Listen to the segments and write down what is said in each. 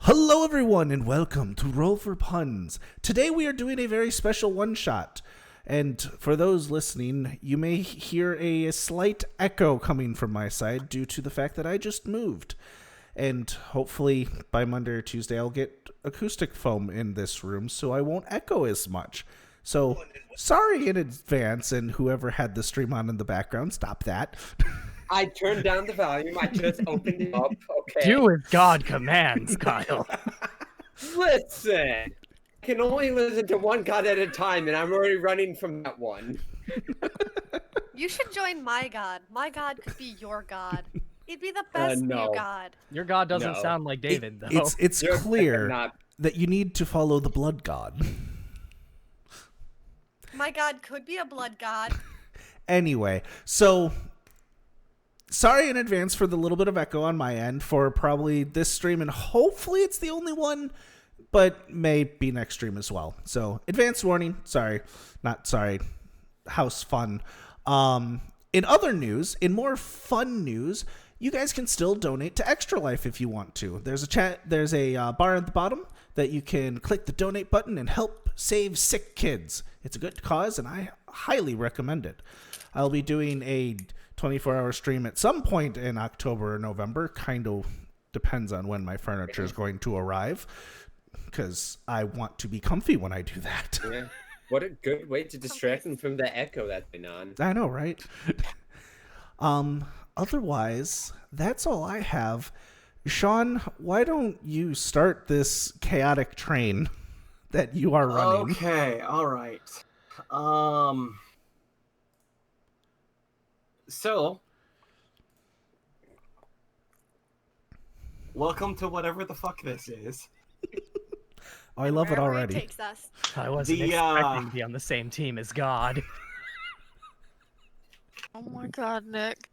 Hello everyone and welcome to Roll for Puns. Today we are doing a very special one-shot. And for those listening, you may hear a slight echo coming from my side due to the fact that I just moved. And hopefully by Monday or Tuesday I'll get acoustic foam in this room so I won't echo as much. So sorry in advance, and whoever had the stream on in the background, stop that. I turned down the volume. I just opened it up. Okay. Do as God commands, Kyle. Listen. I can only listen to one god at a time, and I'm already running from that one. You should join my god. My god could be your god. He'd be the best no. new god. Your God doesn't No. sound like David, though. It's You're clear not. that you need to follow the blood god. My god could be a blood god. Anyway, so sorry in advance for the little bit of echo on my end for probably this stream, and hopefully it's the only one, but may be next stream as well. So advance warning. Sorry. Not sorry. House fun. In other news, in more fun news, you guys can still donate to Extra Life if you want to. There's a bar at the bottom that you can click the donate button and help save sick kids. It's a good cause, and I highly recommend it. I'll be doing a 24-hour stream at some point in October or November. Kind of depends on when my furniture is going to arrive, because I want to be comfy when I do that. Yeah. What a good way to distract them from the echo that's been on. I know, right? Otherwise, that's all I have. Sean, why don't you start this chaotic train that you are running? Okay, all right. So, welcome to whatever the fuck this is. Oh, I love it Wherever already. takes us. I wasn't expecting to be on the same team as God. Oh my god, Nick.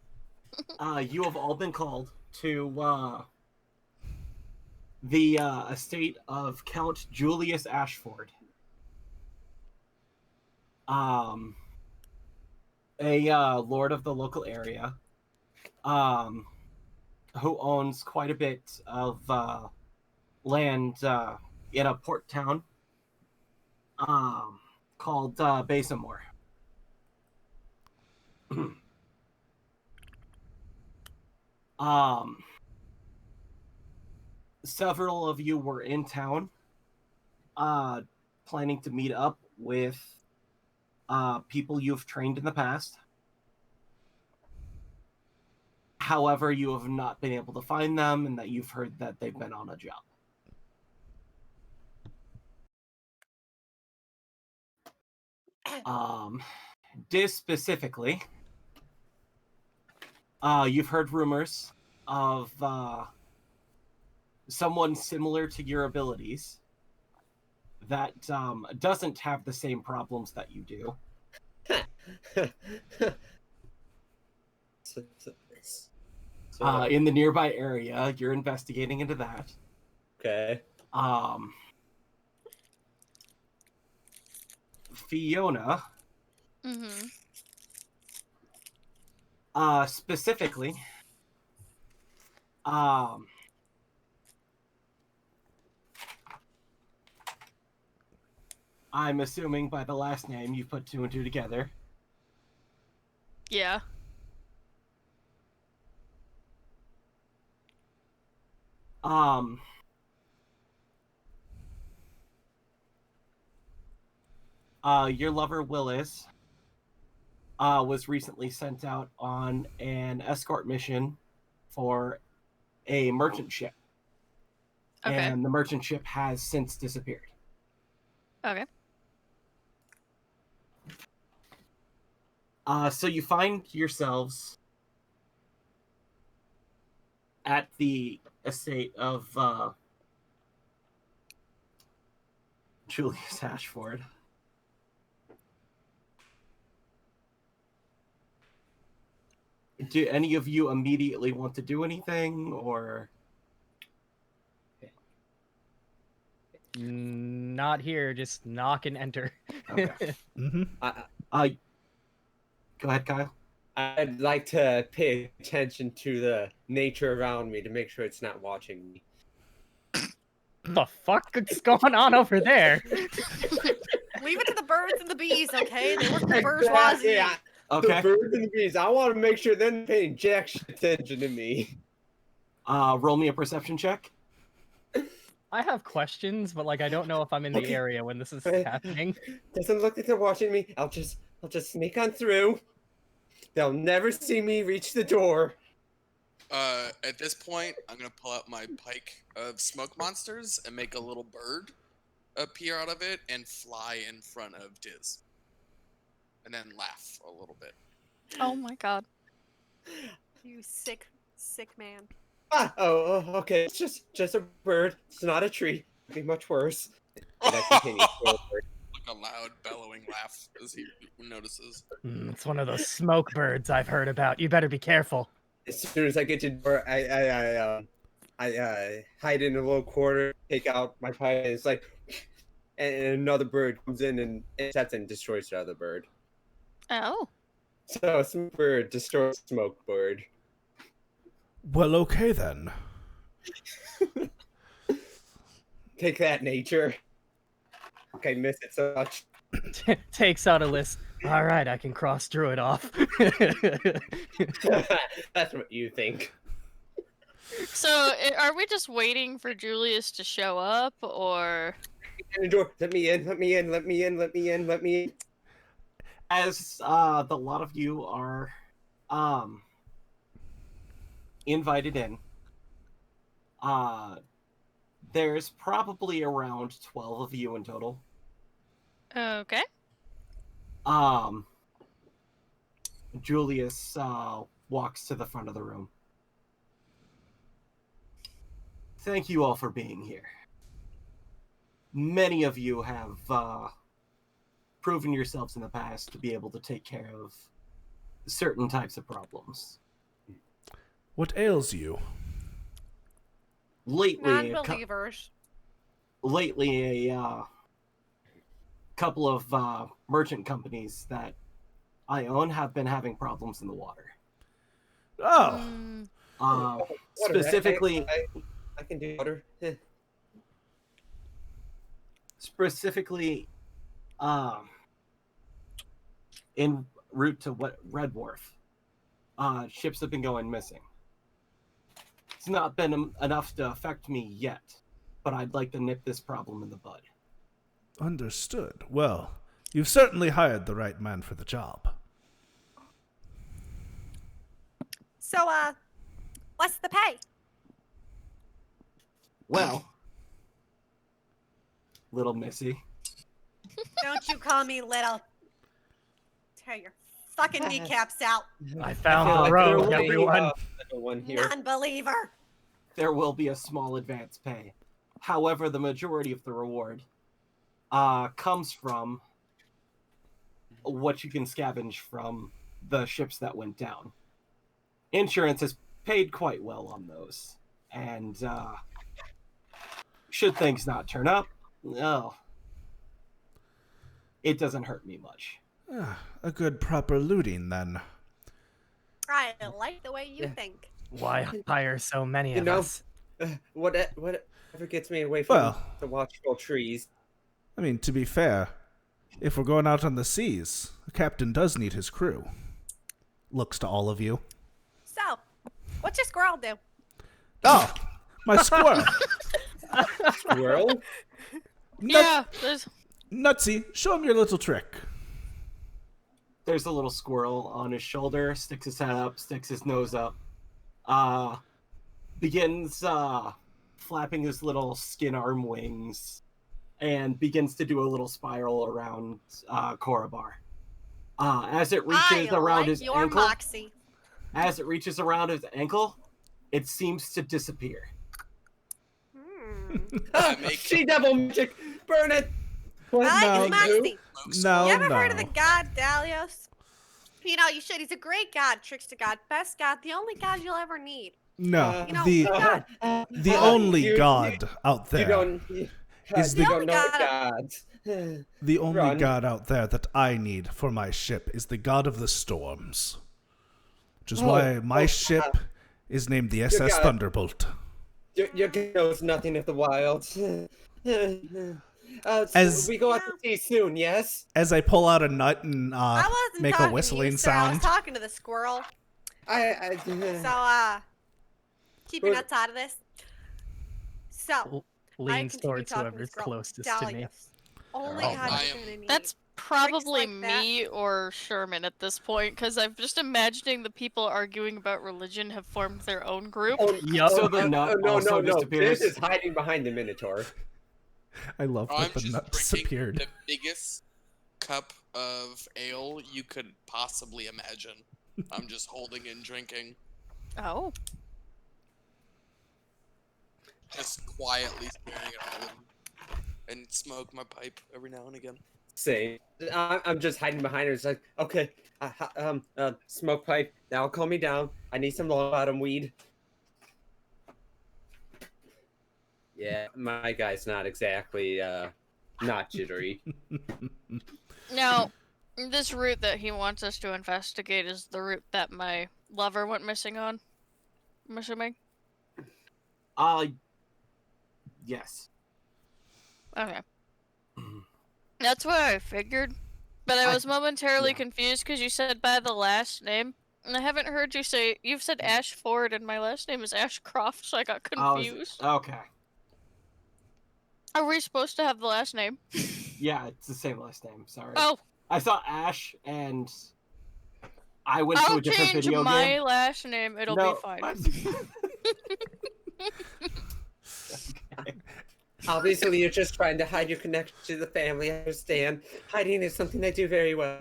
You have all been called to the estate of Count Julius Ashford. A lord of the local area, who owns quite a bit of land in a port town called Basamore. Several of you were in town planning to meet up with people you've trained in the past. However, you have not been able to find them, and that you've heard that they've been on a job. This specifically, you've heard rumors of someone similar to your abilities that doesn't have the same problems that you do. In the nearby area, you're investigating into that. Okay. Fiona, specifically, I'm assuming by the last name you put two and two together. Yeah. Your lover Willis was recently sent out on an escort mission for a merchant ship. Okay. And the merchant ship has since disappeared. Okay. So you find yourselves at the estate of Julius Ashford. Do any of you immediately want to do anything, or? Not here, just knock and enter. Okay. Mm-hmm. Go ahead, Kyle. I'd like to pay attention to the nature around me to make sure it's not watching me. The fuck is going on over there? Leave it to the birds and the bees, okay? They work for bourgeoisie. Yeah. Okay. The birds and the bees. I want to make sure they're not paying jack shit attention to me. Roll me a perception check. I have questions, but like I don't know if I'm in the Okay. area when this is happening. Doesn't look like they're watching me. I'll just sneak on through. They'll never see me reach the door. At this point, I'm gonna pull out my pike of smoke monsters and make a little bird appear out of it and fly in front of Diz, and then laugh a little bit. Oh my god. You sick, sick man. Okay. It's just a bird. It's not a tree. It'd be much worse. And I continue forward. Like a loud bellowing laugh as he notices. It's one of those smoke birds I've heard about. You better be careful. As soon as I get to the door, I hide in a little corner, take out my pipe, and it's like, and another bird comes in and sets and destroys the other bird. Oh. So smoke bird destroys smoke bird. Well, okay then. Take that, nature. I miss it so much. Takes out a list. All right, I can cross Druid off. That's what you think. So, are we just waiting for Julius to show up, or? In the door. Let me in. Let me in. Let me in. Let me in. Let me in. As the lot of you are invited in, there's probably around 12 of you in total. Okay. Julius walks to the front of the room. Thank you all for being here. Many of you have proven yourselves in the past to be able to take care of certain types of problems. What ails you? Lately, Non-believers. a couple of merchant companies that I own have been having problems in the water. Oh, Mm, Whatever, Specifically, I can do water. specifically, en route to Red Wharf, ships have been going missing. It's not been enough to affect me yet, but I'd like to nip this problem in the bud. understood. Well, you've certainly hired the right man for the job. So, what's the pay? Well, little Missy, Don't you call me little. Tear your fucking kneecaps out, I I found feel the like road, there will be, everyone. one here. non-believer. there will be a small advance pay. However, the majority of the reward comes from what you can scavenge from the ships that went down. Insurance has paid quite well on those, and should things not turn up, no, it doesn't hurt me much. A good proper looting, then. I like the way you think. Why hire so many You of know, us? Whatever gets me away from Well- the watchful trees. I mean, to be fair, if we're going out on the seas, a captain does need his crew. Looks to all of you. So, what's your squirrel do? Oh, my squirrel. Squirrel? yeah, there's. Nutsy, show him your little trick. There's a little squirrel on his shoulder, sticks his head up, sticks his nose up, begins flapping his little skin arm wings, and begins to do a little spiral around Korabar. As it reaches I around like his your ankle, moxie. it seems to disappear. I make She devil magic! Burn it! What I like now, his you? moxie. No, You ever no. heard of the god Dalios? You know, you should. He's a great god, trickster god, best god, the only god you'll ever need. No, You know, the God. the Oh, only you- god out You there. don't. Is you the- don't know only gods. The only Run. god out there that I need for my ship is the god of the storms. Which is why my ship is named the SS God. Thunderbolt. Your kid knows nothing of the wild. As- We go out to sea soon, yes? As I pull out a nut and I wasn't make talking a whistling to you, sir. I was sound. talking to the squirrel. So, keep your nuts out of this. So, I Leans continue towards talking to whoever's the squirrel. closest to me. Dahlias. Only Oh, God I is am- gonna need. That's probably like that. me or Sherman at this point, because I'm just imagining the people arguing about religion have formed their own group. Yup. So the nut also disappears. This is hiding behind the Minotaur. I love I'm that the just nut drinking disappeared. the biggest cup of ale you could possibly imagine. I'm just holding and drinking, Oh. just quietly staring at all of them, and smoke my pipe every now and again. Same. I'm just hiding behind her. It's like, okay, smoke pipe. Now calm me down. I need some long bottom weed. Yeah, my guy's not exactly not jittery. Now, this route that he wants us to investigate is the route that my lover went missing on. I'm assuming. Yes. Okay. That's what I figured. But I was momentarily yeah. confused because you said by the last name. And I haven't heard you say. You've said Ashford, and my last name is Ashcroft, so I got confused. Okay. Are we supposed to have the last name? Yeah, it's the same last name. Sorry. Oh, I saw Ash, and I went to I'll a different change video my game. last name. It'll No, be fine. Okay. Obviously, you're just trying to hide your connection to the family. I understand. Hiding is something I do very well.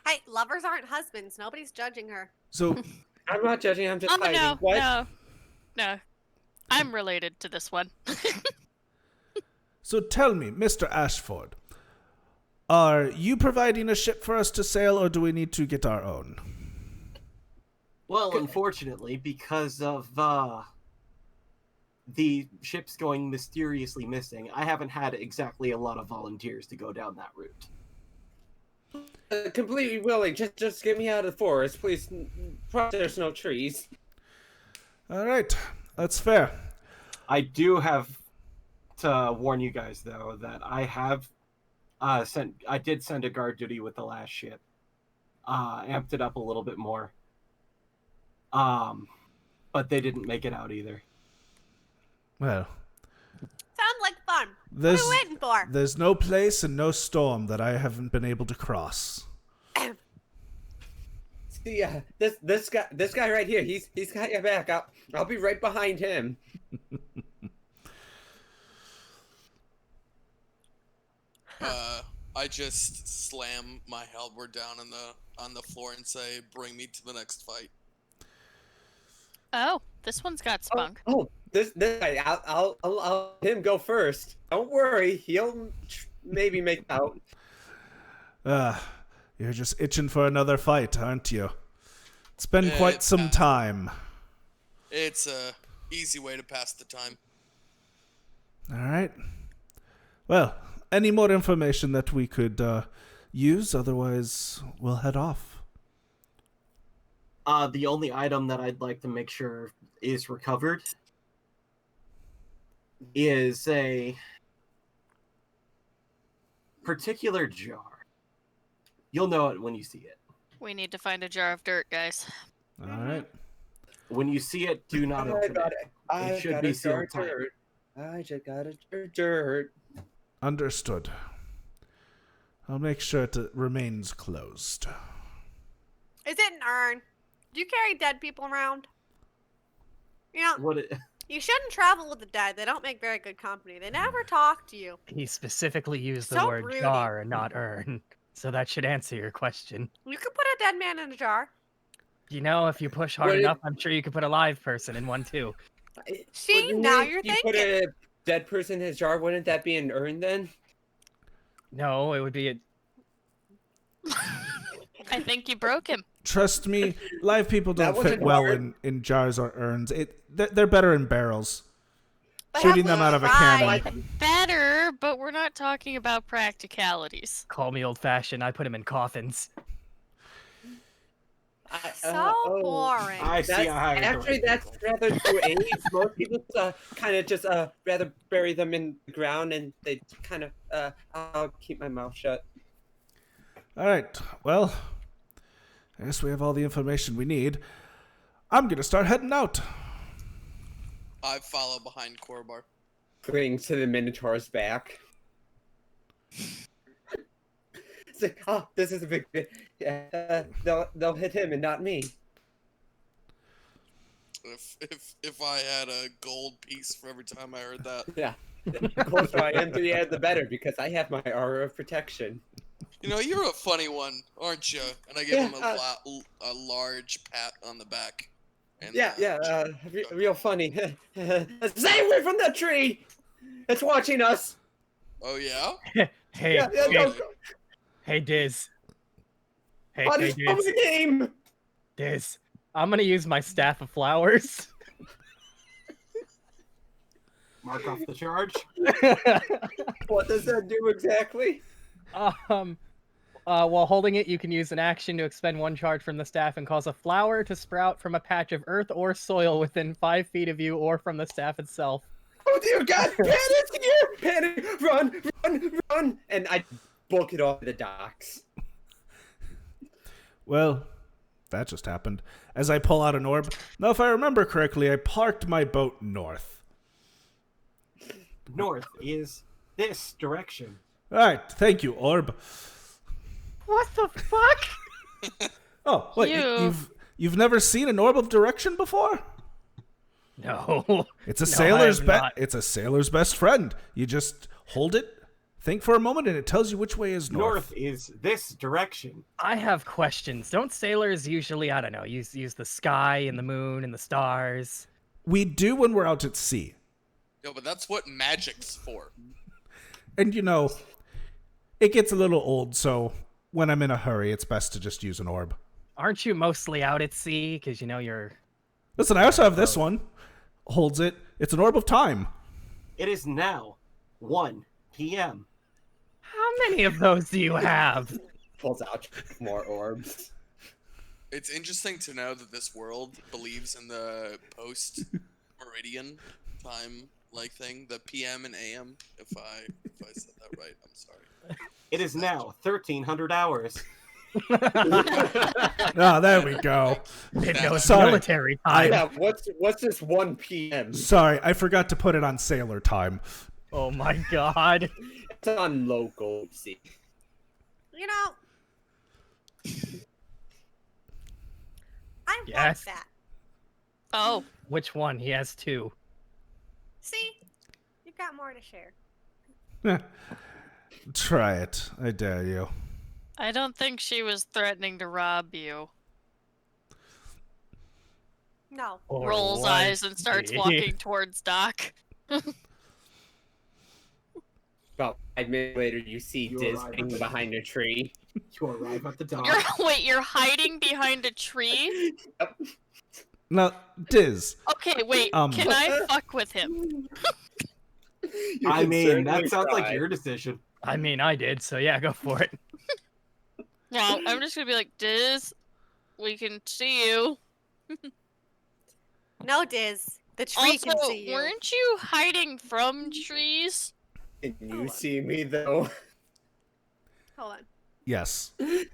Hey, lovers aren't husbands. Nobody's judging her. So, I'm not judging. I'm just Oh hiding. no, What? no. I'm related to this one. so tell me, Mr. Ashford, are you providing a ship for us to sail, or do we need to get our own? Well, unfortunately, because of the ships going mysteriously missing, I haven't had exactly a lot of volunteers to go down that route. Completely willing. Just get me out of the forest, please. There's no trees. All right, that's fair. I do have to warn you guys, though, that I have I did send a guard duty with the last ship. Amped it up a little bit more. But they didn't make it out either. Well, Sounds like fun. there's What are we waiting for? there's no place and no storm that I haven't been able to cross. See, this guy right here. He's got your back. I'll be right behind him. I just slam my halberd down on the floor and say, "Bring me to the next fight." Oh, this one's got spunk. Oh, this guy. I'll let him go first. Don't worry. He'll maybe make out. You're just itching for another fight, aren't you? It's been quite some time. It's a easy way to pass the time. All right. Well, any more information that we could use? Otherwise, we'll head off. The only item that I'd like to make sure is recovered is a particular jar. You'll know it when you see it. We need to find a jar of dirt, guys. All right. When you see it, do not open it. It should be sealed tight. I just got a dirt. Understood. I'll make sure it remains closed. Is it an urn? Do you carry dead people around? You know, What it, you shouldn't travel with the dead. They don't make very good company. They never talk to you. He specifically used the So word broody. jar and not urn. So that should answer your question. You could put a dead man in a jar. You know, if you push hard What enough, I'm sure you could put a live person in one too. See, Wouldn't now if you're you thinking. put a dead person in his jar. Wouldn't that be an urn then? No, it would be a... I think you broke him. Trust me, live people That don't fit wasn't well hard. in jars or urns. They're better in barrels. But Shooting have them out of a we cannon. tried? Better, but we're not talking about practicalities. Call me old-fashioned, I put him in coffins. So boring. I see how you're Actually, doing. that's rather true age. Most people kind of just rather bury them in the ground, and they kind of I'll keep my mouth shut. All right. Well, I guess we have all the information we need. I'm gonna start heading out. I follow behind Korbar. Bring to the Minotaur's back. It's like, oh, this is a big bit. Yeah, they'll hit him and not me. If I had a gold piece for every time I heard that. Yeah. The closer I am to the end, the better, because I have my aura of protection. You know, you're a funny one, aren't you? And I give him Yeah, a large pat on the back. And, Real funny. Stay away from that tree! It's watching us! Oh, yeah? Hey, Yeah, hey, go. hey, Diz. Hey, On hey, the Diz. game! Diz. I'm gonna use my staff of flowers. Mark off the charge. What does that do exactly? While holding it, you can use an action to expend 1 charge from the staff and cause a flower to sprout from a patch of earth or soil within 5 feet of you or from the staff itself. Oh dear God! Panic here! Panic! Run! Run! Run! And I book it off the docks. Well, that just happened. As I pull out an orb. Now, if I remember correctly, I parked my boat north. North is this direction. All right. Thank you, orb. What the fuck? Oh, what? You've never seen an orb of direction before? No. It's a No, I sailor's have not. It's a sailor's best friend. You just hold it, think for a moment, and it tells you which way is north. North is this direction. I have questions. Don't sailors usually, I don't know, use the sky and the moon and the stars? We do when we're out at sea. Yo, but that's what magic's for. And, you know, it gets a little old, so when I'm in a hurry, it's best to just use an orb. Aren't you mostly out at sea? Because, you know, you're... Listen, I also have this one. Holds it. It's an orb of time. It is now 1 p.m. How many of those do you have? Pulls out more orbs. It's interesting to know that this world believes in the post-meridian time like thing, the PM and AM. If I said that right, I'm sorry. It is now 1300 hours. Ah, there we go. Didn't know it's Sorry. military time. Yeah, what's this 1 p.m.? Sorry, I forgot to put it on sailor time. Oh my god. It's on local. See. You know, I Yes. want that. Oh, Which one? He has 2. See, you've got more to share. Try it. I dare you. I don't think she was threatening to rob you. No. Or Rolls was eyes and starts he? walking towards Doc. About 5 minutes later, you see You Diz arrive at hiding the- behind a tree. You arrive at the dock. You're hiding behind a tree? Now, Diz. Okay, wait. Um. Can I fuck with him? You I can mean, certainly that sounds like try. your decision. I mean, I did, so yeah, go for it. No, I'm just gonna be like, Diz, we can see you. No, Diz. The tree can Also, see you. weren't you hiding from trees? Can you see me though? Hold on. Yes. I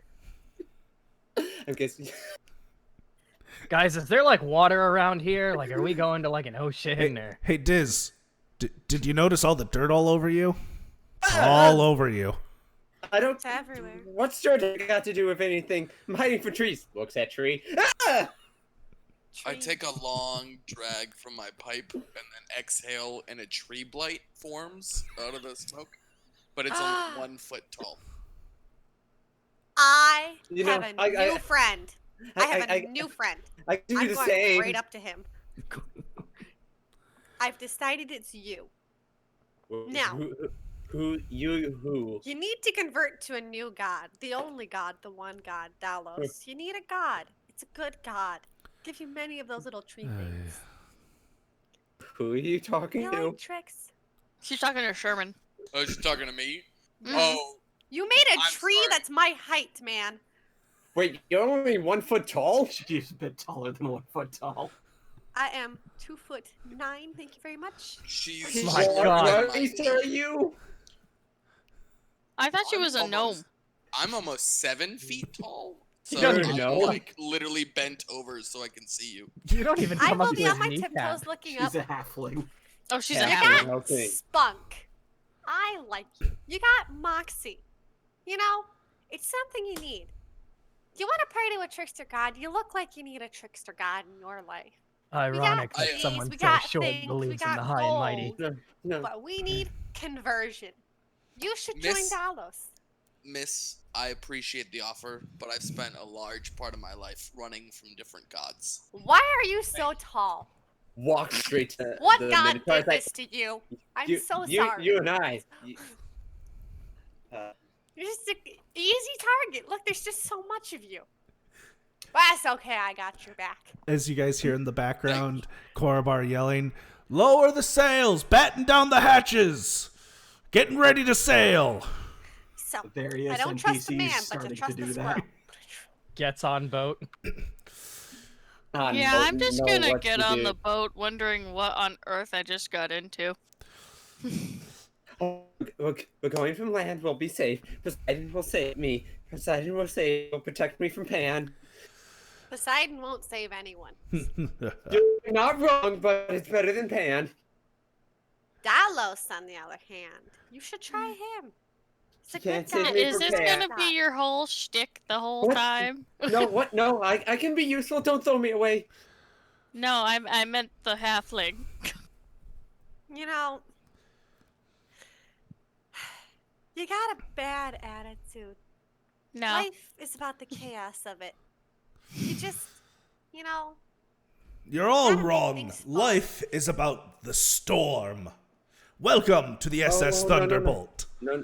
guess. Guys, is there like water around here? Like, are we going to like an ocean or? Hey, Diz. Did you notice all the dirt all over you? It's all over you. I don't. It's everywhere. What's dirt got to do with anything? I'm hiding for trees. Looks at tree. Ah! I Tree. take a long drag from my pipe and then exhale, and a tree blight forms out of the smoke. But it's only 1 foot tall. I You know, have a I- new friend. I have a I- new friend. I do I'm the going same. straight up to him. I've decided it's you. Now. Who? You need to convert to a new god. The only god, the one god, Dalos. You need a god. It's a good god. Give you many of those little tree things. Who are you talking You to? like tricks? She's talking to Sherman. Oh, she's talking to me? Mhm. Oh, You made a I'm tree sorry. that's my height, man. Wait, you're only 1 foot tall? She's a bit taller than 1 foot tall. I am 2'9". Thank you very much. She's My shorter God. than What my race are knee. you? I thought she I'm was a gnome. almost- I'm almost 7 feet tall. So don't I'm know. like literally bent over so I can see you. You don't even I come will up be to on his my kneecap. tiptoes looking up. She's a halfling. Oh, she's Yeah. a You halfling. got Okay. spunk. I like you. You got moxie. You know, it's something you need. You want to pray to a trickster god? You look like you need a trickster god in your life. Ironic we that got someone keys, we so got short things, we believes in got the high and mighty. gold. No. But we need conversion. You should join Miss- Dalos. Miss, I appreciate the offer, but I've spent a large part of my life running from different gods. Why are you so tall? Walk straight to What the god Minotaur. did this to you? I'm so sorry. You and I. You're just an easy target. Look, there's just so much of you. But that's okay. I got your back. As you guys hear in the background, Korabar yelling, "Lower the sails! Batten down the hatches! Getting ready to sail!" So, Various I don't trust the NPCs man, but I starting trust to the do squirrel. that. Gets on boat. Yeah, I'm just gonna get on the boat wondering what on earth I just got into. Oh, we're going from land. We'll be safe. Poseidon will save me. Poseidon will protect me from Pan. Poseidon won't save anyone. You're not wrong, but it's better than Pan. Dalos, on the other hand, you should try him. He's a You can't good save guy. me Is from this Pan. gonna be your whole shtick the whole What? time? No, what? No, I can be useful. Don't throw me away. No, I meant the halfling. You know, you got a bad attitude. No. Life is about the chaos of it. You just, you know, You're all Gotta make wrong. things fun. Life is about the storm. Welcome to the SS Oh, no, no, no. Thunderbolt. No.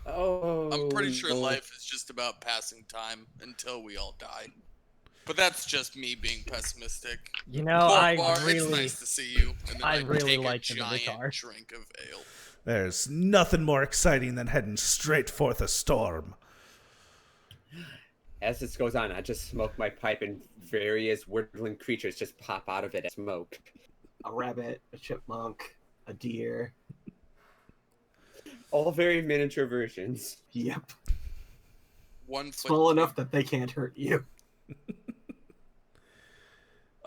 Oh. I'm pretty sure no. life is just about passing time until we all die. But that's just me being pessimistic. You know, I Korabar, it's really, nice to see you. And then I really take like a the giant Minotaur. drink of ale. There's nothing more exciting than heading straight forth a storm. As this goes on, I just smoke my pipe and various woodland creatures just pop out of it as smoke. A rabbit, a chipmunk, a deer. All very miniature versions. Yep. 1 foot. Small enough that they can't hurt you.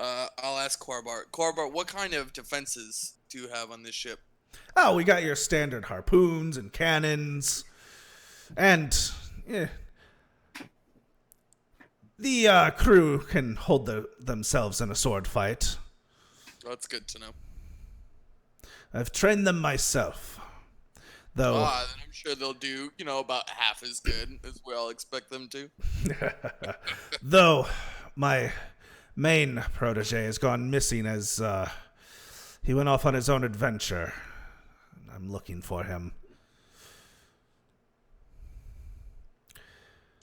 I'll ask Korabar. Korabar, what kind of defenses do you have on this ship? Oh, we got your standard harpoons and cannons. And the crew can hold themselves in a sword fight. That's good to know. I've trained them myself. Though, Then I'm sure they'll do, about half as good as we all expect them to. though my main protege has gone missing as he went off on his own adventure. I'm looking for him.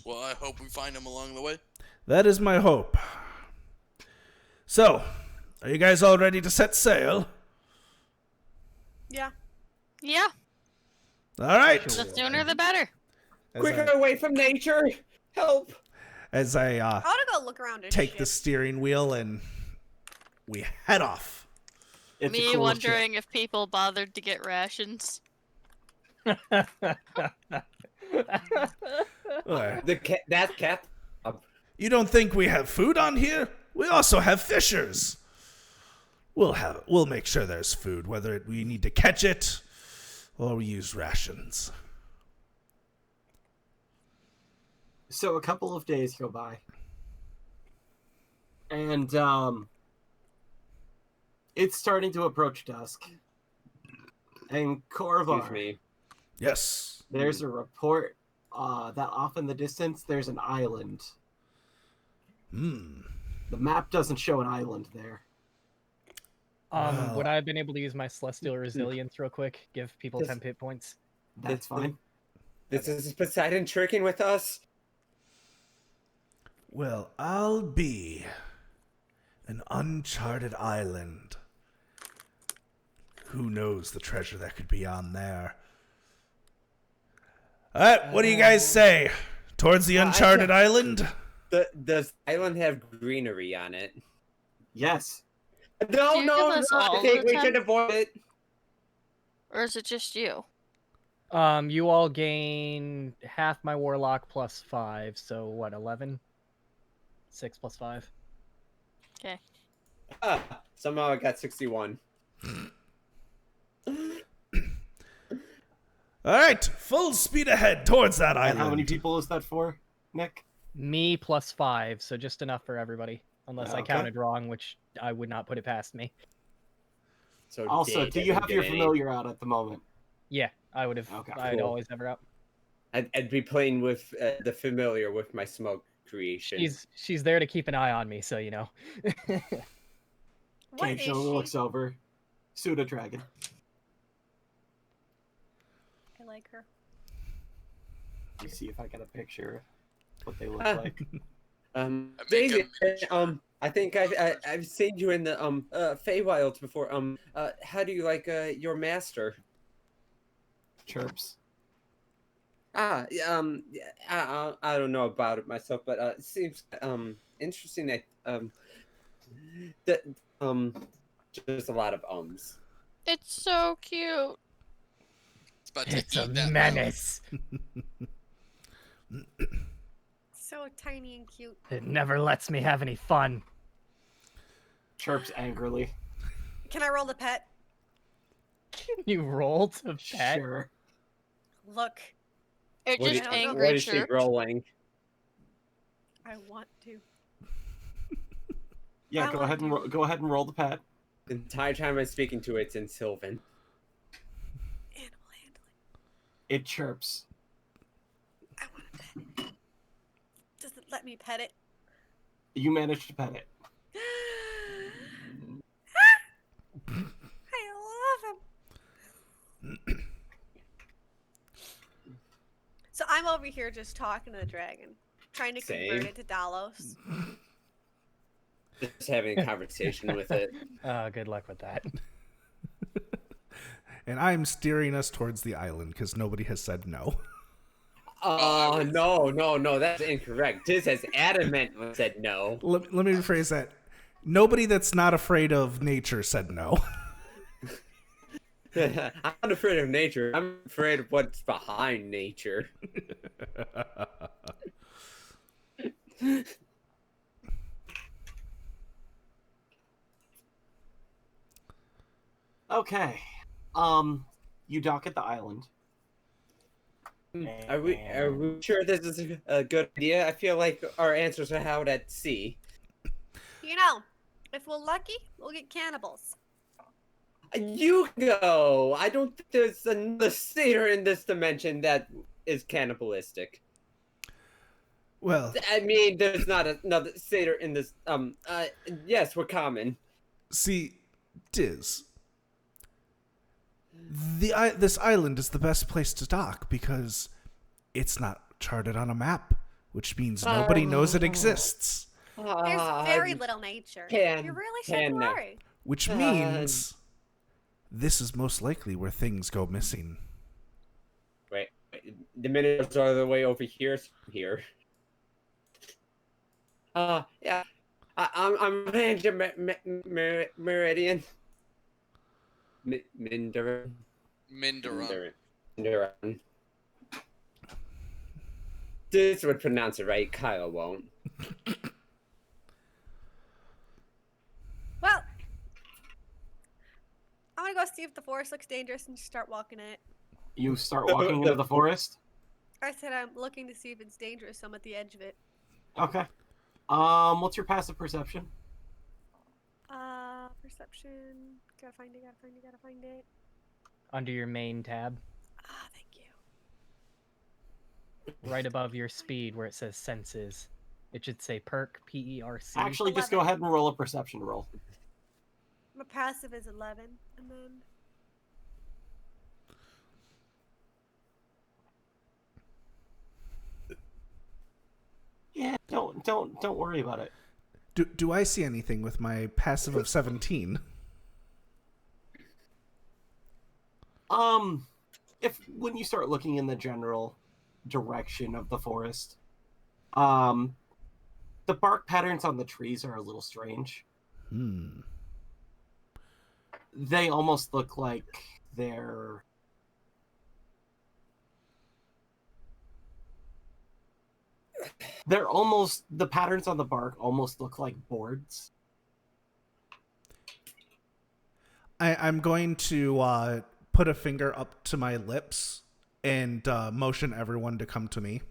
Well, I hope we find him along the way. That is my hope. So, are you guys all ready to set sail? yeah. Yeah, All right. the sooner the better. Quicker away from nature! Help! As I I want to go look around and take the steering wheel and we head off. It's a Me cool wondering if people bothered to get rations. Uh, That cat. You don't think we have food on here? We also have fishers. We'll make sure there's food, whether we need to catch it or we use rations. So a couple of days go by. And it's starting to approach dusk. And Excuse Korvar, me. Yes. there's a report that off in the distance there's an island. Hmm. The map doesn't show an island there. Wow. Would I have been able to use my Celestial Resilience real quick? Give people Yes. 10 hit points. That's It's fine. This is Poseidon tricking with us. Well, I'll be an uncharted island. Who knows the treasure that could be on there? All right, what do you guys say? Towards the uncharted island? Does the island have greenery on it? Yes. No, Do you no, give no! us I all think the we should temp? avoid it. Or is it just you? You all gain half my warlock plus 5, so what, 11? 6 plus 5. Okay. Somehow I got 61. All right, full speed ahead towards that island. And how many people is that for, Nick? Me plus 5, so just enough for everybody. Unless I Okay. counted wrong, which I would not put it past me. So Also, Dave do you doesn't have get your any. familiar out at the moment? Yeah, I would have. Okay, I'd cool. always have her up. I'd be playing with the familiar with my smoke creation. She's there to keep an eye on me, so you know. What is she? Occasionally looks over. Pseudo dragon. I like her. Let me see if I get a picture of what they look Ah. like. I make Daisy, a miniature. I think I've seen you in the Feywilds before. How do you like your master? Chirps. I don't know about it myself, but it seems interesting that that just a lot of ums. It's so cute. It's about to It's a eat that menace. So tiny and cute. It never lets me have any fun. Chirps angrily. Can I roll the pet? You roll to pet. Sure. Look, It What just is- angry What is she chirped. rolling? I want to. Yeah, I go want ahead and to. go ahead and roll the pet. The entire time I'm speaking to it, it's in Sylvan. Animal handling. It chirps. I want to pet it. Does it let me pet it? You manage to pet it. I love him. So I'm over here just talking to the dragon, trying to Same. convert it to Dalos. Just having a conversation with it. Good luck with that. And I'm steering us towards the island because nobody has said no. Oh, no, that's incorrect. Diz has adamantly said no. Let me rephrase that. Nobody that's not afraid of nature said no. I'm not afraid of nature. I'm afraid of what's behind nature. Okay. You dock at the island. Are we sure this is a good idea? I feel like our answers are out at sea. You know, if we're lucky, we'll get cannibals. You go. I don't think there's another satyr in this dimension that is cannibalistic. Well, I mean, there's not another satyr in this. Yes, we're common. see, Diz, this island is the best place to dock because it's not charted on a map, which means nobody knows it exists. There's very little nature. can- You really can shouldn't now. worry. Which means this is most likely where things go missing. Wait, the minutes are the way over here. Yeah. I'm managing Meridian. Minderan. Minderon. This would pronounce it right. Kyle won't. Well, I'm gonna go see if the forest looks dangerous and start walking in it. You start walking into the forest. I said I'm looking to see if it's dangerous. So I'm at the edge of it. Okay. What's your passive perception? Perception. Gotta find it. Under your main tab, Ah, thank you. right above your speed where it says senses, it should say perk, P-E-R-C. Actually, just go 11. ahead and roll a perception roll. My passive is 11, and then Yeah, don't worry about it. Do I see anything with my passive of 17? If when you start looking in the general direction of the forest, The bark patterns on the trees are a little strange. They almost look like they're... They're almost... The patterns on the bark almost look like boards. I'm going to put a finger up to my lips and motion everyone to come to me.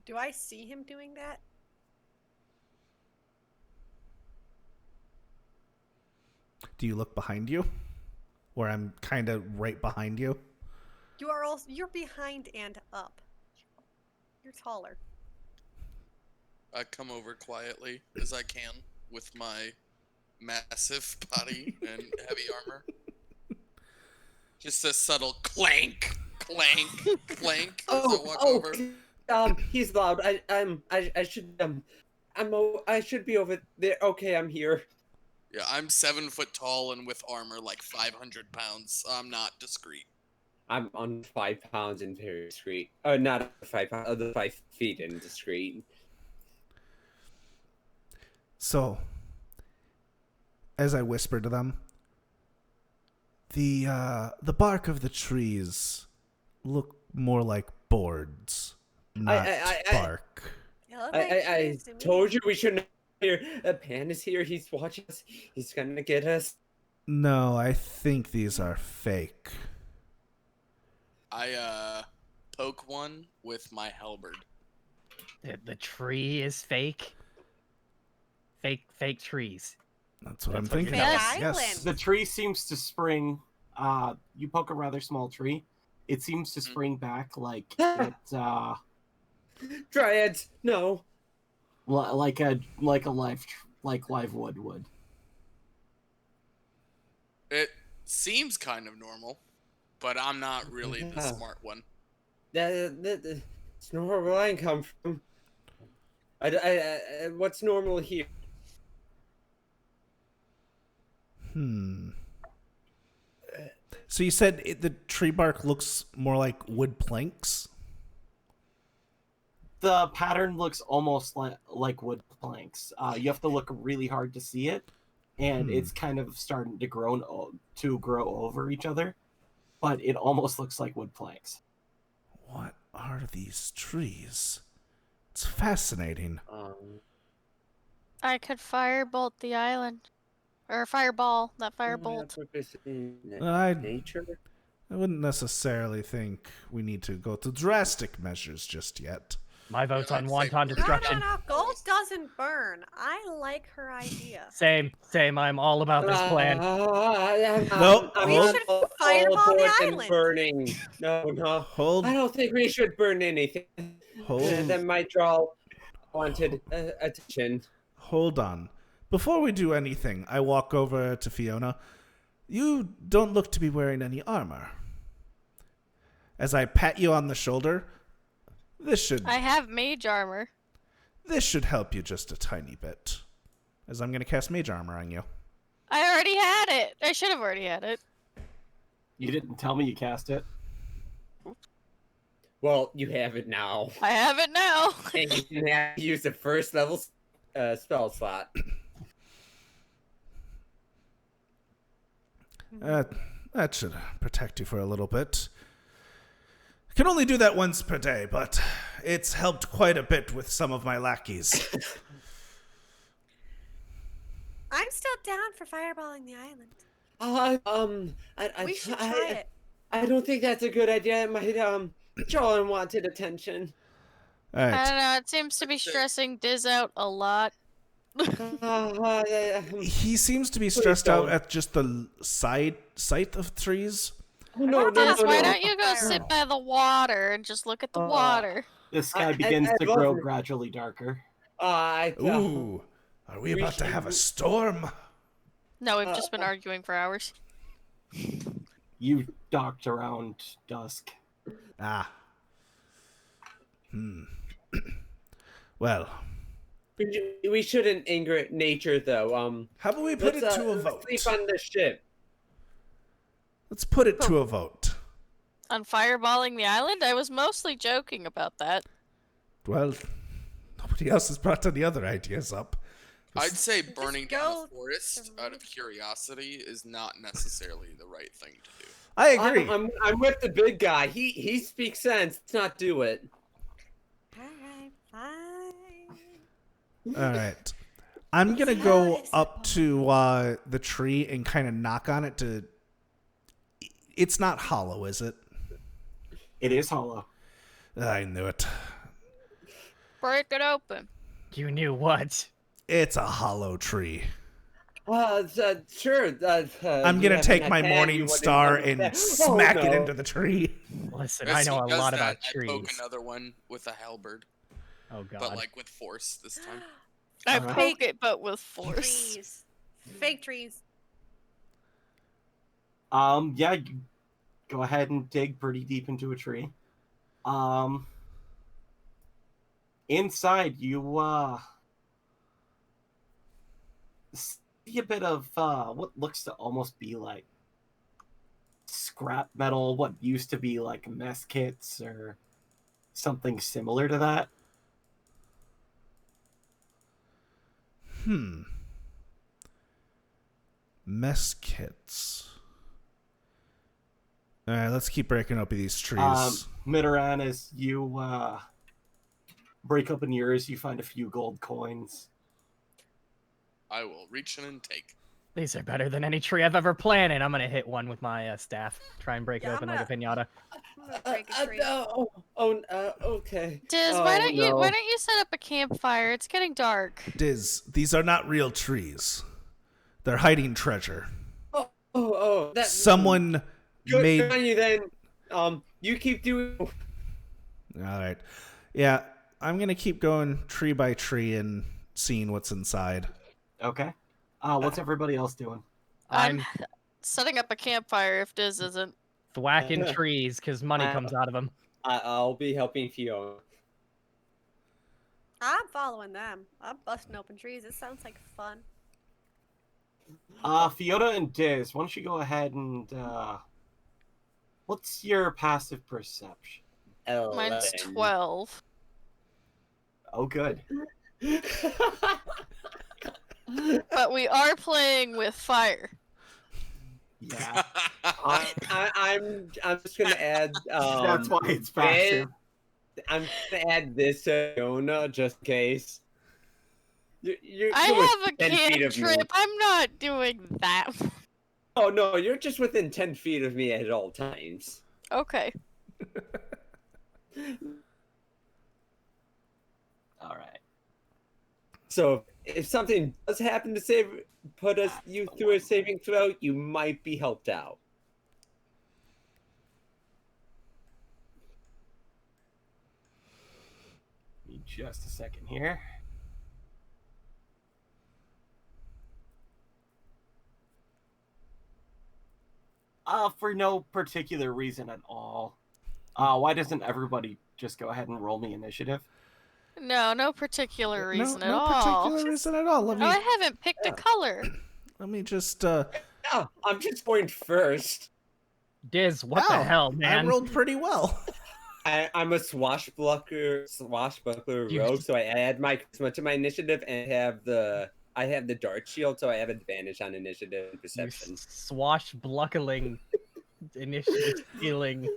Do I see him doing that? Do you look behind you? Where I'm kind of right behind you? You're behind and up. You're taller. I come over quietly as I can with my massive body and heavy armor. Just a subtle clank, clank, clank as I walk over. He's loud. I should be over there. Okay, I'm here. Yeah, I'm 7 foot tall and with armor like 500 pounds. I'm not discreet. I'm on 5 pounds and very discreet. Not 5 pounds, 5 feet and discreet. So, as I whisper to them, the bark of the trees look more like boards, not bark. They look like I trees to me. told you we shouldn't here. Pan is here. He's watching us. He's gonna get us. No, I think these are fake. I poke one with my halberd. The tree is fake. Fake trees. That's what I'm That's what thinking. you're Yes. Yes. The tree seems to spring. You poke a rather small tree. It seems to spring back like it, Dryads, no. like live wood would. It seems kind of normal, but I'm not really the Yeah. smart one. It's not where I come from. What's normal here? So you said the tree bark looks more like wood planks? The pattern looks almost like wood planks. You have to look really hard to see it, and it's kind of starting to grow over each other, but it almost looks like wood planks. What are these trees? It's fascinating. I could firebolt the island. Or fireball, that firebolt. I Nature? wouldn't necessarily think we need to go to drastic measures just yet. My vote's Yeah, on I'd say wanton we're- destruction. No. Gold doesn't burn. I like her idea. Same. I'm all about this plan. Nope, I'm We hold- should all fireball the aboard and island. burning. No. Hold, I don't think we should burn anything. hold, That might draw wanted attention. hold on. Before we do anything, I walk over to Fiona. You don't look to be wearing any armor. As I pat you on the shoulder, this should I have mage armor. help you just a tiny bit. As I'm going to cast mage armor on you. I already had it. I should have already had it. You didn't tell me you cast it. Well, you have it now. I have it now. And you can have to use the first level spell slot. That should protect you for a little bit. I can only do that once per day, but it's helped quite a bit with some of my lackeys. I'm still down for fireballing the island. We should try it. I don't think that's a good idea. It might draw unwanted attention. All I right. don't know. It seems to be stressing Diz out a lot. He seems to be stressed out don't. at just the sight of trees. No, Diz, why don't you go sit by the water and just look at the water? The sky I begins to love grow it. gradually darker. Ooh, are we about to have a storm? No, we've just been arguing for hours. You docked around dusk. Ah. Well, we shouldn't anger nature, though. how about we put it let's, to a let's vote? sleep on the ship. Let's put it to a vote. On fireballing the island? I was mostly joking about that. Well, Nobody else has brought any other ideas up. I'd say burning down go the forest to- out of curiosity is not necessarily the right thing to do. I agree. I'm with the big guy. He speaks sense. Let's not do it. Alright, fine. All right. I'm going to go up to the tree and kind of knock on it to... It's not hollow, is it? It is hollow. I knew it. Break it open. You knew what? It's a hollow tree. Sure. I'm going to take my morning star and smack it into the tree. Listen, As I know he a does lot that, about I poke trees. another one with a halberd, Oh god. but like with force this time. I Alright. poke it, but with force. Trees. Fake trees. Yeah, you go ahead and dig pretty deep into a tree. Inside you see a bit of what looks to almost be like scrap metal, what used to be like mess kits or something similar to that. Mess kits. All right, let's keep breaking open these trees. Mitaran, as you break open yours, you find a few gold coins. I will reach in and take. These are better than any tree I've ever planted. I'm gonna hit one with my staff. Try and break it Yeah, open like a pinata. I'm gonna break a tree. Okay. Diz, Oh, why don't no. you set up a campfire? It's getting dark. Diz, these are not real trees. They're hiding treasure. That Someone good made... on you then. You keep doing. All right. Yeah, I'm going to keep going tree by tree and seeing what's inside. Okay. What's everybody else doing? I'm Setting up a campfire if Diz isn't. thwacking trees because money comes out of them. I'll be helping Fiona. I'm following them. I'm busting open trees. It sounds like fun. Fiona and Diz, why don't you go ahead and what's your passive perception? Mine's 12. Oh, good. But we are playing with fire. Yeah, I'm just gonna add. that's why it's passive. I'm gonna add this to Fiona just in case. You're I have a 10 feet of me. cantrip. I'm not doing that. Oh no, you're just within 10 feet of me at all times. Okay. All right. So if something does happen to put you through a saving throw, you might be helped out. Give me just a second here. For no particular reason at all. Why doesn't everybody just go ahead and roll me initiative? No particular reason no, at no all. particular reason at all. Let me, Oh, I haven't picked a color. let me just... Yeah, I'm just going first. Diz, what Wow, the hell, man? I rolled pretty well. I'm a swashbuckler You- rogue, so I add my charisma to my initiative and I have the dart shield, so I have advantage on initiative and You perception. swashbuckling, initiative stealing.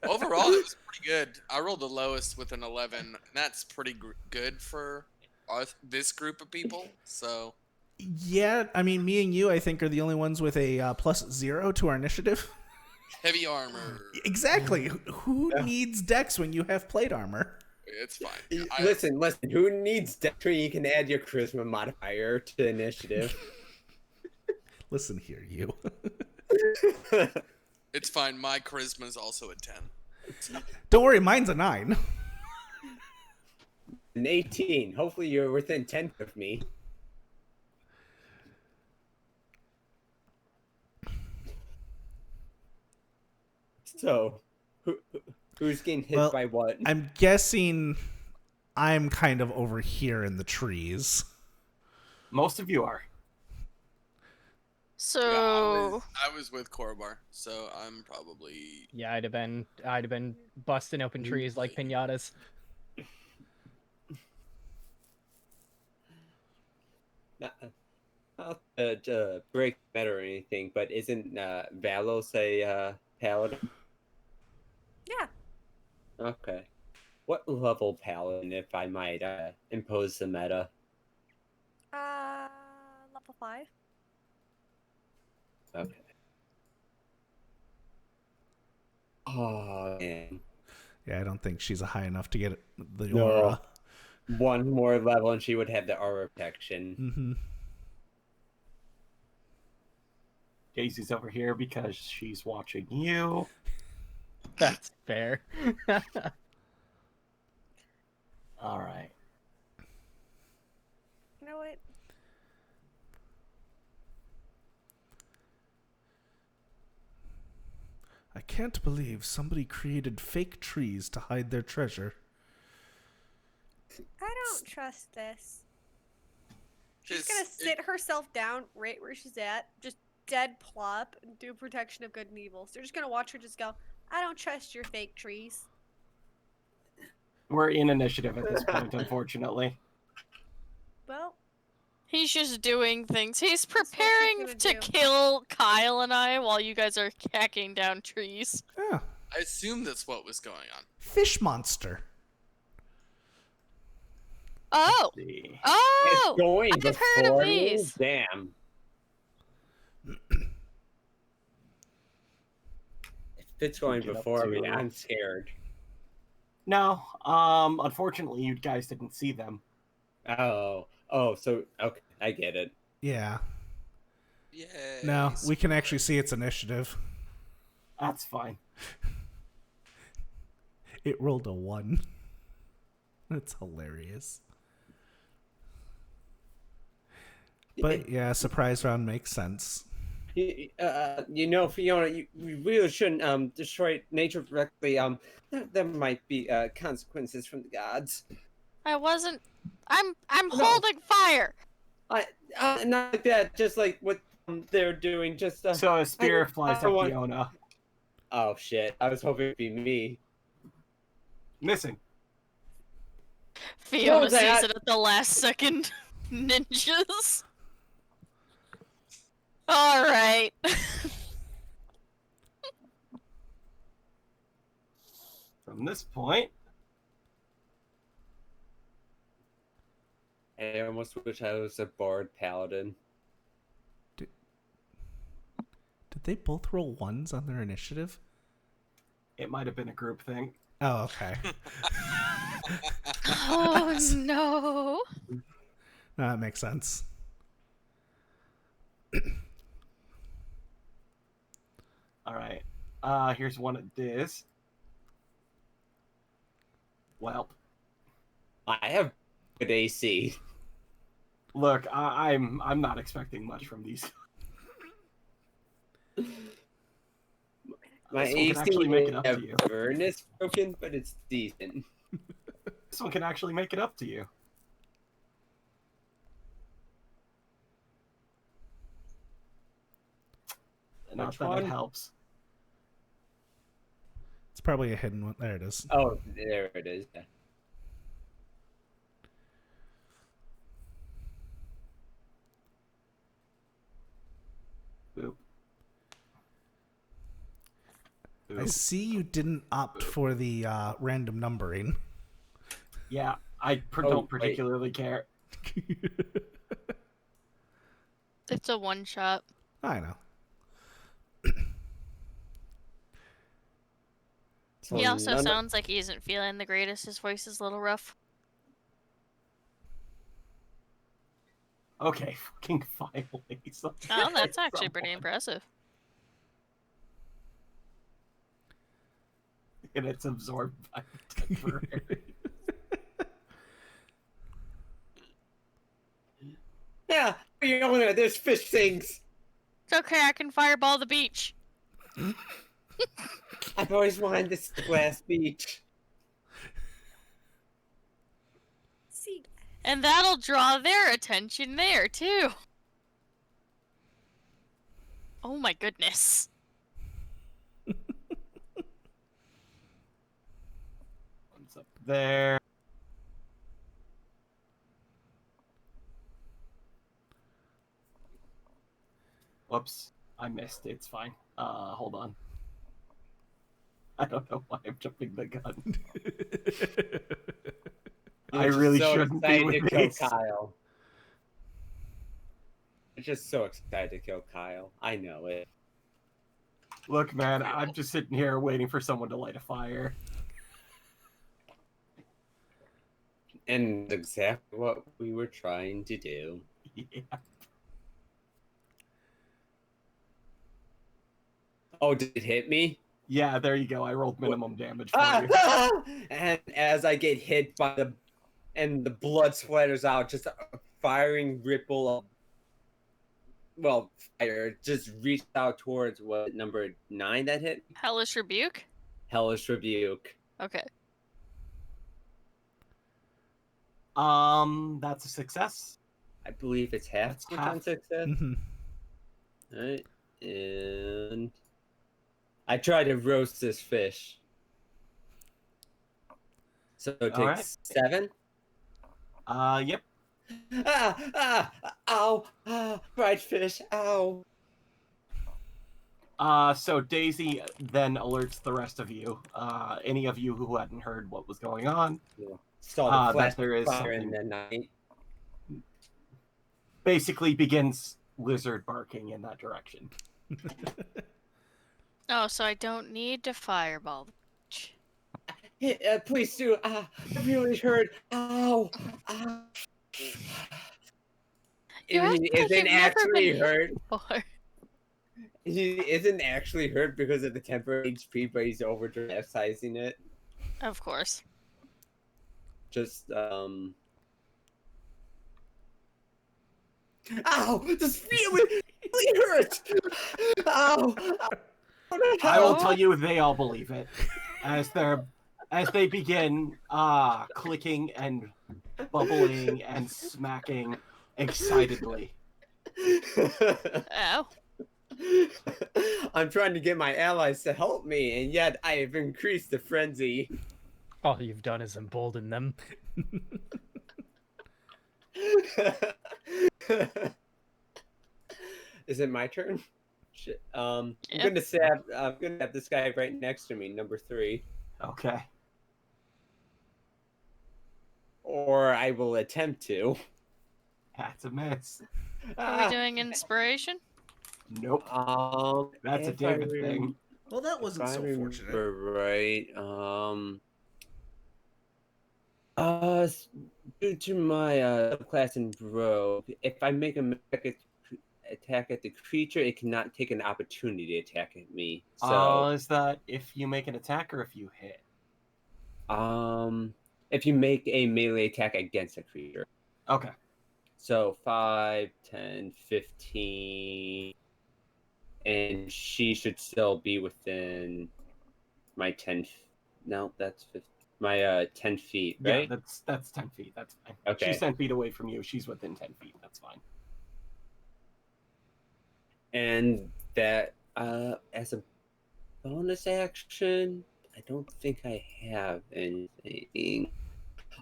Overall, it was pretty good. I rolled the lowest with an 11. And that's pretty good for this group of people. So Yeah, I mean, me and you, I think, are the only ones with a +0 to our initiative. heavy armor. Exactly. Who needs dex when you have plate armor? It's fine. Listen. Who needs dex-tree? You can add your charisma modifier to initiative. Listen here, you. It's fine. My charisma is also a 10. Don't worry, mine's a 9. An 18. Hopefully, you're within 10 of me. So, who's getting hit Well, by what? I'm guessing I'm kind of over here in the trees. Most of you are. So I was with Korobar, so I'm probably. Yeah, I'd have been busting open trees like pinatas. Not to break better or anything, but isn't Valos a paladin? Yeah. Okay. What level paladin, if I might impose the meta? Level 5. Okay. Oh man. Yeah, I don't think she's high enough to get the No. aura. One more level and she would have the aura protection. Mm-hmm. Daisy's over here because she's watching you. That's fair. All right. You know what? I can't believe somebody created fake trees to hide their treasure. I don't trust this. She's Just- gonna sit herself down right where she's at, just dead plop, and do protection of good and evil. So they're just gonna watch her just go, I don't trust your fake trees. We're in initiative at this point, unfortunately. Well, He's just doing things. He's what she's preparing gonna to do. kill Kyle and I while you guys are hacking down trees. Ah, I assume that's what was going on. fish monster. Oh! See. Oh! It's going I've heard of before me? these. Damn. If it's going Get up before me, to- I'm scared. No, unfortunately, you guys didn't see them. Oh, so okay, I get it. Yeah. Yeah. No, we can actually see its initiative. That's fine. It rolled a 1. That's hilarious. But yeah, surprise round makes sense. Fiona, you really shouldn't destroy nature directly. There might be consequences from the gods. I wasn't. I'm No. holding fire! Not like that. Just like what they're doing. Just So a spear flies I at want- Fiona. Oh shit! I was hoping it'd be me. Missing. Fiona was sees that? it at the last second. Ninjas. Alright. From this point, I almost wish I was a bard paladin. Did they both roll 1s on their initiative? it might have been a group thing. Oh, okay. Oh no. No, that makes sense. All right. Here's one of this. Well, I have good AC. look, I'm not expecting much from these. My This one can AC actually make it up to you. is broken, but it's decent. This one can actually make it up to you. Not Which that one? it helps. It's probably a hidden one. There it is. Oh, there it is. Yeah. Boop. I Boop. see you didn't opt for the random numbering. Yeah, I Oh, don't wait. particularly care. It's a one shot. I know. He So also none of- sounds like he isn't feeling the greatest. His voice is a little rough. Okay, fucking finally. Oh, that's actually pretty impressive. And it's absorbed by temporary. Yeah, you're yelling at there's fish things. It's okay, I can fireball the beach. I've always wanted this glass beach. see, And that'll draw their attention there, too. Oh my goodness. One's up there. Whoops. I missed. It's fine. Hold on. I don't know why I'm jumping the gun. I You're just really so shouldn't be excited with to kill these. Kyle. I'm just so excited to kill Kyle. I know it. Look, man, I'm just sitting here waiting for someone to light a fire. And exactly what we were trying to do. Yeah. Oh, did it hit me? Yeah, there you go. I rolled minimum damage for you. And as I get hit by the blood splatters out, just a firing ripple of, well, fire just reached out towards what, number 9 that hit? Hellish Rebuke? Hellish Rebuke. Okay. That's a success. I believe it's half That's percent half. success. Mhm. Alright. And I try to roast this fish. So it takes Alright. 7. Yep. Ow, fried fish, ow. So Daisy then alerts the rest of you. Any of you who hadn't heard what was going on, Saw the flash that there is fire in something. the night. Basically begins lizard barking in that direction. Oh, so I don't need to fireball the bitch. Please do. I really hurt. Ow. Ow. You act He like isn't you've never actually been hurt. Before. He isn't actually hurt because of the temporary HP, but he's over dramatizing it. Of course. Just Ow! This really hurt! Ow! I will tell you, they all believe it as they begin clicking and bubbling and smacking excitedly. Ow. I'm trying to get my allies to help me, and yet I have increased the frenzy. All you've done is embolden them. Is it my turn? Shit. I'm Yeah. gonna have this guy right next to me, number 3. Okay. Or I will attempt to. That's a miss. Are we doing inspiration? Nope. That's a if I David thing. Well, that wasn't If I so fortunate. remember right, due to my class in Bro, if I make a magic attack at the creature, it cannot take an opportunity attack at me. So, Is that if you make an attack or if you hit? if you make a melee attack against a creature. Okay. So 5, 10, 15, and she should still be within my 10. No, that's 15. My 10 feet, right? Yeah, that's 10 feet. That's fine. Okay. She's 10 feet away from you. She's within 10 feet. That's fine. And that as a bonus action, I don't think I have anything.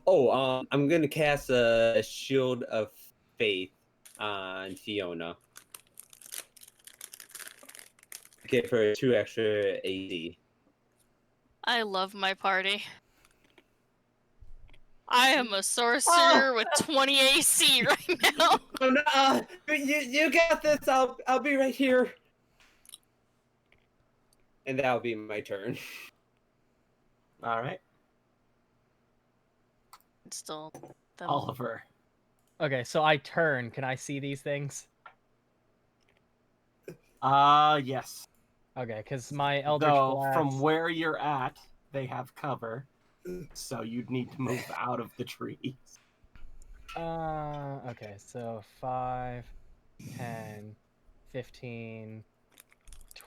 Oh, I'm gonna cast a Shield of Faith on Fiona. Give her 2 extra AD. I love my party. I am a sorcerer with 20 AC right now. Oh no! You got this. I'll be right here. And that'll be my turn. All right. It's still the... Oliver. Okay, so I turn. Can I see these things? Yes. Okay, because my Eldritch Though, Blast... from where you're at, they have cover. So you'd need to move out of the trees. Okay, so 5, 10, 15,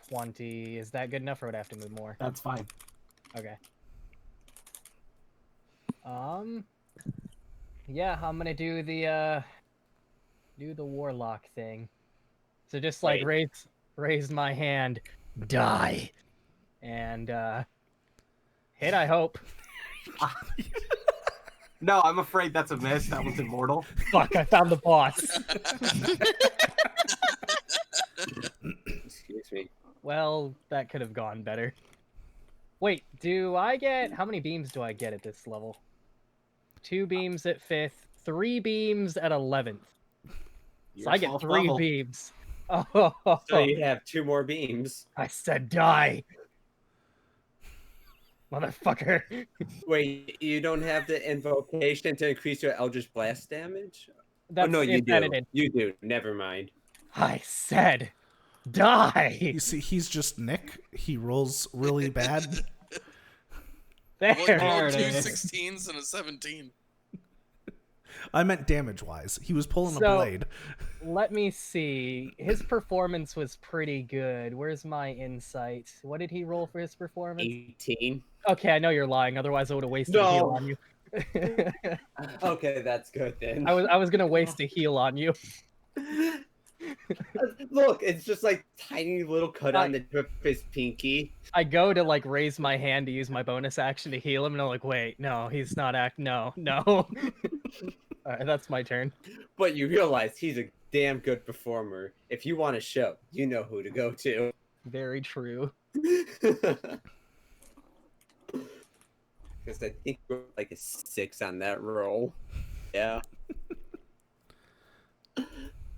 20. Is that good enough, or would I have to move more? That's fine. Okay. Yeah, I'm gonna do the warlock thing. So just like raise my hand, die, and hit. I hope. No, I'm afraid that's a miss. That was immortal. Fuck! I found the boss. against me. Well, that could have gone better. Wait, do I get... How many beams do I get at this level? 2 beams at 5th, 3 beams at 11th. So You're I get 12th 3 level. beams. Oh, So you have 2 more beams. I said die. Motherfucker. Wait, you don't have the invocation to increase your Eldritch Blast damage? That's no, you it's do. edited. You do. Never mind. I said die. You see, he's just Nick. He rolls really bad. There. Well, There rolled it 2 is. 16s and a 17. I meant damage-wise. He was pulling a So- blade. Let me see. His performance was pretty good. Where's my insight? What did he roll for his performance? 18. Okay, I know you're lying. Otherwise, I would have wasted a heal No. on you. Okay, that's good then. I was gonna waste a heal on you. Look, it's just like tiny little cut on the tip of his pinky. I go to like raise my hand to use my bonus action to heal him, and I'm like, wait, no, he's not no. Alright, that's my turn. But you realize he's a damn good performer. If you want a show, you know who to go to. Very true. Because I think we're like a 6 on that roll. Yeah. I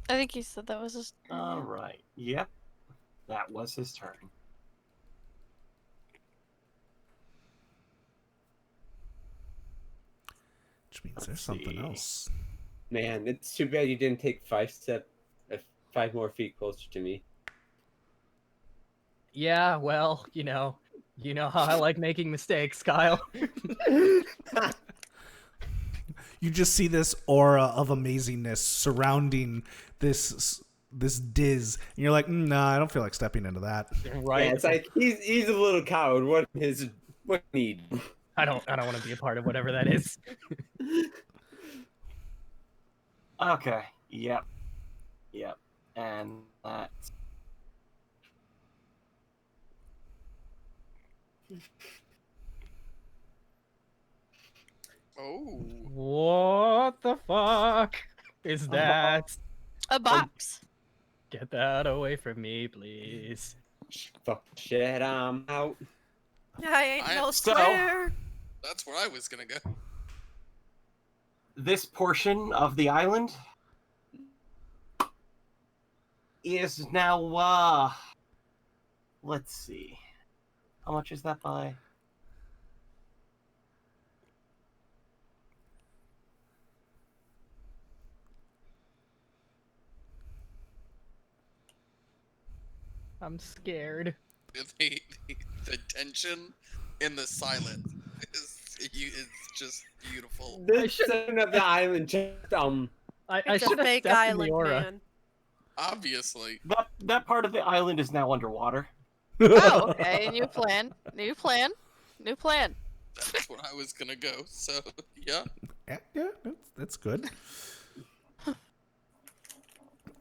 think he said that was his. All right. Yep. That was his turn. Which means there's Let's something see. else. Man, it's too bad you didn't take 5 more feet closer to me. Yeah, well, you know how I like making mistakes, Kyle. You just see this aura of amazingness surrounding this Diz, and you're like, nah, I don't feel like stepping into that. Right? Yeah, it's like he's a little coward. What need? I don't want to be a part of whatever that is. Okay. Yep. Yep. And that's Oh. What the fuck is that? A box. Get that away from me, please. Fuck shit, I'm out. I ain't I- no So- square. That's where I was gonna go. this portion of the island is now let's see. How much is that by? I'm scared. The tension in the silence is just beautiful. This section of the island just I It's should a have fake stepped in the island, aura. man. Obviously. That part of the island is now underwater. Oh, okay. New plan. New plan. New plan. That's where I was gonna go. So yeah. Yeah, that's good. All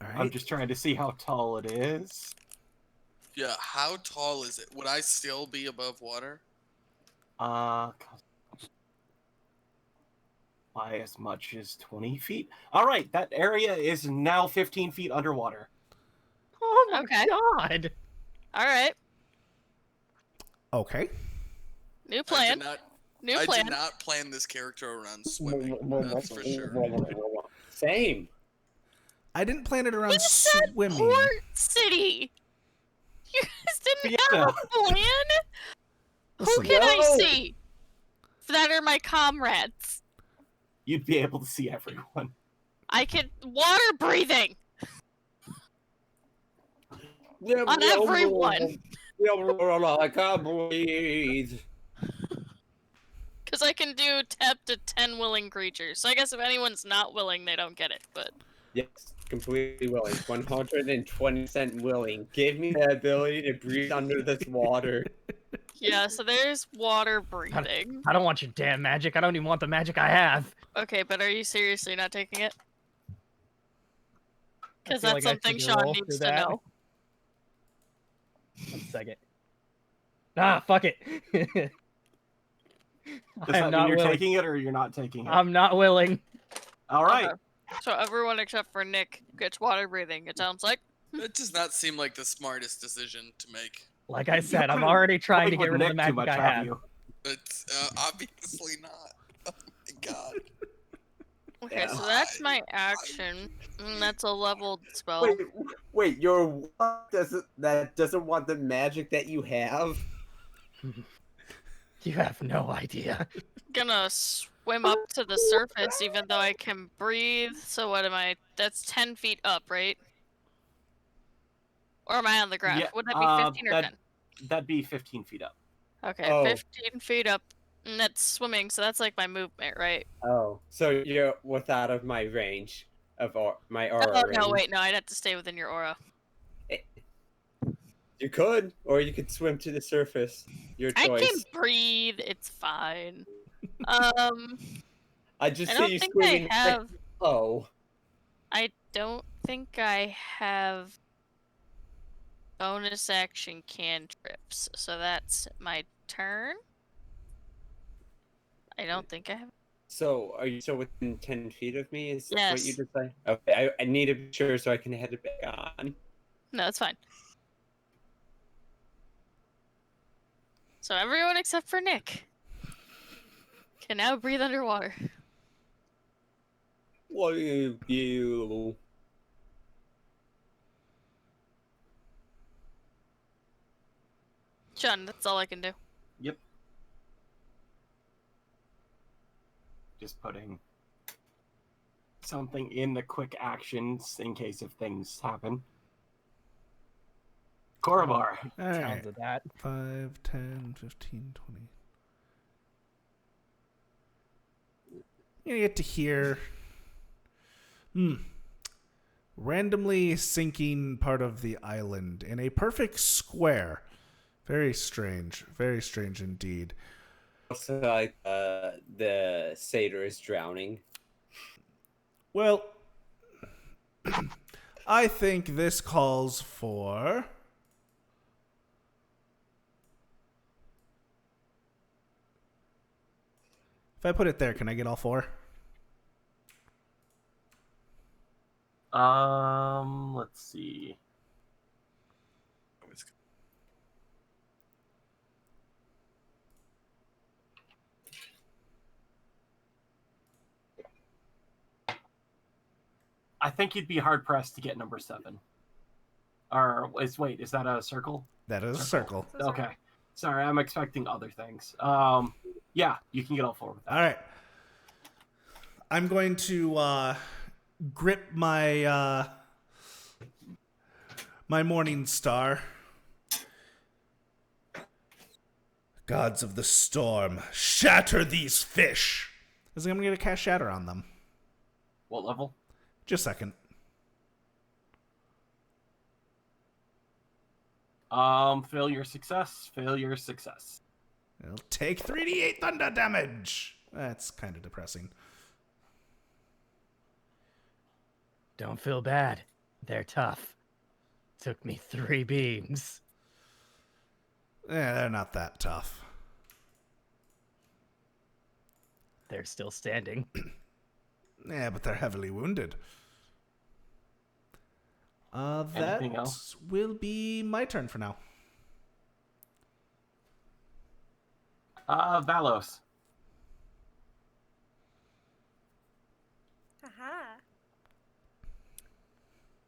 I'm right. just trying to see how tall it is. Yeah, how tall is it? Would I still be above water? By as much as 20 feet. All right, that area is now 15 feet underwater. Oh my Okay. god! All right. Okay. New I plan. did not, New I plan. did not plan this character around swimming. That's for sure. Same. I didn't plan it around You said swimming. Port City. You guys didn't have Yeah. a plan? Listen, Who can I No. see? That are my comrades. You'd be able to see everyone. I can water breathing on everyone I can't breathe. because I can do up to 10 willing creatures. So I guess if anyone's not willing, they don't get it. But Yes, completely willing. 120% willing. Give me the ability to breathe under this water. yeah, so there's water breathing. I don't want your damn magic. I don't even want the magic I have. Okay, but are you seriously not taking it? I Because feel that's like I something should Sean roll needs through to that. know. 1 second. Ah, fuck it. Does I that am mean not you're willing. taking it or you're not taking it? I'm not willing. All right. Okay. So everyone except for Nick gets water breathing, it sounds like. That does not seem like the smartest decision to make. Like I said, I'm You've been already trying to playing get with rid of the Nick too magic much, I have have. you? It's obviously not. Oh my god. Okay, Yeah. so that's my action. And that's a leveled spell. Wait, your what doesn't want the magic that you have? You have no idea. Gonna swim up to the surface even though I can breathe. So what am I? That's 10 feet up, right? Or am I on the ground? Yeah, Would that be 15 or 10? That'd be 15 feet up. Okay, Oh. 15 feet up. And that's swimming, so that's like my movement, right? Oh, so you're without of my range of my aura Oh, range. no, wait, no, I'd have to stay within your aura. You could, or you could swim to the surface. Your I choice. can breathe, it's fine. I just I see don't you think swimming. I have. Oh, I don't think I have bonus action cantrips, so that's my turn. I don't think I have. so are you still within 10 feet of me? Is what you Yes. just say? Okay, I need to be sure so I can head it back on. No, it's fine. So everyone except for Nick can now breathe underwater. What you? John, that's all I can do. Yep. Just putting something in the quick actions in case if things happen. Korovar. All Sounds right. of that. 5, 10, 15, 20. You're gonna get to hear randomly sinking part of the island in a perfect square. Very strange indeed. Also, like the satyr is drowning. Well, I think this calls for if I put it there, can I get all 4? Let's see. I think you'd be hard pressed to get number 7. Or is that a circle? That is a circle. Okay. Sorry, I'm expecting other things. Yeah, you can get all 4 with that. All right. I'm going to grip my my morning star. Gods of the storm, shatter these fish. Because I'm going to cast shatter on them. What level? Just a second. Failure, success. Failure, success. It'll take 3d8 thunder damage. That's kind of depressing. Don't feel bad. They're tough. Took me 3 beams. Yeah, they're not that tough. They're still standing. Yeah, but they're heavily wounded. Anything That else? will be my turn for now. Valos. Haha.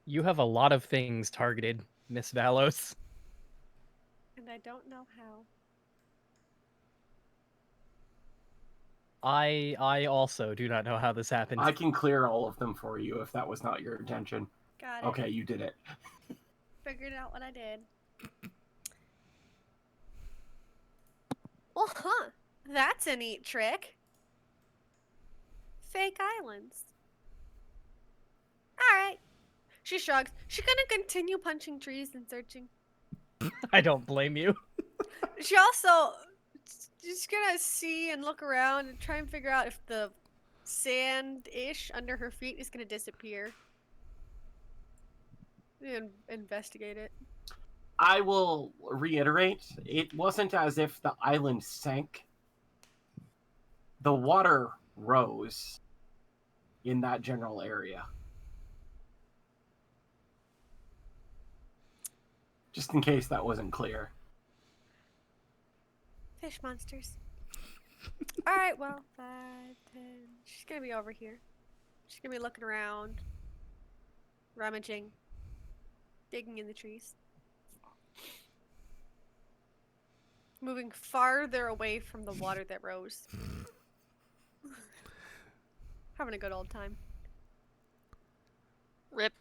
You have a lot of things targeted, Miss Valos. And I don't know how. I also do not know how this happened. I can clear all of them for you if that was not your intention. Got it. Okay, you did it. Figured out what I did. Well, huh. That's a neat trick. Fake islands. Alright. She shrugs. She's gonna continue punching trees and searching. I don't blame you. She also just gonna see and look around and try and figure out if the sand-ish under her feet is gonna disappear. And investigate it. I will reiterate, it wasn't as if the island sank. The water rose in that general area. Just in case that wasn't clear. Fish monsters. All right, well, 5, 10. She's gonna be over here. She's gonna be looking around, rummaging, digging in the trees, moving farther away from the water that rose. Having a good old time. Rip.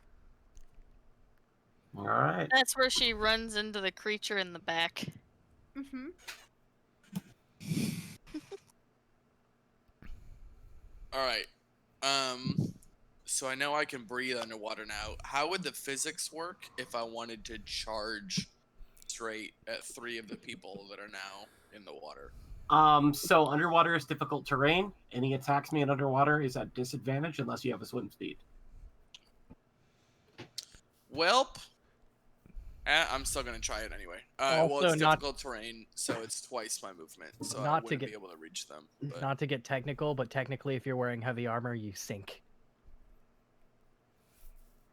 All right. That's where she runs into the creature in the back. Mm-hmm. All right. So I know I can breathe underwater now. How would the physics work if I wanted to charge straight at 3 of the people that are now in the water? So underwater is difficult terrain. Any attacks made underwater is at disadvantage unless you have a swim speed. Welp. I'm still gonna try it anyway. Well, Also it's not- difficult terrain, so it's twice my movement, so I Not to wouldn't get- be able to reach them. But... Not to get technical, but technically, if you're wearing heavy armor, you sink.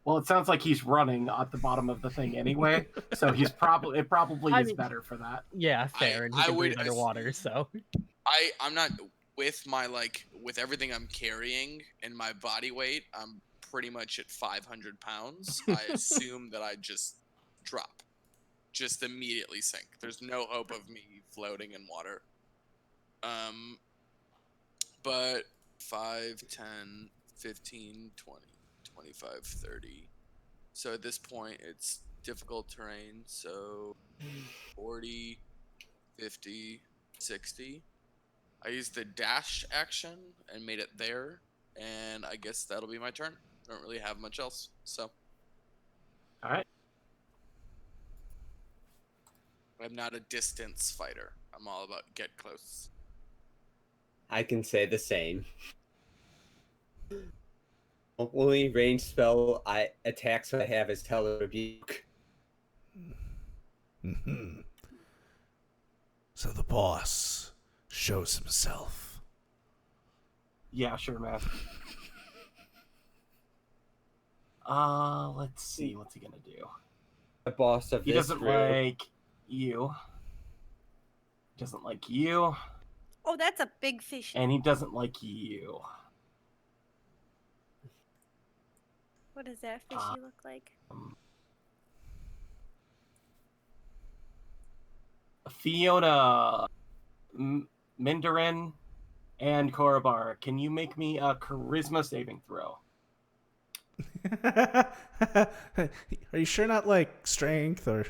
Well, it sounds like he's running at the bottom of the thing anyway, so he's probably I is mean- better for that. Yeah, fair, and he I can breathe would underwater, so. I'm not with my with everything I'm carrying and my body weight. I'm pretty much at 500 pounds. I assume that I just drop, just immediately sink. There's no hope of me floating in water. But 5, 10, 15, 20, 25, 30. So at this point, it's difficult terrain. So 40, 50, 60. I used the dash action and made it there, and I guess that'll be my turn. I don't really have much else, so All right. I'm not a distance fighter. I'm all about get close. I can say the same. Only range spell attacks I have is Telerebuke. Mm-hmm. So the boss shows himself. Yeah, sure, man. Let's see. What's he gonna do? The boss of He this doesn't group. like you. Doesn't like you. Oh, that's a big fish. And he doesn't like you. What does that fishy look like? Fiona, Mindarin, and Korobar, can you make me a charisma saving throw? Are you sure not like strength or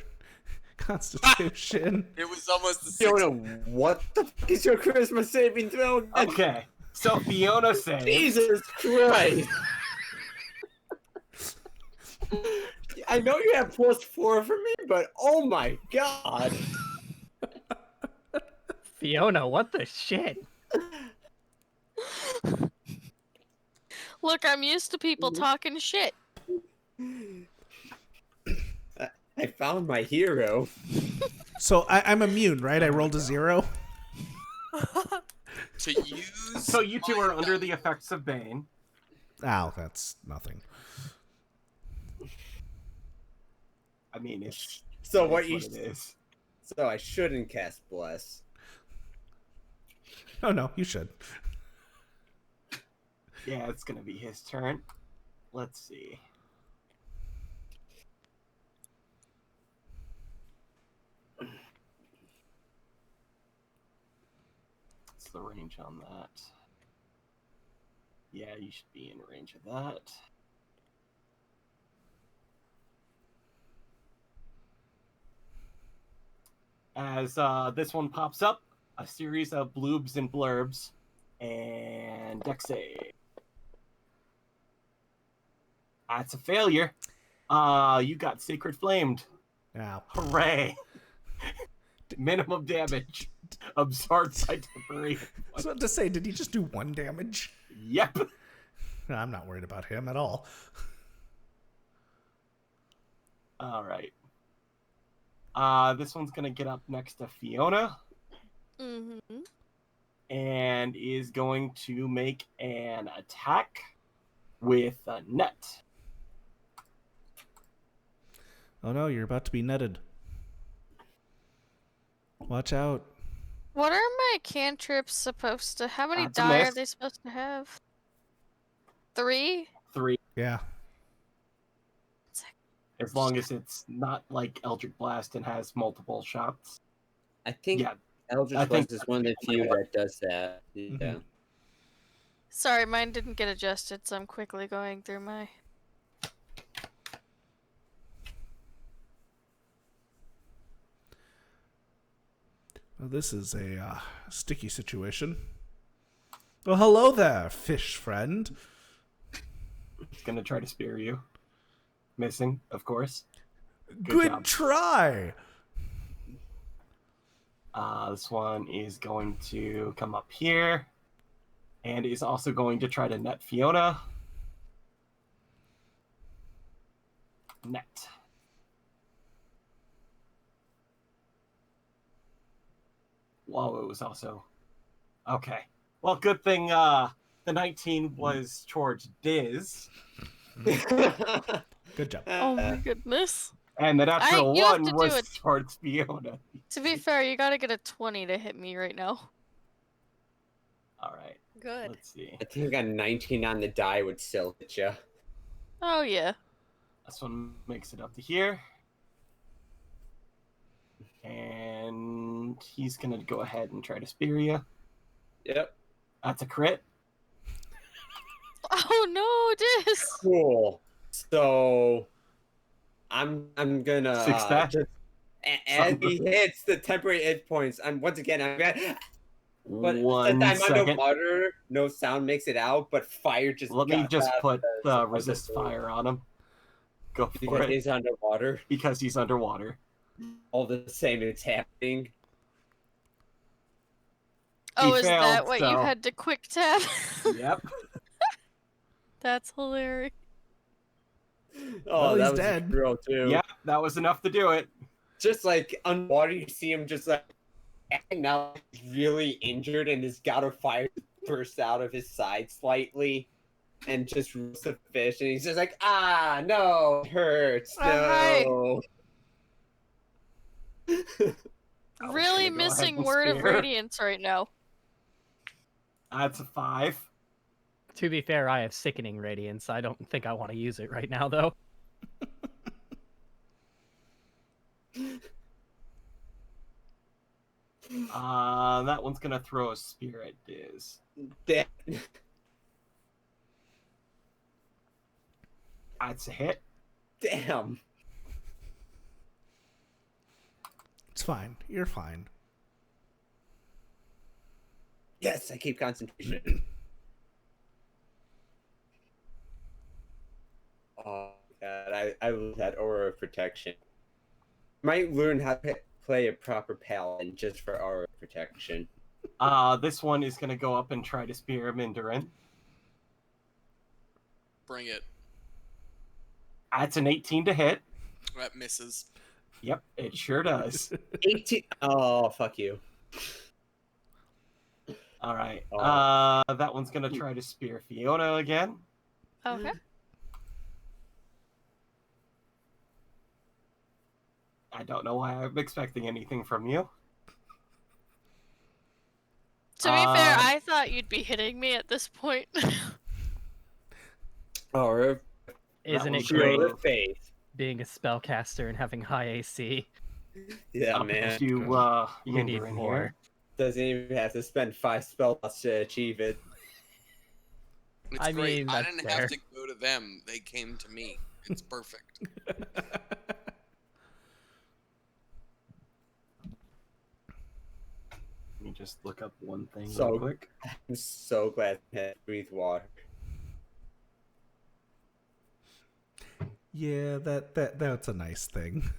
constitution? It was almost the Fiona, six. what the fuck is your charisma saving throw? Okay, so Fiona saves. Jesus Christ! I know you have +4 for me, but oh my god! Fiona, what the shit? Look, I'm used to people talking shit. I found my hero. So I'm immune, right? I rolled a 0. To use. So you two are my- under the effects of Bane. Ow, that's nothing. I mean, it's So it what is you? it is. So I shouldn't cast Bless. Oh no, you should. Yeah, it's gonna be his turn. Let's see. What's the range on that? Yeah, you should be in range of that. As this one pops up, a series of bloobs and blurbs, and dex save. That's a failure. You got Sacred Flamed. Ow. Hooray! Minimum damage absorbed by temporary. I was about to say, did he just do 1 damage? Yep. No, I'm not worried about him at all. All right. This one's gonna get up next to Fiona Mm-hmm. and is going to make an attack with a net. Oh no, you're about to be netted. Watch out. What are my cantrips supposed to? How many That's a die are miss. they supposed to have? 3? 3, Yeah. as long as it's not like Eldritch Blast and has multiple shots. I think Yeah, Eldritch I think Blast is one of the few that does that. Yeah. Sorry, mine didn't get adjusted, so I'm quickly going through my. Well, this is a sticky situation. Well, hello there, fish friend. he's gonna try to spear you. Missing, of course. Good job. try. This one is going to come up here, and is also going to try to net Fiona. Net. Whoa, it was also... Okay. Well, good thing the 19 was towards Diz, Good job. Oh my goodness. and the natural you have 1 to do was it. towards Fiona. To be fair, you gotta get a 20 to hit me right now. All right, Good. let's see. I think a 19 on the die would still hit you. Oh yeah. This one makes it up to here. And he's going to go ahead and try to spear you. Yep. That's a crit. Oh no, Dis. Cool. So I'm gonna 6 stat. as he hits the temporary hit points. I'm gonna. But One since I'm second. underwater, no sound makes it out, but fire just. Let me guts just out put because resist fire on him. Go for because it. he's underwater. Because he's underwater. All the same, it's happening. Oh, He is that failed, what you so- had to quick tap? Yep. That's hilarious. Oh, Well, that he's was dead. real too. Yep, that was enough to do it. Just like underwater, you see him just like acting now really injured, and his gout of fire bursts out of his side slightly, and just roasts the fish, and he's just like, ah, no, it hurts, Hi. no. I was Really gonna go ahead missing and Word of spear. Radiance right now. That's a 5. To be fair, I have Sickening Radiance. I don't think I want to use it right now, though. That one's gonna throw a spear at Diz. Damn. That's a hit. Damn. It's fine. You're fine. Yes, I keep concentration. Oh god, I love that aura of protection. Might learn how to play a proper paladin just for aura of protection. This one is gonna go up and try to spear Mindarin. Bring it. That's an 18 to hit. That misses. Yep, it sure does. 18. Oh, fuck you. All right. Oh. That one's gonna try to spear Fiona again. Okay. I don't know why I'm expecting anything from you. To be fair, I thought you'd be hitting me at this point. Aura Isn't it one's great of faith. being a spellcaster and having high AC? Yeah, I'll man. put you You need Mindarin more. here. Doesn't even have to spend 5 spell slots to achieve it. It's I great. mean, I that's didn't fair. have to go to them. They came to me. It's perfect. Let me just look up one thing So- real quick. I'm so glad I had to breathe water. Yeah, that's a nice thing.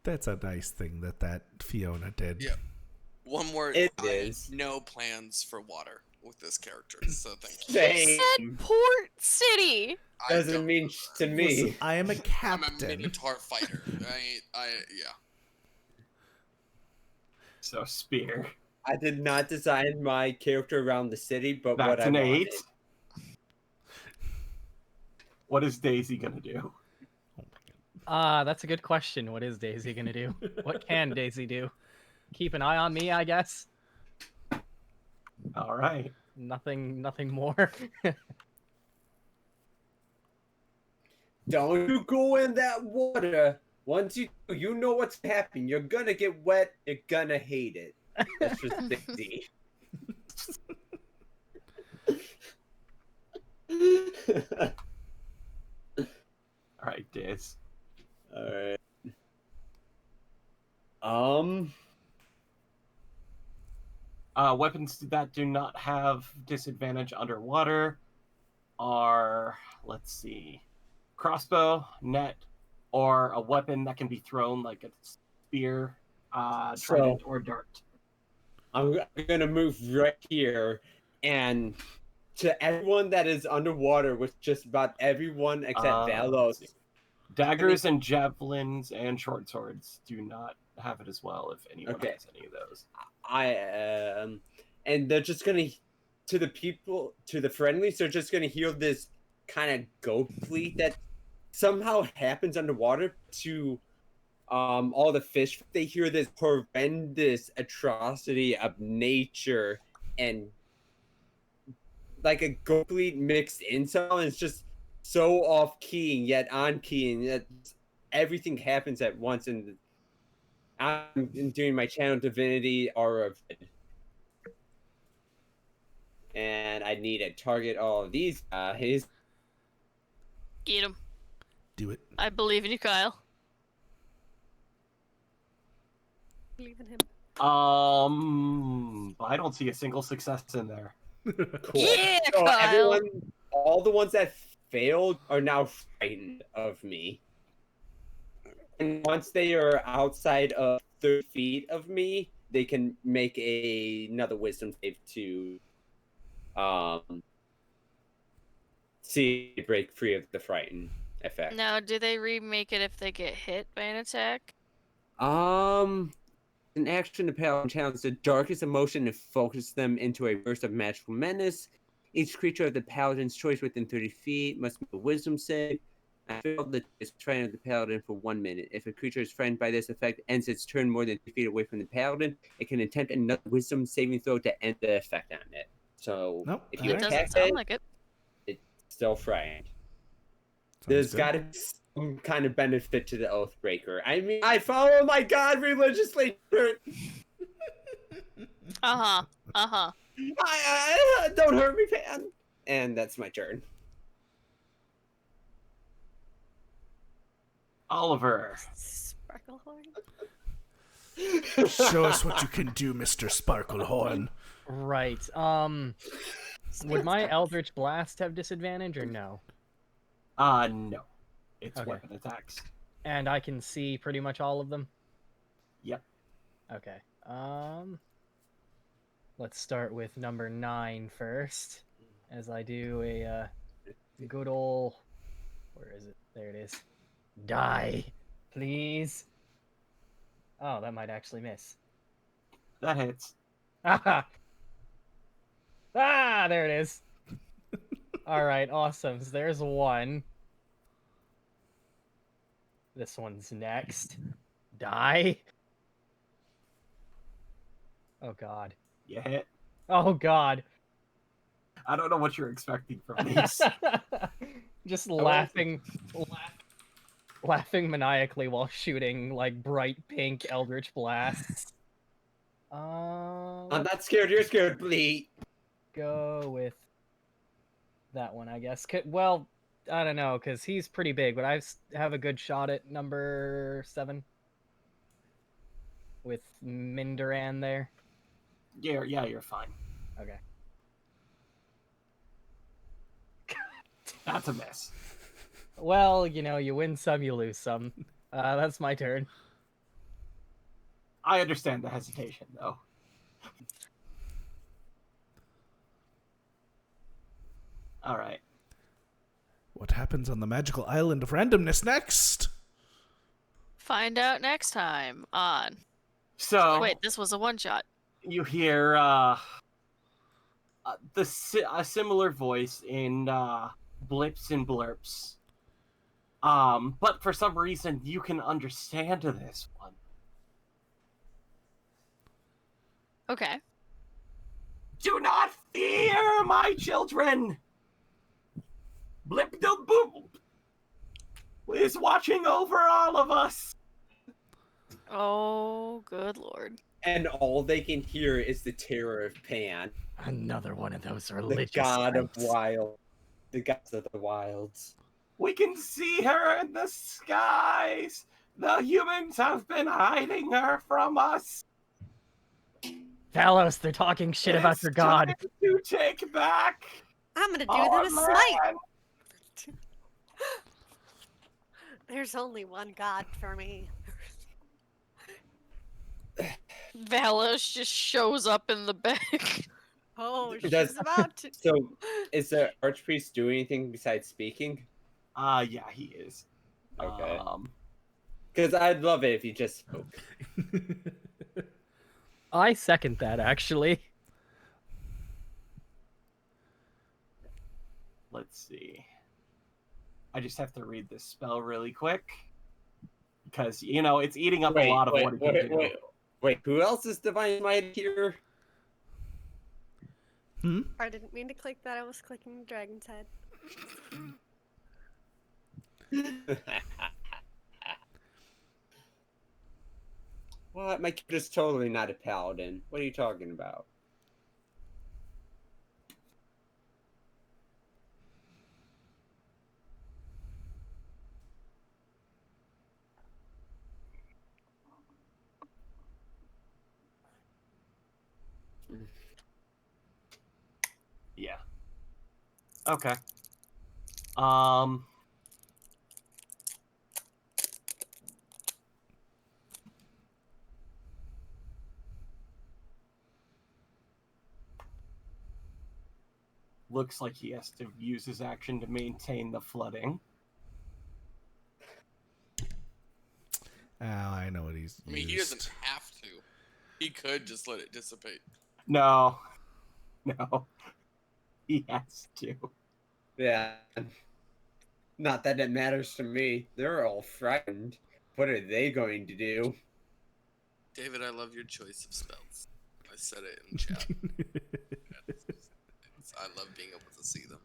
That's a nice thing that Fiona did. Yeah. One more. It I had is. no plans for water with this character, so thank you. He said Same. Port City. I Doesn't don't- mean to me. Listen, I am a I'm a captain. Minotaur fighter. Yeah. So spear. I did not design my character around the city, but what That's I an wanted. 8. What is Daisy gonna do? That's a good question. What is Daisy gonna do? What can Daisy do? Keep an eye on me, I guess. All right. Nothing more. Don't you go in that water. Once you do, you know what's happening. You're gonna get wet. You're gonna hate it. That's just Daisy. All right, Diz. All right. Weapons that do not have disadvantage underwater are, let's see, crossbow, net, or a weapon that can be thrown like a spear, trident, or dart. I'm gonna move right here, and to everyone that is underwater, with just about everyone except Let's see. Valos. Daggers and javelins and short swords do not have it as well. If anyone Okay. has any of those, And they're just gonna, to the people, to the friendlies, they're just gonna hear this kind of goat fleet that somehow happens underwater to all the fish. They hear this horrendous atrocity of nature and like a goat fleet mixed in somehow, and it's just so off keying yet on keying that everything happens at once. And I'm doing my channel divinity aura of, and I need to target all of these guys. Get him. Do it. I believe in you, Kyle. Believe in him. I don't see a single success in there. Cool. Yeah, So Kyle. everyone, all the ones that failed are now frightened of me. And once they are outside of 30 feet of me, they can make another wisdom save to see if they break free of the frighten effect. Now, do they remake it if they get hit by an attack? An action, the paladin channels the darkest emotion and focus them into a burst of magical menace. Each creature of the paladin's choice within 30 feet must make a wisdom save. I failed the frighten of the paladin for 1 minute. If a creature is frightened by this effect ends its turn more than 3 feet away from the paladin, it can attempt another wisdom saving throw to end the effect on it. So Nope. if you It Alright. attack doesn't sound it, like it. it's still frightened. Sounds There's good. got to be some kind of benefit to the Oathbreaker. I mean, I follow my god religiously. Uh-huh. Uh-huh. I don't hurt me, Pan. And that's my turn. Oliver. Sparklehorn. Show us what you can do, Mr. Sparklehorn. Right. Would my Eldritch Blast have disadvantage or no? No. It's Okay. weapon attacks. And I can see pretty much all of them? Yep. Okay. Let's start with number 9 first, as I do a good ol'... Where is it? There it is. Die, please. Oh, that might actually miss. That hits. Ah, there it is. All right, awesome. So there's one. This one's next. Die. Oh god. You hit. Oh god. I don't know what you're expecting from these. Just laughing maniacally while shooting like bright pink eldritch blasts. I'm Let's not scared. You're scared, bleed. go with that one, I guess. Well, I don't know, because he's pretty big, but I have a good shot at number 7 with Mindaran there. Yeah, you're fine. Okay. That's a miss. Well, you know, you win some, you lose some. That's my turn. I understand the hesitation, though. All right. What happens on the magical island of randomness next? Find out next time on... So Wait, this was a one-shot. you hear a similar voice in blips and blurps. But for some reason, you can understand this one. Okay. Do not fear, my children! Blip the boop is watching over all of us. Oh, good lord. And all they can hear is the terror of Pan, Another one of those the religious god of rites. wild, the gods of the wilds. We can see her in the skies. The humans have been hiding her from us. Talos, they're talking shit about It's your god. time to take back I'm gonna do our them a smite. land. There's only one god for me. Valos just shows up in the back. Oh, Does- she's about to. So, is the archpriest doing anything besides speaking? Yeah, he is. Okay. Because I'd love it if he just spoke. I second that, actually. Let's see. I just have to read this spell really quick. Because, it's eating up a lot of what it can do. Wait, who else is Divine Might here? I didn't mean to click that. I was clicking the dragon's head. What? My kid is totally not a paladin. What are you talking about? Yeah. Okay. Looks like he has to use his action to maintain the flooding. Oh, I know what he's I mean, he doesn't have to. He could just let it dissipate. No. He has to. Yeah. Not that it matters to me. They're all frightened. What are they going to do? David, I love your choice of spells. I said it in chat. I love being able to see them.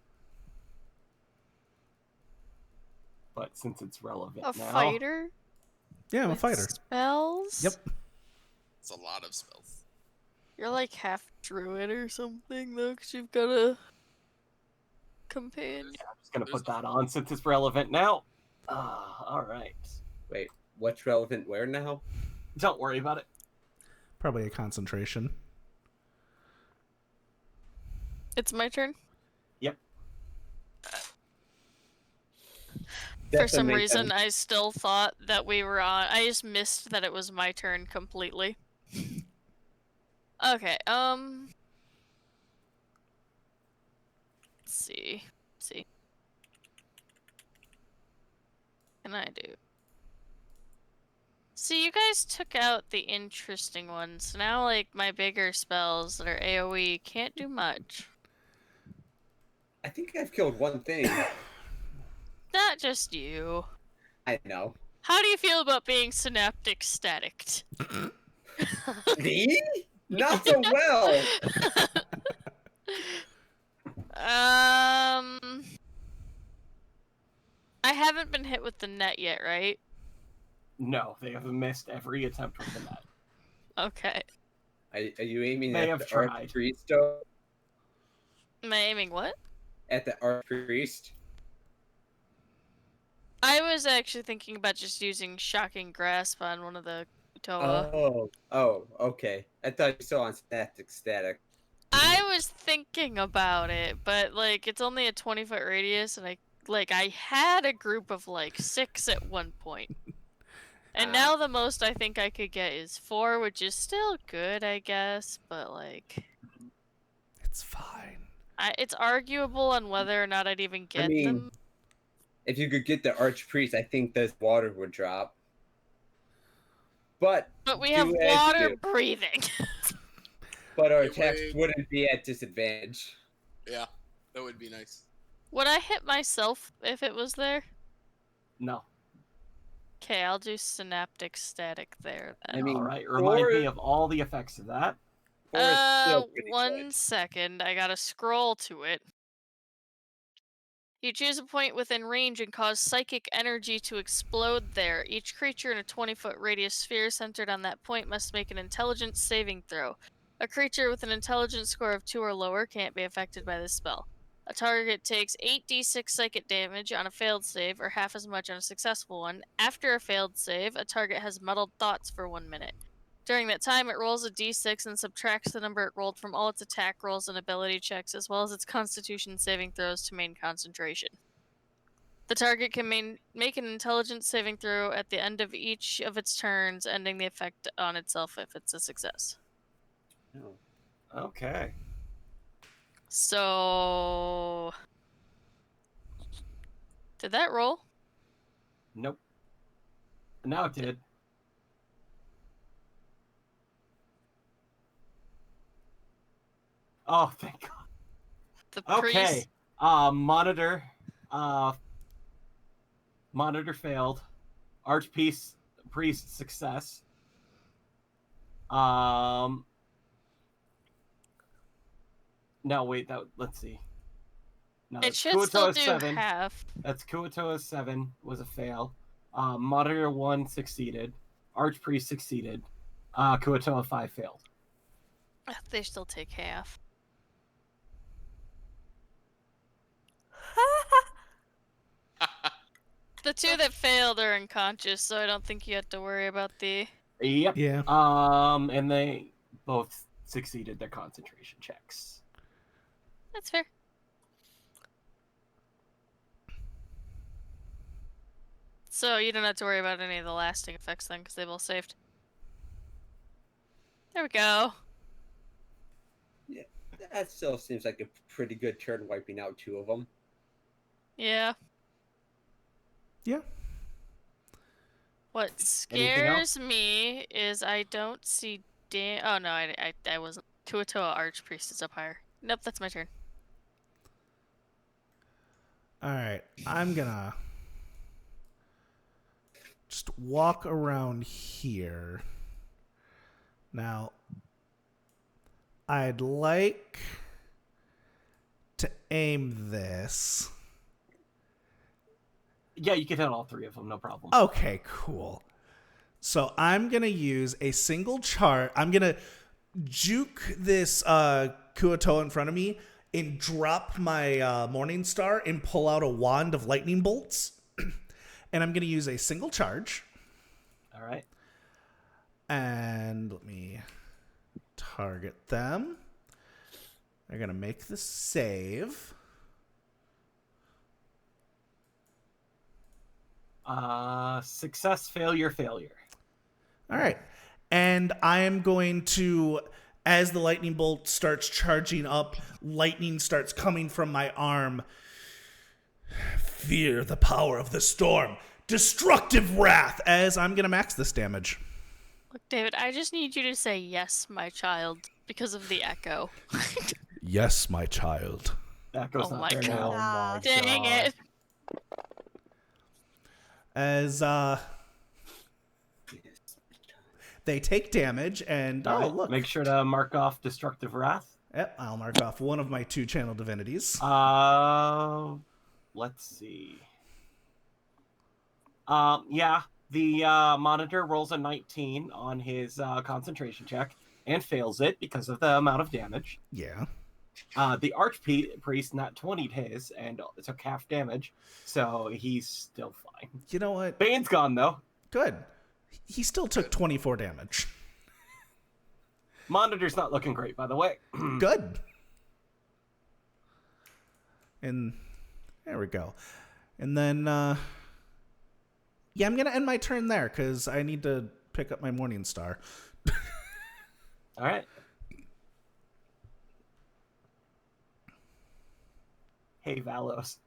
But since it's relevant A now... fighter? Yeah, I'm a With fighter. Spells? Yep. It's a lot of spells. You're like half druid or something, though, because you've got a companion. I'm just going to put that on since it's relevant now. Alright. Wait, what's relevant where now? Don't worry about it. Probably a concentration. It's my turn? Yep. For some Definitely reason, I still thought that we were on. I just missed that it was my turn completely. Okay, let's see. Can I do? See, you guys took out the interesting ones. Now, like, my bigger spells that are AoE can't do much. I think I've killed one thing. Not just you. I know. How do you feel about being synaptic staticked? Me? Not so well. I haven't been hit with the net yet, right? No, they have missed every attempt with the net. Okay. Are you aiming They at have the archpriest? Though? Am I aiming what? At the archpriest? I was actually thinking about just using Shocking Grasp on one of the Kutoa. Oh, okay. I thought you saw on static. I was thinking about it, but like it's only a 20-foot radius, and I had a group of like 6 at one point. And now the most I think I could get is 4, which is still good, I guess, but like It's fine. it's arguable on whether or not I'd even get them. If you could get the archpriest, I think this water would drop. But we have water breathing. But our attacks wouldn't be at disadvantage. Yeah, that would be nice. Would I hit myself if it was there? No. Okay, I'll do synaptic static there then. I mean, All right. Remind four- me of all the effects of that. 4 is still pretty 1 good. second. I gotta scroll to it. You choose a point within range and cause psychic energy to explode there. Each creature in a 20-foot radius sphere centered on that point must make an intelligence saving throw. A creature with an intelligence score of 2 or lower can't be affected by this spell. A target takes 8d6 psychic damage on a failed save, or half as much on a successful one. After a failed save, a target has muddled thoughts for 1 minute. During that time, it rolls a d6 and subtracts the number it rolled from all its attack rolls and ability checks, as well as its constitution saving throws to main concentration. The target can make an intelligence saving throw at the end of each of its turns, ending the effect on itself if it's a success. No. Okay. So... Did that roll? Nope. Now it did. Oh, thank God. The Okay. priest... Monitor. Monitor failed. Archpriest success. No, wait. Let's see. No, It that's should still Kuotoa's do 7. half. That's Kuotoa's 7 was a fail. Monitor 1 succeeded. Archpriest succeeded. Kuotoa 5 failed. They still take half. The two that failed are unconscious, so I don't think you have to worry about the... Yep. Yeah. And they both succeeded their concentration checks. That's fair. So you don't have to worry about any of the lasting effects then, because they've all saved. There we go. That still seems like a pretty good turn, wiping out 2 of them. Yeah. Yeah. What Anything else? scares me is I don't see oh no, I wasn't. Kuotoa Archpriest is up higher. Nope, that's my turn. All right. I'm gonna just walk around here. Now, I'd like to aim this. Yeah, you can hit all 3 of them, no problem. Okay, cool. So I'm going to use a single chart. I'm going to juke this Kuotoa in front of me and drop my Morning Star and pull out a wand of lightning bolts. And I'm going to use a single charge. All right. And let me target them. They're going to make the save. Success, failure, failure. All right. And I am going to, as the lightning bolt starts charging up, lightning starts coming from my arm. Fear the power of the storm. Destructive wrath, as I'm going to max this damage. Look, David, I just need you to say yes, my child, because of the echo. Yes, my child. That goes Oh not my there God. now. Ah, Dang it. As they take damage, and All right, look. make sure to mark off destructive wrath. Yep, I'll mark off one of my 2 channel divinities. Let's see. Yeah, the monitor rolls a 19 on his concentration check and fails it because of the amount of damage. Yeah. The Archpriest not 20'd his and took half damage, so he's still fine. You know what? Bane's gone, though. Good. He still took 24 damage. Monitor's not looking great, by the way. Good. And there we go. And then, yeah, I'm going to end my turn there because I need to pick up my Morning Star. All right. Hey, Valos.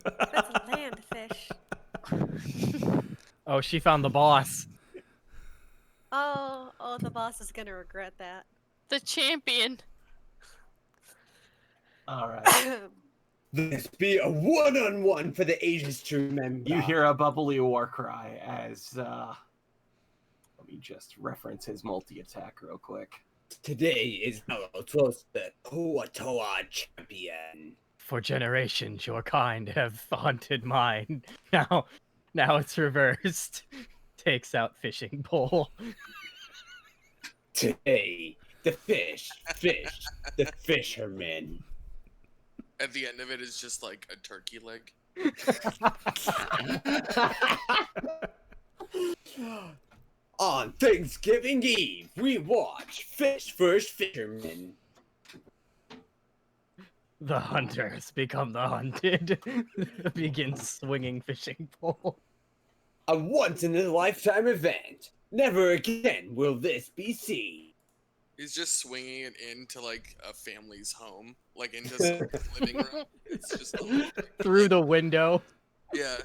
that's a land fish. Oh, she found the boss. Oh, the boss is gonna regret that. The champion. All right. This be a one-on-one for the ages to remember. You hear a bubbly war cry as let me just reference his multi-attack real quick. Today is our close to Kuatoa champion. For generations, your kind have hunted mine. Now it's reversed. Takes out fishing pole. Today, the fish, the fisherman. At the end of it is just like a turkey leg. On Thanksgiving Eve, we watch Fish First Fisherman. The hunter has become the hunted. Begins swinging fishing pole. A once-in-a-lifetime event. Never again will this be seen. He's just swinging it into like a family's home, like into someone's living room. It's just Through the window. yeah.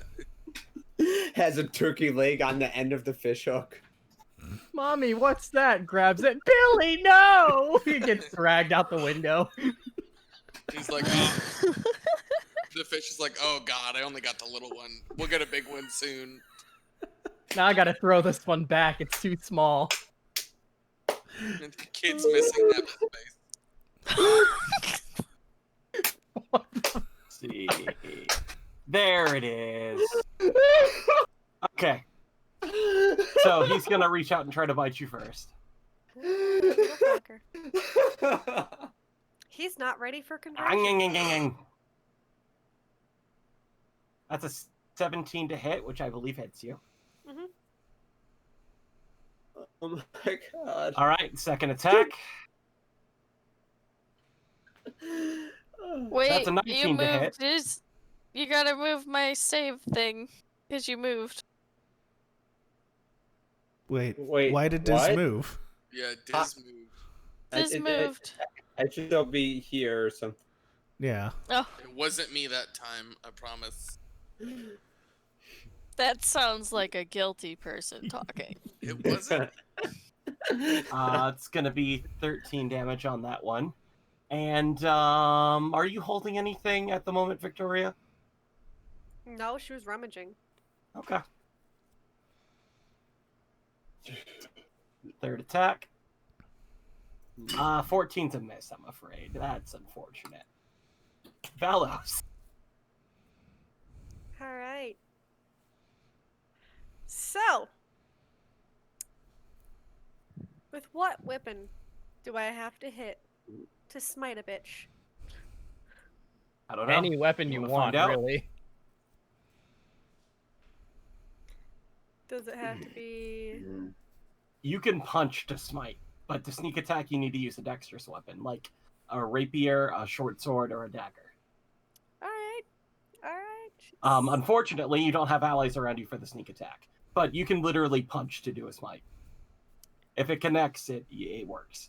Has a turkey leg on the end of the fish hook. Mommy, what's that? Grabs it. Billy, no! He gets dragged out the window. He's like, oh. The fish is like, oh god, I only got the little one. We'll get a big one soon. Now I gotta throw this one back. It's too small. And the kid's missing that space. See. There it is. Okay. So he's gonna reach out and try to bite you first. Fucker. He's not ready for conversion. That's a 17 to hit, which I believe hits you. Mm-hmm. Oh my god. All right, second attack. Wait, That's a 19 you to moved. hit. You gotta move my save thing because you moved. Wait, Wait, why did Diz what? move? Yeah, Diz moved. Diz moved. I should still be here or something. Yeah. Oh, It wasn't me that time, I promise. that sounds like a guilty person talking. It wasn't. It's gonna be 13 damage on that one. And are you holding anything at the moment, Victoria? No, she was rummaging. Okay. Third attack. 14's a miss, I'm afraid. That's unfortunate. Valos. All right. So, with what weapon do I have to hit to smite a bitch? I don't know. Any weapon you wanna want, find out? really. Does it have to be? You can punch to smite, but to sneak attack, you need to use a dexterous weapon, like a rapier, a short sword, or a dagger. All right. All right. Unfortunately, you don't have allies around you for the sneak attack, but you can literally punch to do a smite. If it connects, it works.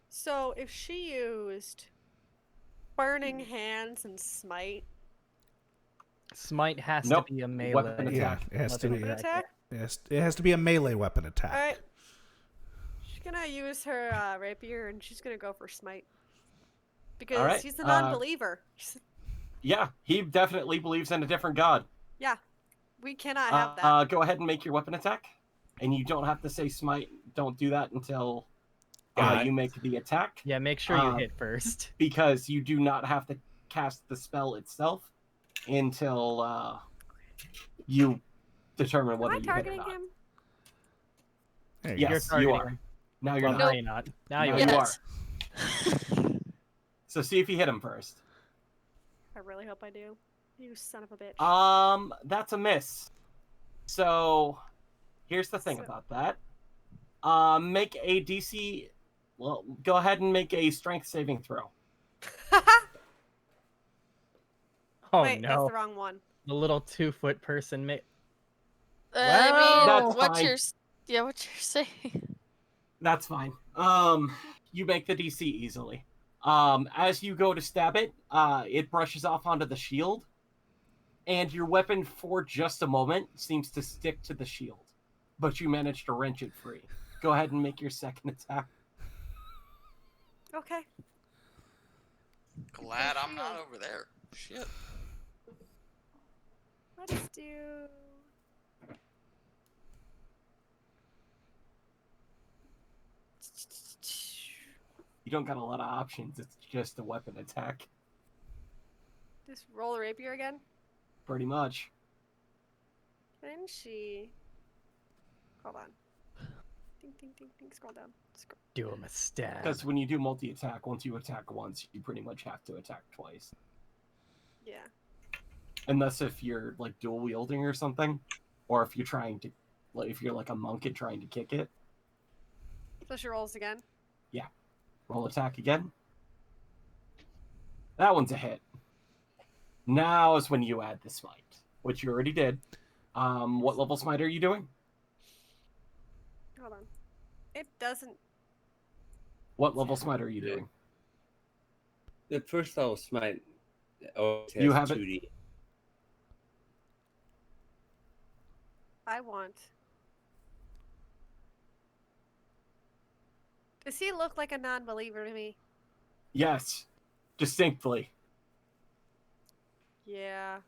So if she used burning hands and smite, Smite has Nope. to be a melee. Weapon Yeah, attack. it has to Weapon be. attack. It has to be a melee weapon attack. All right. She's gonna use her rapier and she's gonna go for smite because All right, he's a non-believer. Yeah, he definitely believes in a different god. Yeah, we cannot have that. Go ahead and make your weapon attack. And you don't have to say smite. Don't do that until you make the attack. Yeah, make sure you hit first. Because you do not have to cast the spell itself until you determine Am whether I you hit or targeting not. him? There you go. Yes, You're you targeting are. him. Now you're Well, not. now you're not. Now you Now are. you Yes. are. So see if you hit him first. I really hope I do. You son of a bitch. That's a miss. So here's the thing So- about that. Make a DC. Well, go ahead and make a strength saving throw. Oh Wait, that's no, the wrong one. the little 2-foot person. I Well, mean, that's fine. what's your saying? That's fine. You make the DC easily. As you go to stab it, it brushes off onto the shield, and your weapon for just a moment seems to stick to the shield, but you manage to wrench it free. Go ahead and make your second attack. Okay. Glad I'm not shield. over there. Shit. Let's do. You don't got a lot of options. It's just a weapon attack, Just roll a rapier again. pretty much. Then she. Hold on. Ding, ding, ding, ding. Scroll down. Scroll. Do him a stab. Because when you do multi-attack, once you attack once, you pretty much have to attack twice. Yeah. Unless if you're like dual wielding or something, or if you're trying to, like, if you're like a monk and trying to kick it, So she rolls again. roll attack again. That one's a hit. Now is when you add the smite, which you already did. What level smite are you doing? Hold on. It doesn't. What level smite are you doing? The first level smite always has You have it? 2D. I want. Does he look like a non-believer to me? Yes, distinctly. Yeah.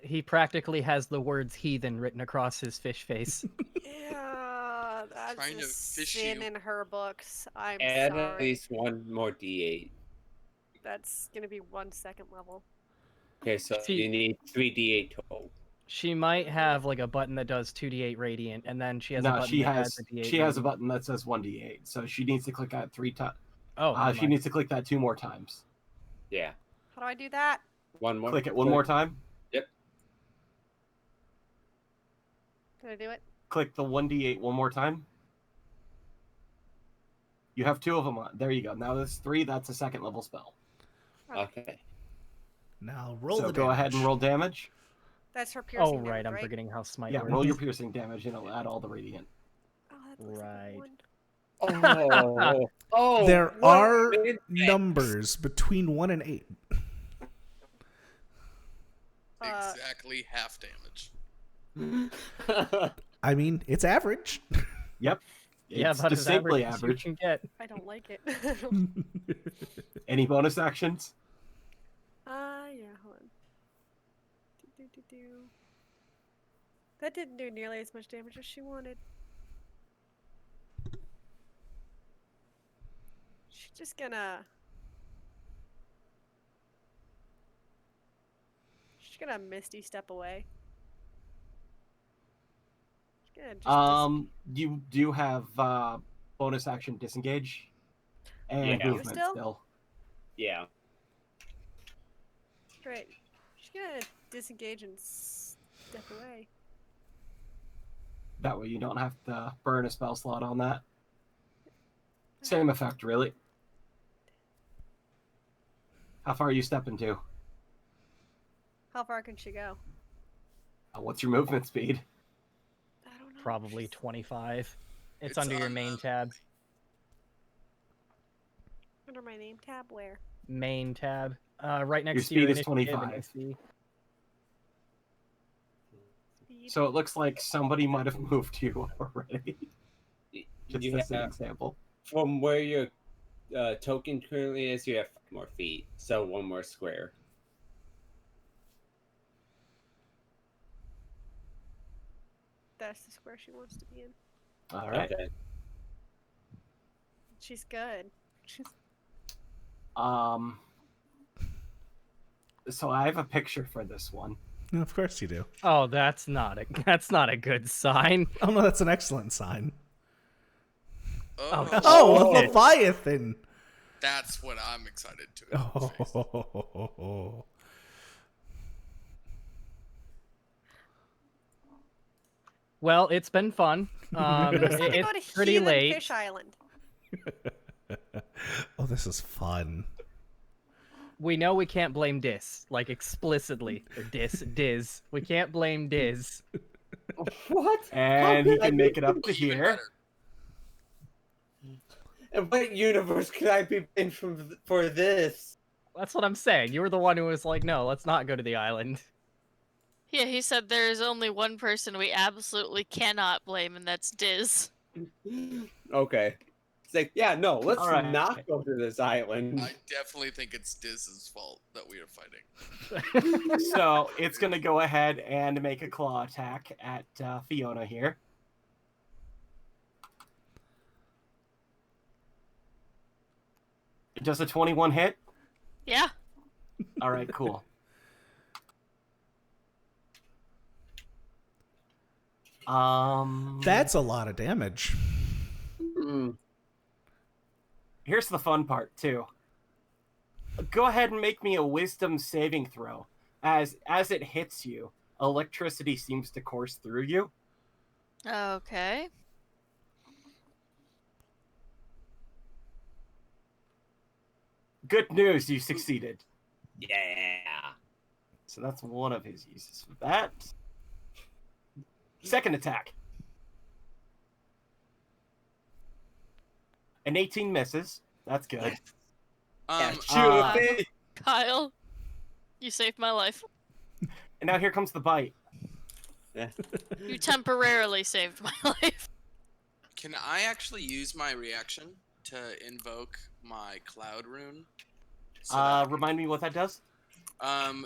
He practically has the words heathen written across his fish face. Yeah. That's Trying a to fish sin you. in her books. I'm Add at sorry. least one more D8. That's gonna be 1 second level. Okay, so See- you need 3D8 total. She might have like a button that does 2d8 radiant, and then she has a No, button she that has adds a d8 she has a radiant. button that says 1d8, so she needs to click that 3 times. Oh, never She mind. needs to click that 2 more times. Yeah. How do I do that? One more. Click it one more time. Yep. Did I do it? Click the 1d8 one more time. You have 2 of them on. There you go. Now there's 3. That's a second level spell. Okay. Now roll so the go ahead and damage. roll damage. That's her piercing Oh, damage, right. I'm right? forgetting how smite Yeah, works. roll your piercing damage and it'll add all the radiant. Oh, that looks Right. like a 1. Oh. Oh. There what are mid- numbers between 1 and 8. Exactly half damage. I mean, it's average. Yep. Yeah, It's about as distinctly average as average. you can get. I don't like it. Any bonus actions? Yeah, hold on. Do. That didn't do nearly as much damage as she wanted. She's just gonna. She's gonna misty step away. She's gonna just You do have bonus action disengage and Yeah. movement Still? still. Yeah. Great. She's gonna disengage and step away. That way you don't have to burn a spell slot on that. Same effect, really. How far are you stepping to? How far can she go? What's your movement speed? I don't know. Probably 25. It's under your on, main tab. Under my name tab, where? Main tab. Right next Your to your speed is initiative 25. and AC. Speed. So it looks like somebody might have moved you already. Just You as an have, example. from where your token currently is, you have 5 more feet. So 1 more square. That's the square she wants to be in. All right. Okay. She's good. She's So I have a picture for this one. Of course you do. Oh, that's not a good sign. Oh no, that's an excellent sign. Oh, Oh, Oh. a Leviathan! that's what I'm excited to. face. Oh. Well, it's been fun. gonna go to It's pretty Heathen late. Fish Island. Oh, this is fun. We know we can't blame Dis, like explicitly. Or Diz. We can't blame Diz. What? And he can make it up to Even here. better. In what universe could I be in for this? That's what I'm saying. You were the one who was like, no, let's not go to the island. Yeah, he said there is only one person we absolutely cannot blame, and that's Diz. Okay. It's like, yeah, no, let's All right. not go to this island. I definitely think it's Diz's fault that we are fighting. So it's going to go ahead and make a claw attack at Fiona here. Does a 21 hit? Yeah. All right, cool. That's a lot of damage. Mm. Here's the fun part too. Go ahead and make me a wisdom saving throw. As it hits you, electricity seems to course through you. Okay. Good news, you succeeded. Yeah. So that's one of his uses for that. Second attack. An 18 misses. That's good. Um, Uh, Kyle, you saved my life. And now here comes the bite. You temporarily saved my life. can I actually use my reaction to invoke my cloud rune? So that- Remind me what that does?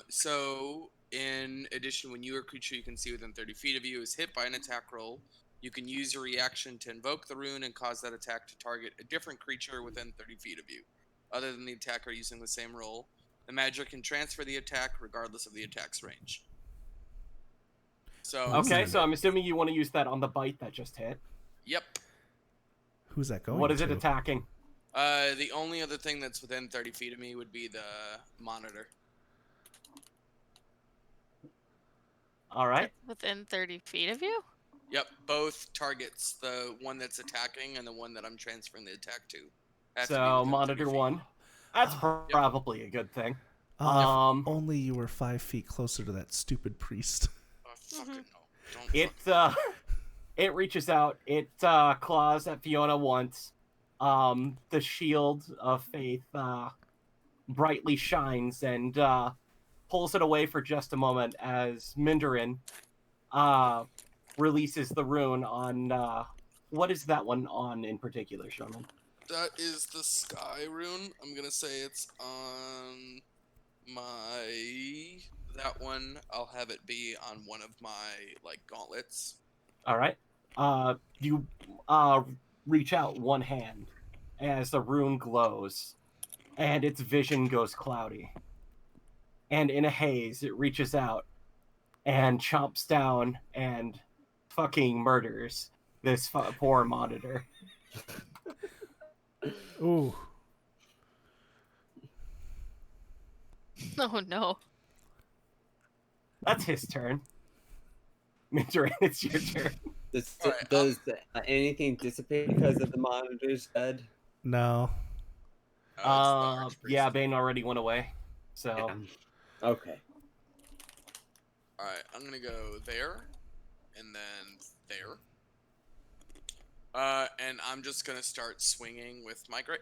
So in addition, when you or creature you can see within 30 feet of you is hit by an attack roll, you can use your reaction to invoke the rune and cause that attack to target a different creature within 30 feet of you, other than the attacker using the same roll. The magic can transfer the attack regardless of the attack's range. So Okay, so I'm assuming you want to use that on the bite that just hit. Yep. Who's that going What is to? it attacking? The only other thing that's within 30 feet of me would be the monitor. All right. Within 30 feet of you? Yep, both targets, the one that's attacking and the one that I'm transferring the attack to. have to be So within 30 monitor feet. 1. That's Oh. probably a good thing. If only you were 5 feet closer to that stupid priest. Oh, fucking no. Don't It fuck- it reaches out. It claws at Fiona once. The shield of faith brightly shines and pulls it away for just a moment as Mindarin releases the rune on what is that one on in particular, Sherman? That is the sky rune. I'm gonna say it's on my that one. I'll have it be on one of my like gauntlets. All right. You reach out one hand as the rune glows, and its vision goes cloudy. And in a haze, it reaches out and chomps down and fucking murders this poor monitor. Ooh. Oh no. That's his turn. Mindarin, it's your turn. Does, Alright, anything dissipate because of the monitor's dead? No. Oh, it's the Archpriest. Yeah, Bane already went away. So Yeah. Okay. Alright, I'm gonna go there, and then there. And I'm just gonna start swinging with my great.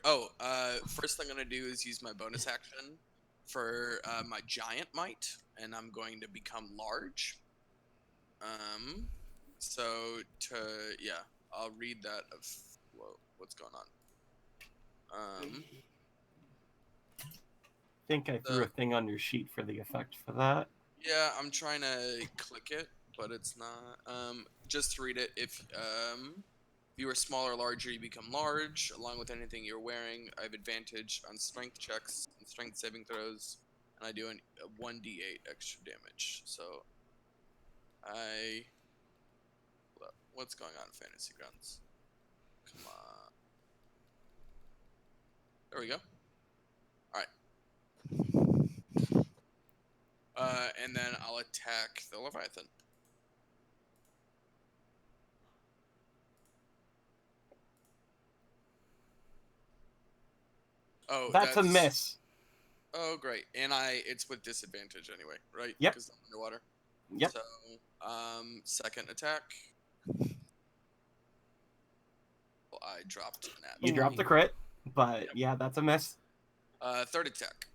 First thing I'm gonna do is use my bonus action for my giant might, and I'm going to become large. So I'll read that of what's going on. I think I threw a thing on your sheet for the effect for that. Yeah, I'm trying to click it, but it's not. Just to read it, if you are small or larger, you become large. Along with anything you're wearing, I have advantage on strength checks and strength saving throws, and I do a 1d8 extra damage. So, what's going on, Fantasy Grounds? Come on. There we go. And then I'll attack the Leviathan. Oh, That's a miss. Oh, great. And it's with disadvantage anyway, right? Yep. Because I'm underwater. Yep. So, second attack. Well, I dropped that. You dropped the crit, but yeah, that's a miss. Third attack.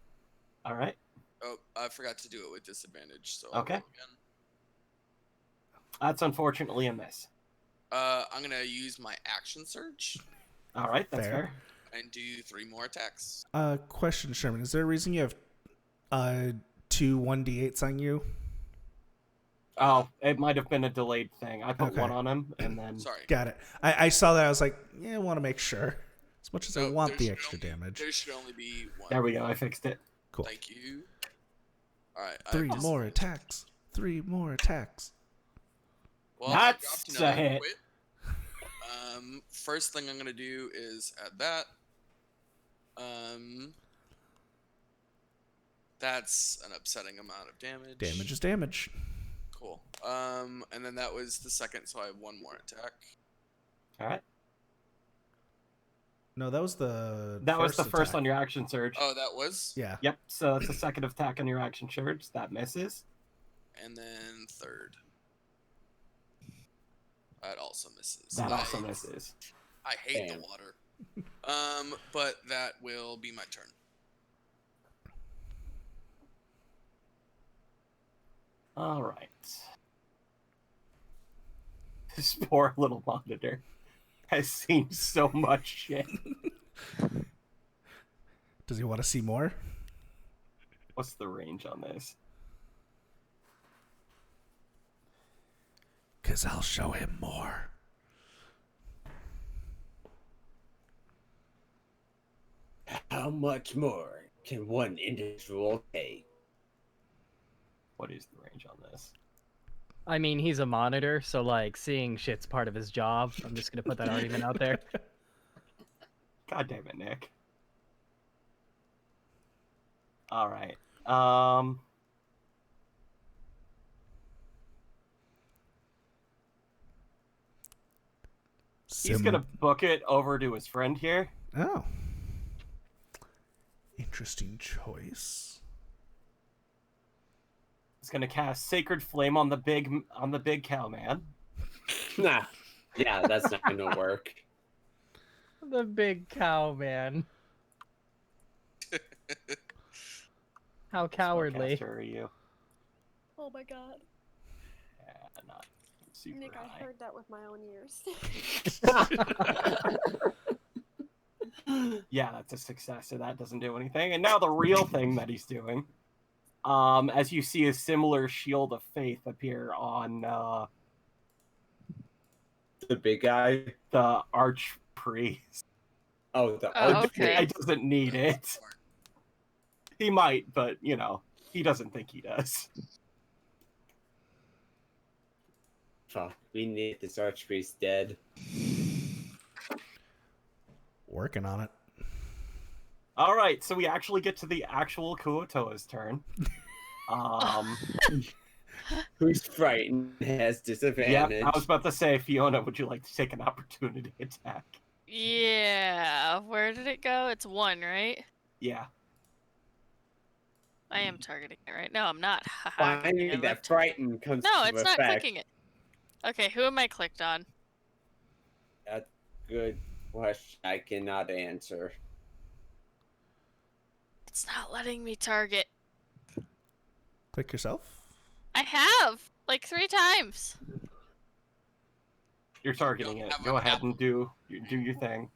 All right. Oh, I forgot to do it with disadvantage, so I'll Okay. roll again. That's unfortunately a miss. I'm gonna use my action surge All right, that's Fair. fair. And do 3 more attacks. Question, Sherman. Is there a reason you have 2 1d8s on you? Oh, it might have been a delayed thing. I put Okay. 1 on him, and then Sorry. Got it. I saw that. I was like, yeah, I want to make sure. As much as I No, want there the should extra only- damage. There should only be 1. there we go. I fixed it. Cool. Thank you. All right. I 3 have more disadvantage. attacks. 3 more attacks. Well, I That's dropped a another hit. quit. First thing I'm gonna do is add that. That's an upsetting amount of damage. Damage is damage. Cool. And then that was the second, so I have 1 more attack. All right. No, that was the That was the first attack. on your action surge. Oh, that was. Yeah. Yep. So that's the second attack on your action surge. That misses. And then third. That also misses. That also I- misses. I hate Damn. the water. But that will be my turn. All right. This poor little monitor has seen so much shit. Does he want to see more? What's the range on this? Because I'll show him more. How much more can one individual take? What is the range on this? I mean, he's a monitor, so like seeing shit's part of his job. I'm just gonna put that argument out there. God damn it, Nick. All right. He's gonna book it over to his friend here. Oh. Interesting choice. He's gonna cast Sacred Flame on the big cow man. Nah. Yeah, that's not gonna work. The big cow man. How cowardly. Spellcaster are you? Oh my god. Yeah, not super Nick, I high. heard that with my own ears. Yeah, that's a success, so that doesn't do anything. And now the real thing that he's doing, as you see a similar shield of faith appear on The big guy. the archpriest. Oh, the Oh, archery. okay. He doesn't need it. He might, but you know, he doesn't think he does. Fuck, we need this archpriest dead. Working on it. All right, so we actually get to the actual Kuotoa's turn. Who's frightened has Yeah, disadvantage. I was about to say, Fiona, would you like to take an opportunity attack? Yeah. Where did it go? It's 1, right? Yeah. I am targeting it right. No, I'm not. Haha, Finally, damn that it. frighten comes No, to it's not effect. clicking it. Okay, who am I clicked on? That's a good question. I cannot answer. It's not letting me target. Click yourself. I have like 3 times. You're targeting it. Go ahead and do your thing.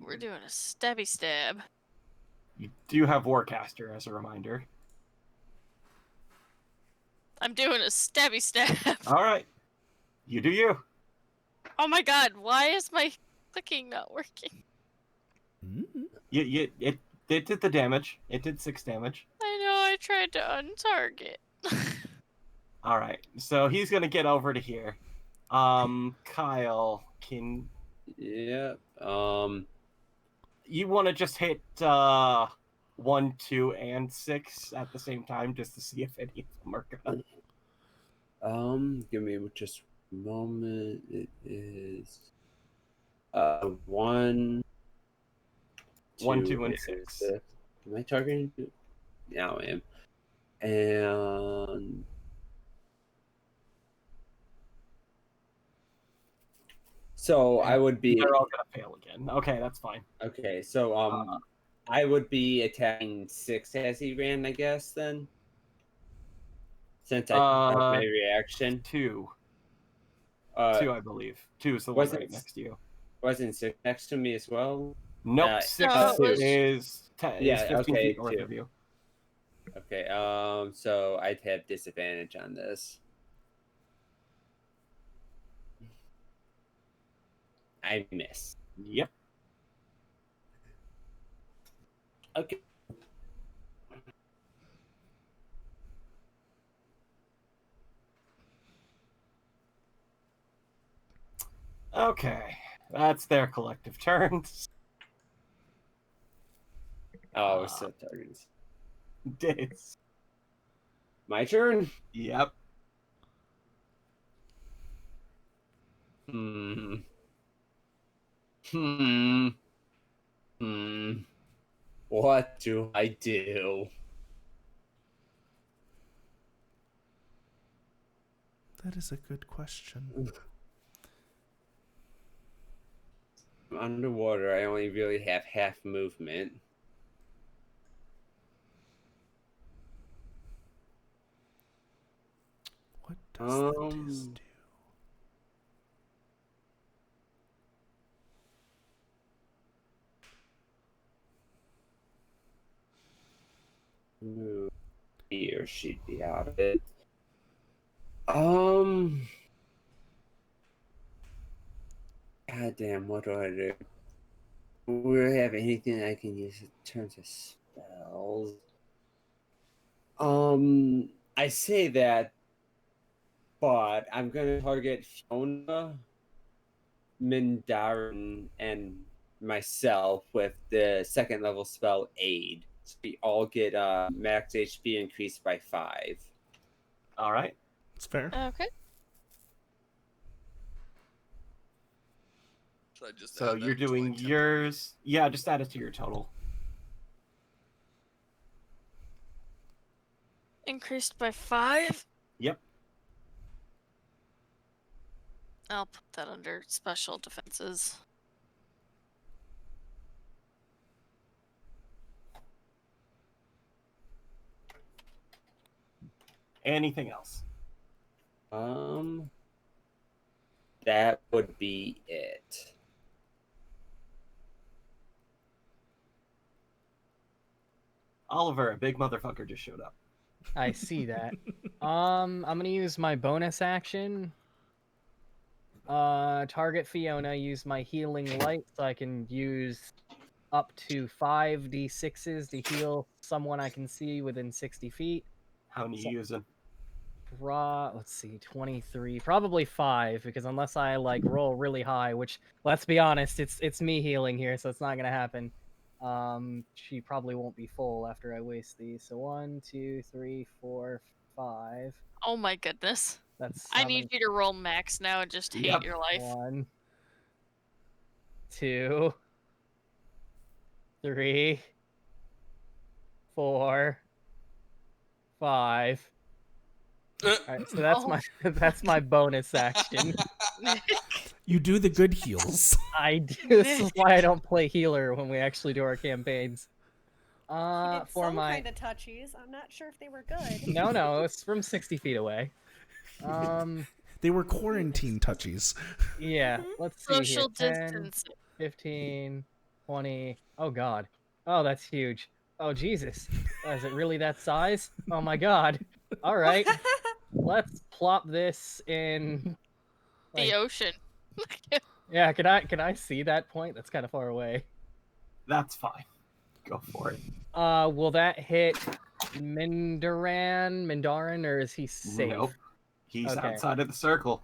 We're doing a stabby stab. You do have Warcaster as a reminder. I'm doing a stabby stab. All right. You do you. Oh my god, why is my clicking not working? It did the damage. It did 6 damage. I know I tried to untarget. All right. So he's going to get over to here. Kyle, can Yeah. you want to just hit 1, 2, and 6 at the same time just to see if any of them are good? Give me just a moment. It is 1, 1, 2, and 6. Am I targeting? Yeah, I am. And so I would be They're all going to fail again. Okay, that's fine. okay. So I would be attacking 6 as he ran, I guess. Then, since I took my reaction. 2. 2, I believe. 2 is the one wasn't right next to you. wasn't 6 next to me as well? Nope, Uh, 6 No, it was- is Yeah, 15 okay, feet north 2. of you. Okay, so I'd have disadvantage on this. I miss. Yep. Okay. Okay, that's their collective turns. Oh, so targets. Diz. My turn? Yep. Hmm. Hmm. Hmm. What do I do? That is a good question. Underwater, I only really have half movement. What does the Diz do? He or she'd be out of it. God damn, what do I do? Do I have anything I can use in terms of spells? I say that, but I'm gonna target Fiona, Mindarin, and myself with the 2nd level spell Aid. So we all get max HP increased by 5. All right. It's fair. Okay. Should I just So add you're that to my doing temper? yours. Yeah, just add it to your total. Increased by 5. Yep. I'll put that under special defenses. Anything else? That would be it. Oliver, a big motherfucker just showed up. I see that. I'm gonna use my bonus action. Target Fiona. Use my healing light so I can use up to 5d6s to heal someone I can see within 60 feet. How many you using? Let's see, 23, probably 5, because unless I like roll really high, which let's be honest, it's me healing here, so it's not gonna happen. She probably won't be full after I waste these. So 1, 2, 3, 4, 5. Oh my goodness. That's I need you to roll max now and just hate Yep. your life. 1, 2, 3, 4, 5. All right, so that's Oh. that's my bonus action. You do the good heals. I do. This is why I don't play healer when we actually do our campaigns. He did For some my kind of touchies. I'm not sure if they were good. no, it's from 60 feet away. They were quarantine touchies. Yeah, let's see Social here. 10, distance. 15, 20. Oh god. Oh, that's huge. Oh Jesus. Is it really that size? Oh my god. All right. Let's plop this in The like, ocean. yeah, can I see that point? That's kind of far away. That's fine. Go for it. Will that hit Mindarin, or is he safe? Nope. He's Okay. outside of the circle.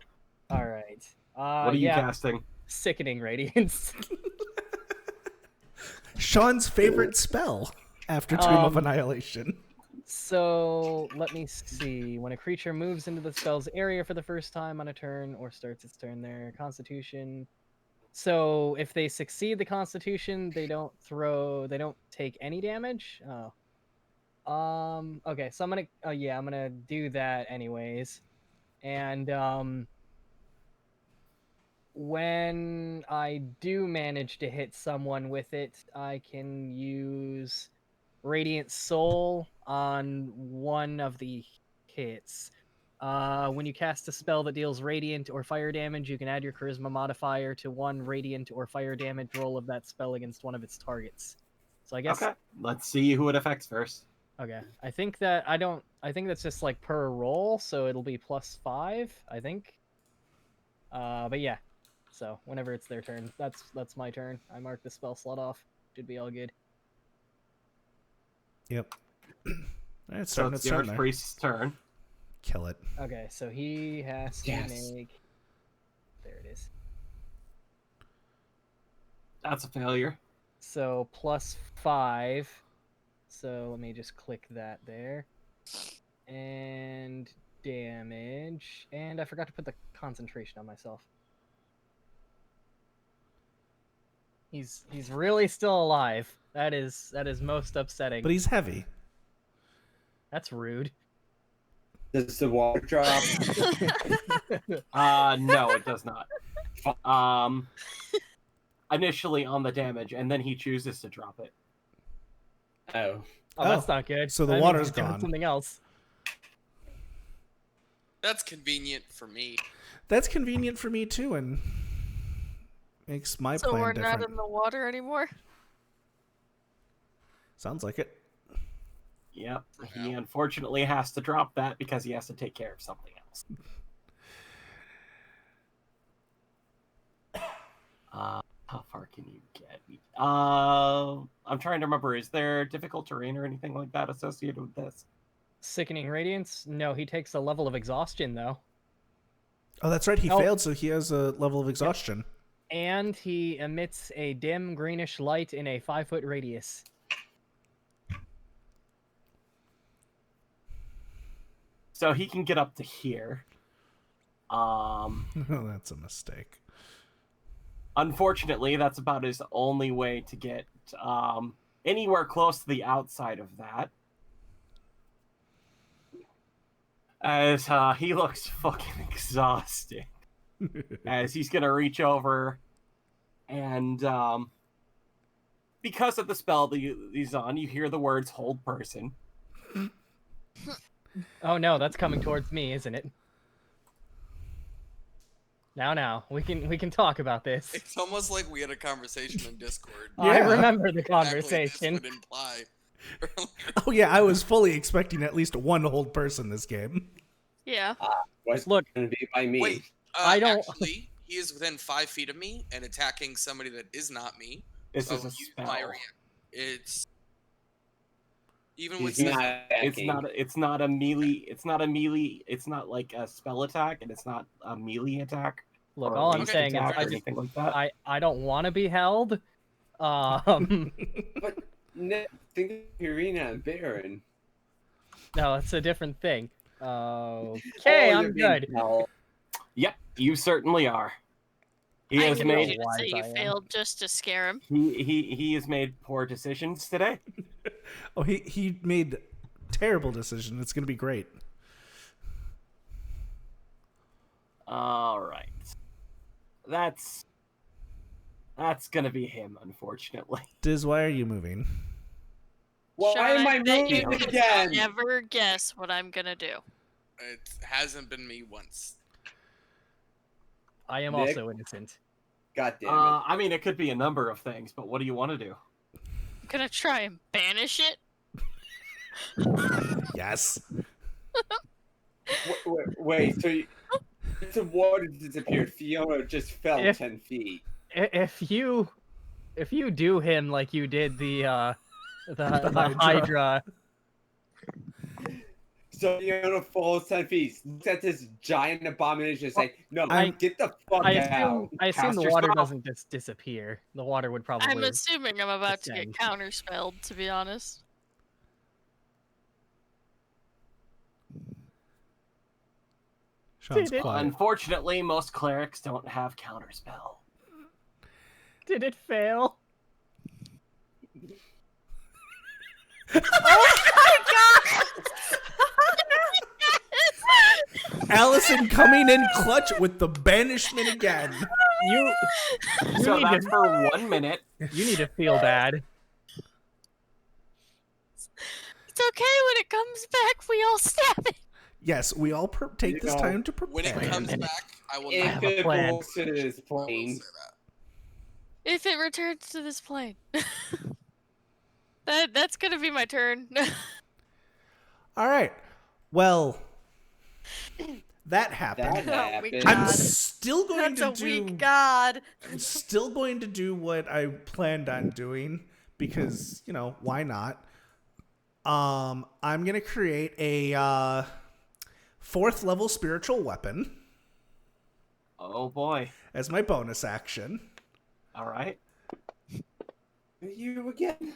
All right. What are you yeah, casting? Sickening Radiance. Sean's favorite spell after Tomb of Annihilation. So let me see. When a creature moves into the spell's area for the first time on a turn or starts its turn there, Constitution. So if they succeed the Constitution, they don't take any damage. Oh. Okay, so I'm gonna do that anyways. And when I do manage to hit someone with it, I can use Radiant Soul on one of the hits. When you cast a spell that deals radiant or fire damage, you can add your charisma modifier to one radiant or fire damage roll of that spell against one of its targets. So I guess Okay, let's see who it affects first. okay. I think that's just like per roll, so it'll be +5, I think. But yeah. So whenever it's their turn, that's my turn. I mark the spell slot off. Should be all good. Yep. It's So starting, it's the Archpriest's turn. Kill it. Okay, so he has to make. There it is. That's a failure. So +5. So let me just click that there. And damage. And I forgot to put the concentration on myself. He's really still alive. That is most upsetting. But he's heavy. That's rude. Does the water drop? No, it does not. Initially on the damage, and then he chooses to drop it. Oh. Oh, that's not good. So the That means water's he's doing gone. Something else. That's convenient for me. That's convenient for me too, and makes my So plan we're different. not in the water anymore? Sounds like it. Yep. He unfortunately has to drop that because he has to take care of something else. How far can you get? I'm trying to remember. Is there difficult terrain or anything like that associated with this? Sickening Radiance? No, he takes a level of exhaustion, though. Oh, that's right. He Oh. failed, so he has a level of exhaustion. And he emits a dim greenish light in a 5-foot radius. So he can get up to here. That's a mistake. Unfortunately, that's about his only way to get anywhere close to the outside of that. As he looks fucking exhausted. As he's gonna reach over and because of the spell that he's on, you hear the words "hold person." Oh no, that's coming towards me, isn't it? Now, we can talk about this. It's almost like we had a conversation in Discord. I Yeah. remember the Exactly conversation. this would imply. Oh yeah, I was fully expecting at least one hold person this game. Yeah. What's Look, going to be by me? Wait, I don't- Actually, he is within 5 feet of me and attacking somebody that is not me. This So is a I'll use spell. my reaction. It's even He's with not It's attacking. not. It's not a melee. It's not a melee. It's not like a spell attack, and it's not a melee attack. Look, or all a I'm ranged saying is attack or I just anything like that. I don't want to be held. But no, think of Purina and Baron. No, it's a different thing. Okay, Oh, I'm you're being good. held. Yep, you certainly are. He I has can made read it wise so you I am. failed just to scare him. he has made poor decisions today. Oh, he made terrible decision. It's gonna be great. All right, that's gonna be him, unfortunately. Diz, why are you moving? Why Sean, am I bet you moving could again? never guess what I'm gonna do. it hasn't been me once. I am Nick? also innocent. God damn it. I mean, it could be a number of things, but what do you want to do? I'm gonna try and banish it. Yes. Wait, so the water disappeared. Fiona just fell If- 10 feet. If you do him like you did the Hydra. Hydra, So Fiona falls 10 feet, looks at this giant abomination, and say, "No, I- get the fuck I out!" assume Cast the your water spell. doesn't just disappear. The water would probably. I'm assuming I'm about to Descend. get counterspelled, to be honest. Sean's Did it? quiet. Unfortunately, most clerics don't have counterspell. Did it fail? Allison coming in clutch with the banishment again. You So need that's to for 1 minute. you need to feel bad. It's okay when it comes back. We all stab it. Yes, we all take this time to prepare. When it Wait a comes minute. back, I will If not. have a it plan. belongs to this I will plane, say that. If it returns to this plane. That's gonna be my turn. All right. Well, that happened. that Oh, we happened. I'm God. still going That's to a do. weak god. I'm still going to do what I planned on doing because why not? I'm gonna create a 4th level spiritual weapon Oh boy. as my bonus action. All right. You again?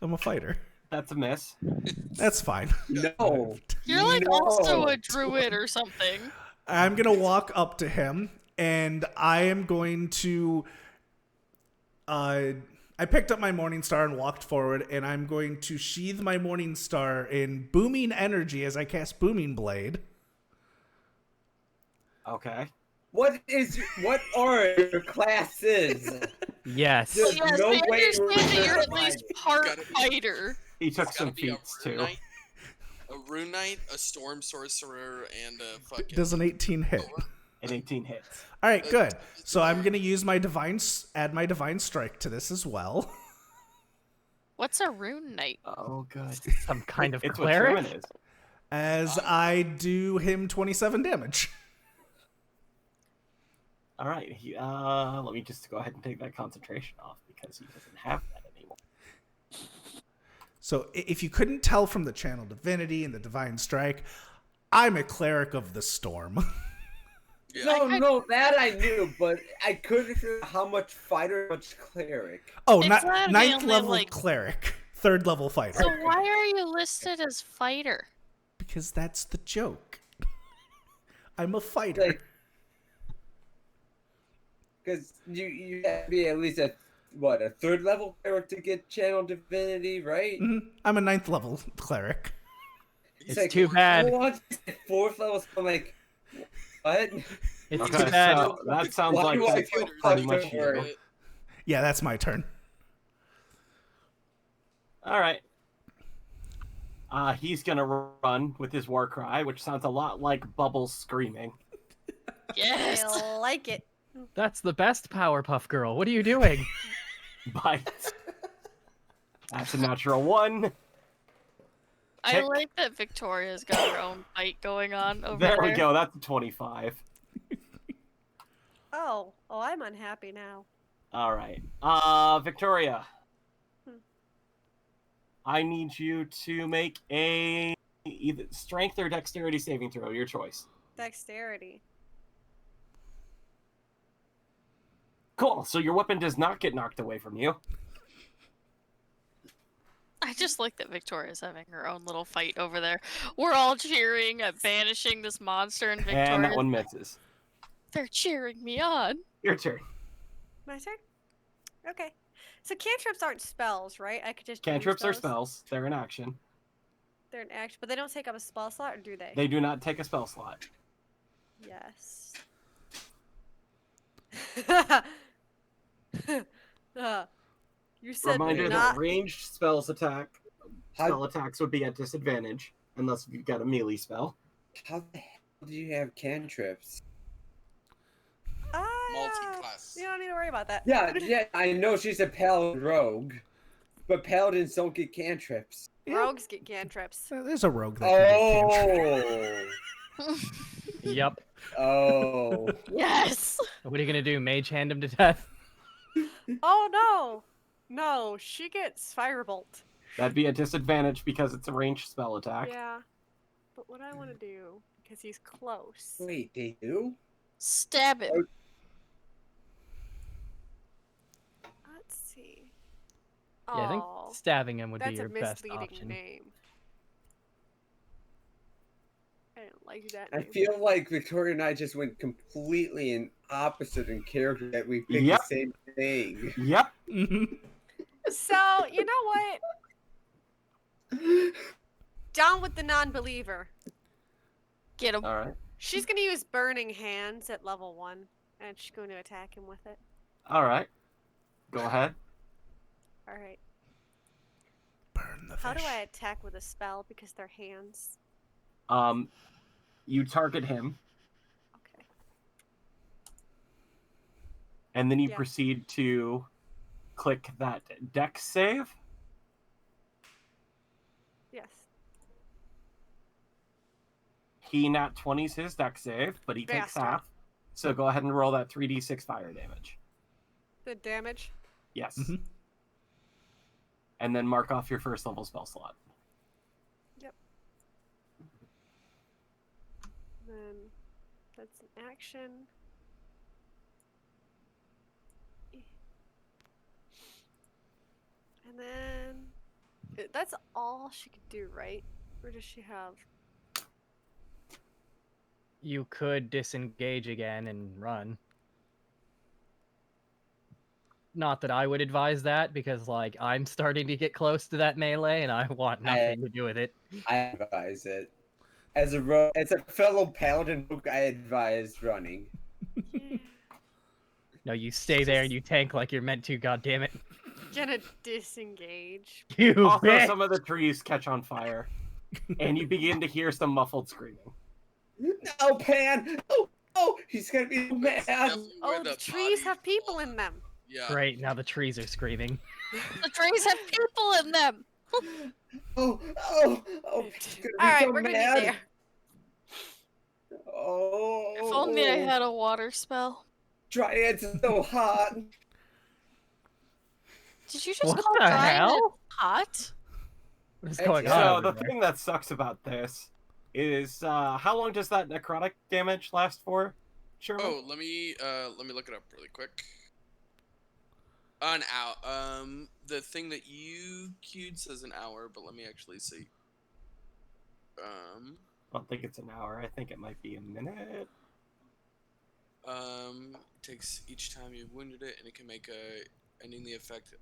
I'm a fighter. That's a miss. That's fine. No. You're like No. also a druid or something. I'm gonna walk up to him and I am going to. I picked up my Morning Star and walked forward, and I'm going to sheathe my Morning Star in booming energy as I cast Booming Blade. Okay. What are your classes? Yes. There's Yes, no we way understand we're that you're at gonna least find- part Gotta be- fighter. He took It's gotta some be a feats rune too. knight, a rune knight, a storm sorcerer, and a fucking. Does an 18 hit? Thor. And 18 hits. All right, good. So I'm gonna use my add my divine strike to this as well. What's a rune knight? Oh, good. Some kind of It's what cleric. Sherman is. As I do him 27 damage. All right. Let me just go ahead and take that concentration off because he doesn't have that anymore. So if you couldn't tell from the channel divinity and the divine strike, I'm a cleric of the storm. Yeah. No, that I knew, but I couldn't figure out how much fighter, much cleric. Oh, It's not not 9th only, level like- cleric, 3rd level fighter. So why are you listed as fighter? Because that's the joke. I'm a fighter. Like, because you have to be at least a 3rd level cleric to get channel divinity, right? Mhm. I'm a 9th level cleric. It's like, too bad. I want 4th level. So I'm like, what? It's Okay, too bad. so that sounds Why like do I that's feel pretty much comfortable you. with Yeah, that's my turn. All right. He's gonna run with his war cry, which sounds a lot like Bubbles screaming. Yes. I like it. That's the best Powerpuff Girl. What are you doing? Bite. That's a natural 1. I Tick. like that Victoria's got her own fight going on over There there. we go. That's a 25. Oh, I'm unhappy now. All right. Victoria. Hmm. I need you to make a either strength or dexterity saving throw, your choice. Dexterity. Cool. So your weapon does not get knocked away from you. I just like that Victoria's having her own little fight over there. We're all cheering at banishing this monster, and And Victoria. that one misses. They're cheering me on. Your turn. My turn? Okay. So cantrips aren't spells, right? I could just use Cantrips are those? spells. They're in action. They're an action, but they don't take up a spell slot, or do they? They do not take a spell slot. Yes. You said Reminder not. that ranged spell attacks would be at disadvantage unless you've got a melee spell. How the hell do you have cantrips? Multi-class. You don't need to worry about that. Yeah, I know she's a paladin rogue, but paladins don't get cantrips. Rogues get cantrips. There's a rogue that can get cantrips. Oh, Yep. oh. Yes. What are you gonna do? Mage hand him to death? Oh no! No, she gets firebolt. That'd be a disadvantage because it's a ranged spell attack. Yeah. But what I want to do, because he's close. Wait, they do? Stab him. Let's see. Yeah, I think Aw, stabbing him would be that's your a best misleading option. name. I didn't like that I name. feel like Victoria and I just went completely in opposite in character that we picked Yep. the same thing. Yep. Mhm. So, you know what? Down with the non-believer. Get him. All right. She's going to use Burning Hands at level 1, and she's going to attack him with it. All right. Go ahead. Alright. Burn the How do fish. I attack with a spell because they're hands? You target him, Okay. and then you Yeah. proceed to click that dex save. Yes. He nat 20's his dex save, but he takes Bastard. half. So go ahead and roll that 3d6 fire damage. The damage. Yes. Mhm. And then mark off your first level spell slot. Yep. Then that's an action. And then that's all she could do, right? Or does she have? You could disengage again and run. Not that I would advise that, because, like, I'm starting to get close to that melee, and I want nothing to do with it. I advise it. As a fellow paladin rogue, I advise running. Yeah. No, you stay there and you tank like you're meant to, goddammit. Gonna disengage. You Also, bitch! some of the trees catch on fire, and you begin to hear some muffled screaming. No, Pan! Oh, he's gonna be mad. Definitely where Oh, the trees bodies have people fall. in them. Yeah. Great, now the trees are screaming. The trees have people in them. Oh, he's gonna be All right, so we're gonna mad. be there. Oh. If only I had a water spell. Dryads are so hot. Did you just What call the Dryad hell? hot? What is It's- going So on? So over the there? thing that sucks about this is how long does that necrotic damage last for? Sure. Oh, let me look it up really quick. An hour. The thing that you queued says an hour, but let me actually see. I don't think it's an hour. I think it might be a minute. It takes each time you've wounded it, and it can make ending the effect.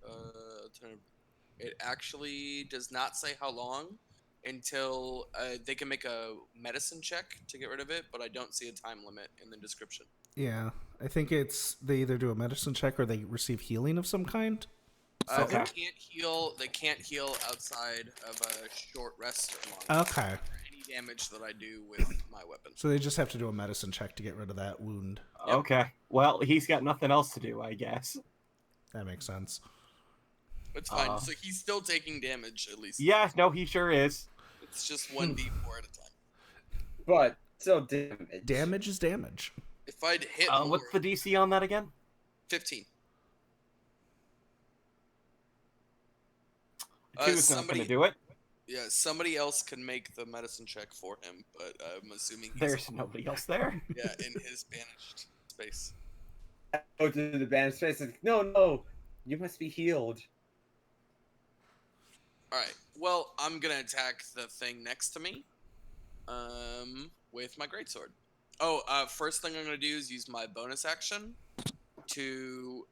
It actually does not say how long until they can make a medicine check to get rid of it, but I don't see a time limit in the description. Yeah, I think it's they either do a medicine check or they receive healing of some kind. They Okay. can't heal. They can't heal outside of a short rest amount. Okay, Any damage that I do with my weapon. so they just have to do a medicine check to get rid of that wound. Yep. Okay. Well, he's got nothing else to do, I guess. That makes sense. It's fine. Uh, So he's still taking damage at least. Yeah, no, he sure is. It's just 1d4 at a time. But still damage. Damage is damage. If I'd hit more, What's the DC on that again? 15. Two is not going to do it. Yeah, somebody else can make the medicine check for him, but I'm assuming he's There's nobody else there. yeah in his banished space. Go to the band space and no, you must be healed. All right. Well, I'm gonna attack the thing next to me, with my greatsword. Oh, first thing I'm gonna do is use my bonus action to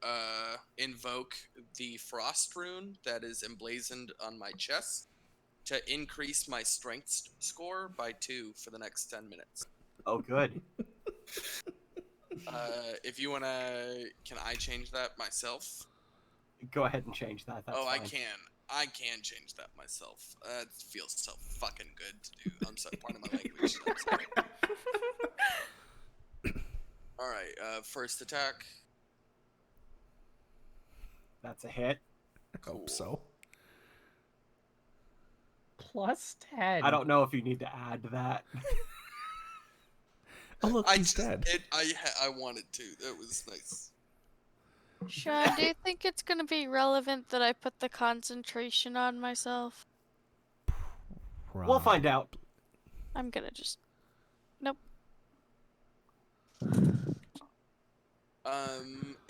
invoke the frost rune that is emblazoned on my chest to increase my strength score by 2 for the next 10 minutes. Oh, good. If you wanna, can I change that myself? Go ahead and change that. That's I fine. can. I can change that myself. It feels so fucking good to do. I'm sorry, pardon my language. I'm sorry. All right, first attack. That's a hit. Hope so. Plus 10. I don't know if you need to add that. Oh look, I he's just, dead. I wanted to. That was nice. Sean, do you think it's gonna be relevant that I put the concentration on myself? We'll find out. I'm gonna just. Nope.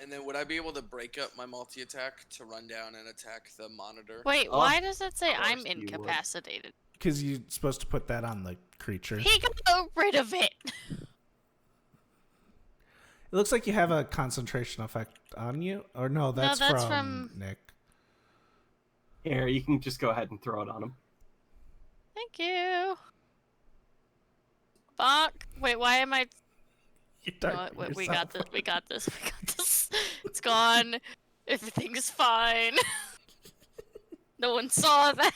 And then would I be able to break up my multi-attack to run down and attack the monitor? Wait, Oh, why does it say of course I'm you would. incapacitated? Because you're supposed to put that on the creature. He got rid of it. It looks like you have a concentration effect on you. Or no, that's, that's from from- Nick. Here, you can just go ahead and throw it on him. Thank you. Fuck. Wait, why am I? You No, darkened wait, we yourself. got this. We got this. We got this. It's gone. Everything's fine. No one saw that.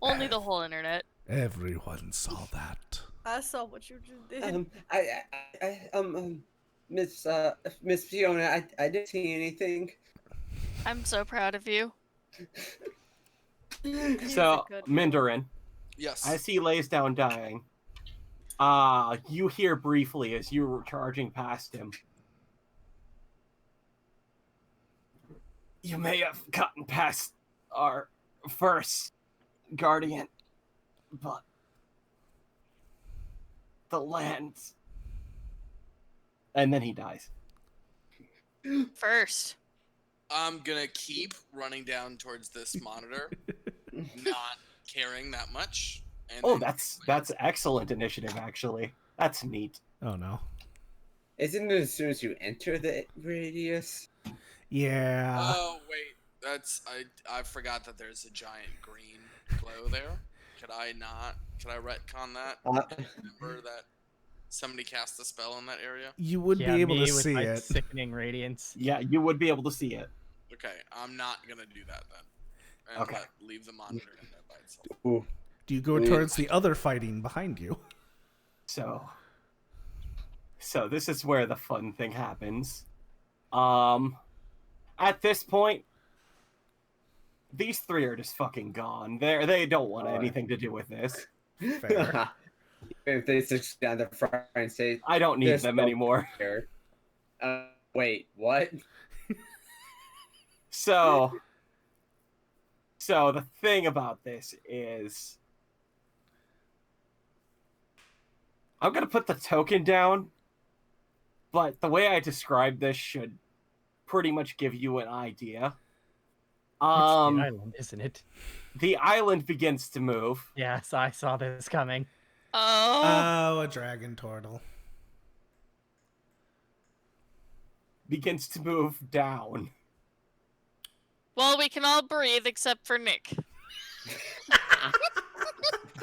Only the whole internet. Everyone saw that. I saw what you just did. Miss Fiona, I didn't see anything. I'm so proud of you. He's So, a good boy. Mindarin, Yes. as he lays down dying, you hear briefly as you were charging past him. You may have gotten past our first guardian, but the lands. And then he dies. First. I'm gonna keep running down towards this monitor, not caring that much. And Oh, then- that's excellent initiative, actually. That's neat. Oh no. Isn't it as soon as you enter the radius? Yeah. Oh wait, I forgot that there's a giant green glow there. Could I retcon that? And remember that somebody cast a spell in that area? You would Yeah, be able me to with see my it. sickening radiance. Yeah, you would be able to see it. Okay, I'm not gonna do that then. And Okay. leave the monitor in there by itself. Ooh. Do you go towards the other fighting behind you? So this is where the fun thing happens. At this point, these three are just fucking gone. They don't want anything to do with this. Fair. If they sit down the front and say, I don't need There's them no- anymore. "Here." Wait, what? So the thing about this is I'm going to put the token down, but the way I describe this should pretty much give you an idea. It's the island, isn't it? The island begins to move. Yes, I saw this coming. Oh. Oh, a dragon turtle. Begins to move down. Well, we can all breathe except for Nick.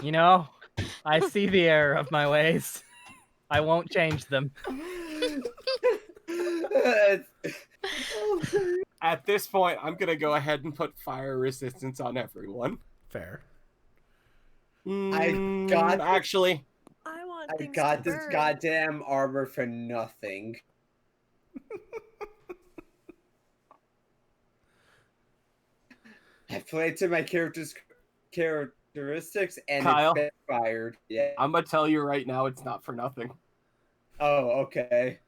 You know, I see the error of my ways. I won't change them. At this point, I'm going to go ahead and put fire resistance on everyone. Fair. Actually, I want I things got to this burn. goddamn armor for nothing. I played to my characteristics and Kyle? it backfired. Yeah. I'm going to tell you right now, it's not for nothing. Oh, okay.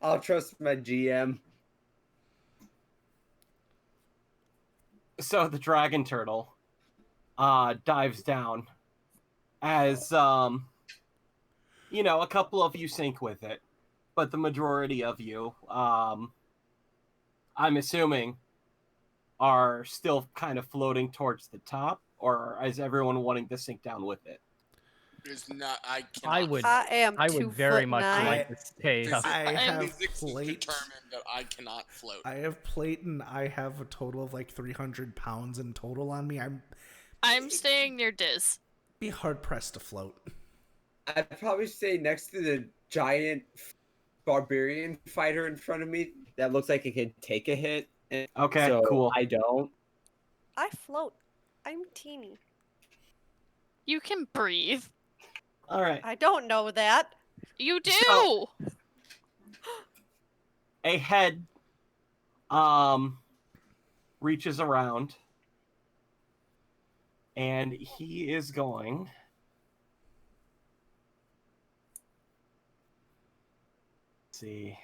I'll trust my GM. So the dragon turtle dives down as you know, a couple of you sink with it, but the majority of you I'm assuming are still kind of floating towards the top, or is everyone wanting to sink down with it? There's not. I cannot. I would I would very much 2'9". like to stay up. I I'm have physics plate. determined that I cannot float. I have plate, and I have a total of like 300 pounds in total on me. I'm staying near Diz. Be hard pressed to float. I'd probably stay next to the giant barbarian fighter in front of me that looks like it can take a hit. And Okay, so cool. I don't. I float. I'm teeny. You can breathe. All right. I don't know that. You do. So- A head reaches around, and he is going. Let's see.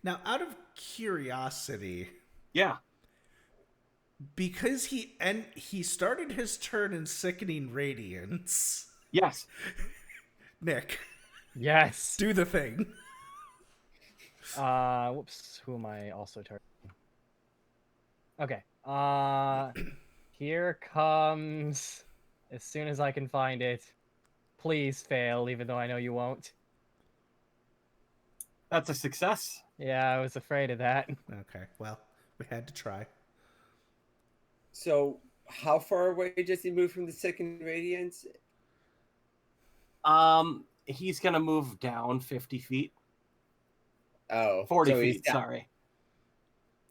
Now, out of curiosity, Yeah. because he started his turn in sickening radiance. Yes. Nick, Yes. do the thing. Whoops. Who am I also targeting? Okay. Here comes. As soon as I can find it. Please fail, even though I know you won't. That's a success. Yeah, I was afraid of that. Okay, well, we had to try. So how far away does he move from the second radiance? He's gonna move down 50 feet. Oh, 40 so he's feet, down. sorry.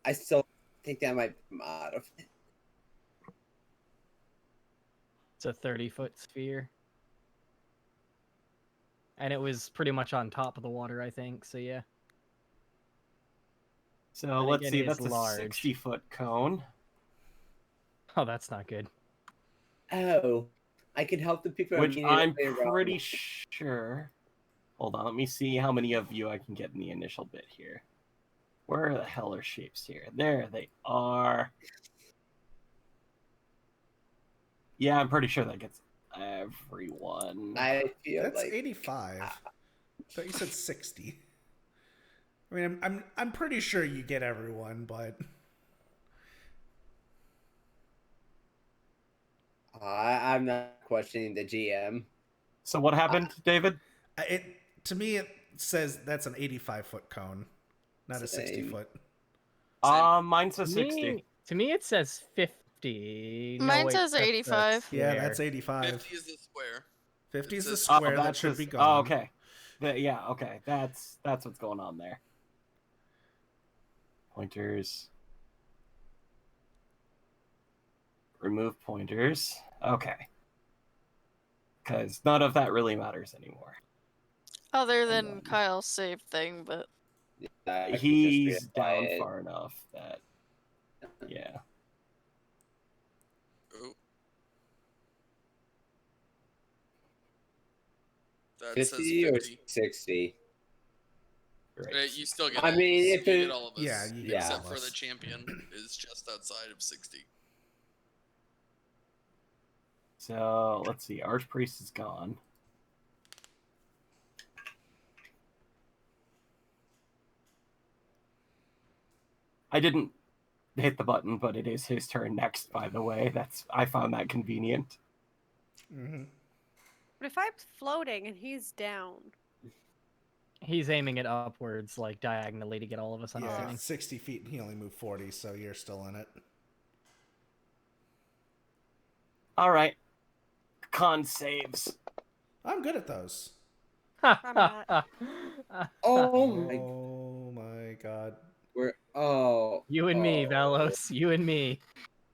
I still think that might be out of it. It's a 30-foot sphere. And it was pretty much on top of the water, I think. So yeah. So Then let's again, see, it is that's a large. 60-foot cone. Oh, that's not good. Oh, I can help the people Which I'm immediately around. pretty sure. Hold on, let me see how many of you I can get in the initial bit here. Where the hell are shapes here? There they are. Yeah, I'm pretty sure that gets everyone. I feel That's like 85. I thought you said 60. I mean, I'm pretty sure you get everyone, but I'm not questioning the GM. So what happened, David? it to me it says that's an 85-foot cone, not a Same. 60-foot. Mine says To 60. me, it says 50. No, Mine wait, says that's the 85. Yeah, square. that's 85. 50 is the square. 50 is the It says- square that should be gone. Oh, okay. Yeah, okay. That's what's going on there. Pointers. Remove pointers. Okay. Because none of that really matters anymore. Other than Kyle's save thing, but I could just He's reapply down it. far enough that, yeah. Oh. That 50 says or 50. 60. Right. You still get I all mean, of us. if You it- get all of us. Yeah, you get Yeah. except all for of the us. champion is just outside of 60. So, let's see. Archpriest is gone. I didn't hit the button, but it is his turn next, by the way. I found that convenient. Mm-hmm. But if I'm floating and he's down, He's aiming it upwards, like diagonally, to get all of us. I'm Yeah, assuming. 60 feet and he only moved 40, so you're still in it. All right. Con saves. I'm good at those. I'm not. Oh my god. You and me, Valos. You and me.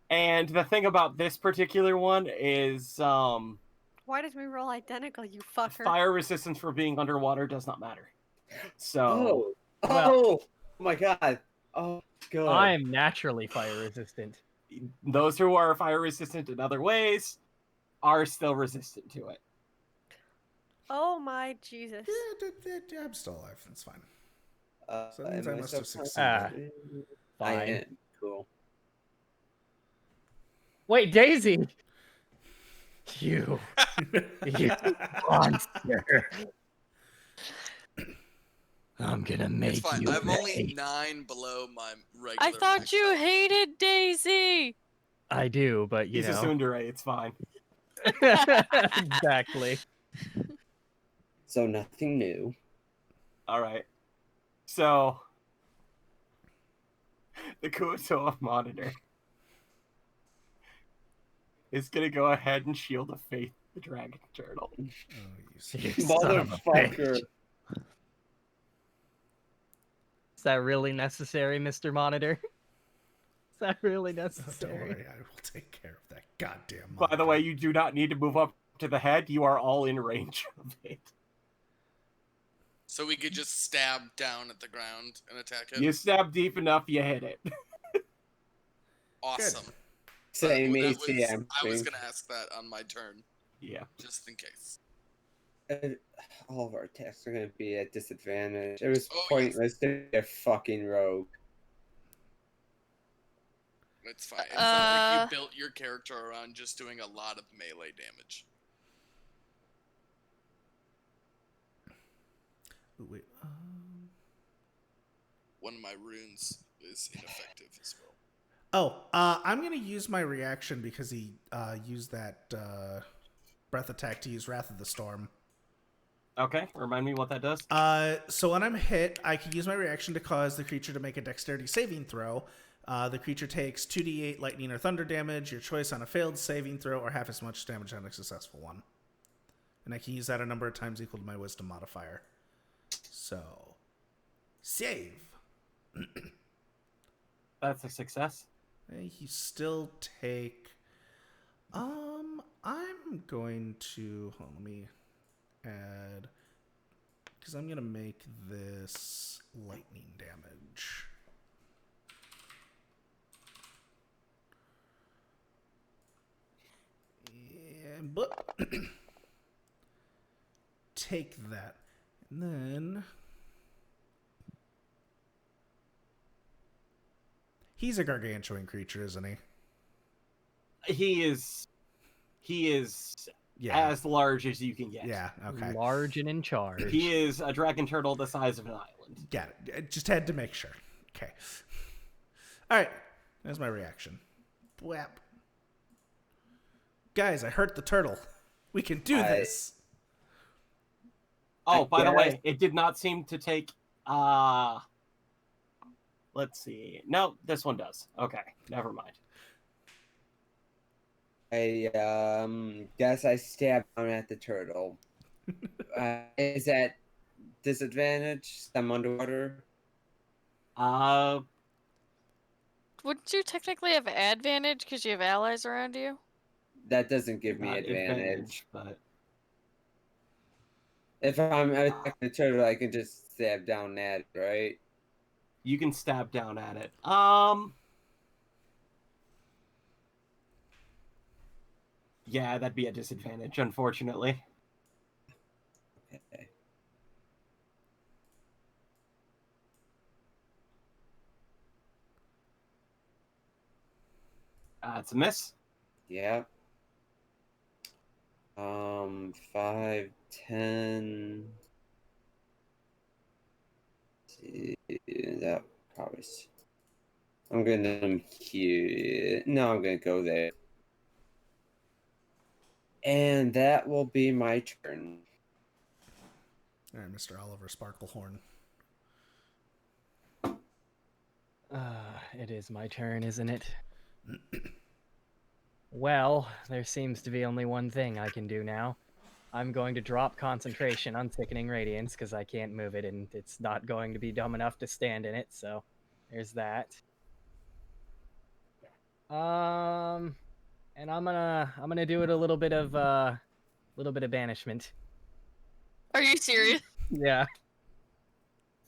And the thing about this particular one is Why did we roll identical, you fucker? fire resistance for being underwater does not matter. So Oh, Well- oh my god. Oh, good. I'm naturally fire resistant. those who are fire resistant in other ways are still resistant to it. Oh my Jesus. Yeah, I'm still alive. That's fine. So that am means I must have still succeeded. I Fine. am. Cool. Wait, Daisy! You monster! I'm gonna make It's fine. you I'm only pay. 9 below my regular. I thought max you health. hated Daisy. I do, but you He's a know. tsundere, it's fine. Exactly. So nothing new. All right. So the Kuatoa monitor is gonna go ahead and shield of faith the dragon turtle. Oh, you You see. son of a Motherfucker. bitch. Is that really necessary, Mr. Monitor? Is that really Don't necessary? worry, I will take care of that goddamn By the monitor. way, you do not need to move up to the head. You are all in range of it. So we could just stab down at the ground and attack it. You stab deep enough, you hit it. Awesome. Same That was- ACM. I was gonna ask that on my turn, Yeah. just in case. All of our attacks are going to be at disadvantage. It was Oh, yes. pointless to be a fucking rogue. It's fine. It's not like you built your character around just doing a lot of melee damage. Wait, One of my runes is ineffective as well. I'm gonna use my reaction because he used that breath attack to use Wrath of the Storm. Okay, remind me what that does. So when I'm hit, I can use my reaction to cause the creature to make a dexterity saving throw. The creature takes 2d8 lightning or thunder damage, your choice on a failed saving throw, or half as much damage on a successful one. And I can use that a number of times equal to my wisdom modifier. So, save. That's a success. You still take. I'm I'm going to hold on, let me add, because I'm gonna make this lightning damage. And but take that, and then he's a gargantuan creature, isn't he? He is Yeah. as large as you can get. Yeah. Okay. Large and in charge. He is a dragon turtle the size of an island. Got it. I just had to make sure. Okay. All right. There's my reaction. Bwap. Guys, I hurt the turtle. We can do this. Oh, by the guess- way, it did not seem to take. Let's see. No, this one does. Okay, never mind. I guess I stab down at the turtle. Is that disadvantage? I'm underwater. Wouldn't you technically have advantage because you have allies around you? That doesn't give me not advantage. but If I'm attacking the turtle, I can just stab down at it, right? you can stab down at it. Yeah, that'd be a disadvantage, unfortunately. Okay. It's a miss. Yep. 5, 10. That probably. I'm gonna here. No, I'm gonna go there. And that will be my turn. All right, Mr. Oliver Sparklehorn. It is my turn, isn't it? Well, there seems to be only one thing I can do now. I'm going to drop concentration on Sickening Radiance because I can't move it and it's not going to be dumb enough to stand in it, so there's that. And I'm gonna do it a little bit of banishment. Are you serious? Yeah.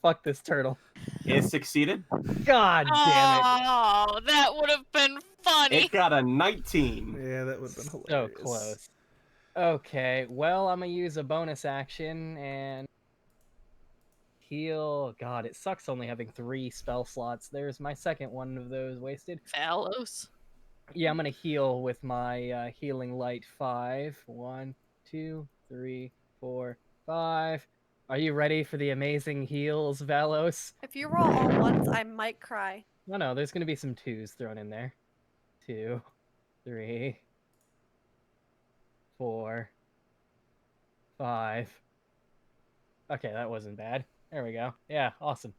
Fuck this turtle. It succeeded. God damn it. Oh, that would have been funny. It got a 19. Yeah, that would have been So hilarious. close. Okay, well, I'm gonna use a bonus action and heal. God, it sucks only having 3 spell slots. There's my second one of those wasted. Phalos. Yeah, I'm gonna heal with my healing light 5. 1, 2, 3, 4, 5. Are you ready for the amazing heals, Valos? If you roll all ones, I might cry. No, there's gonna be some 2s thrown in there. 2, 3, 4, 5. Okay, that wasn't bad. There we go. Yeah, awesome.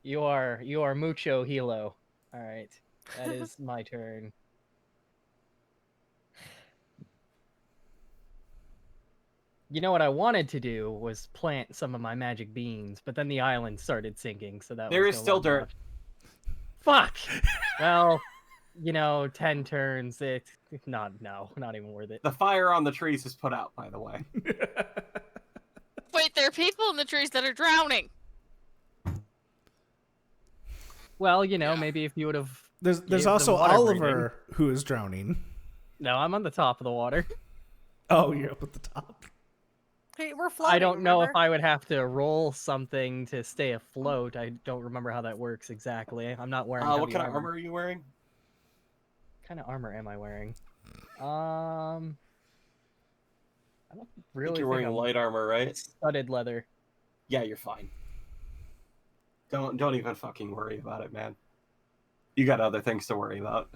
You are mucho hilo. All right, that is my turn. You know what I wanted to do was plant some of my magic beans, but then the island started sinking, so that There was is no still longer dirt. an option. Fuck. Well, 10 turns. It's not even worth it. The fire on the trees is put out, by the way. Wait, there are people in the trees that are drowning. Well, Yeah. maybe if you would have. There's Gave them also water Oliver who is drowning. No, I'm on the top of the water. Oh, you're up at the top. Hey, we're floating. I don't know if remember? I would have to roll something to stay afloat. I don't remember how that works exactly. I'm not wearing. What heavy kind of armor are you wearing? What kind of armor am I wearing? I don't I really think you're wearing I'm light armor, right? studded leather. Yeah, you're fine. Don't even fucking worry about it, man. You got other things to worry about.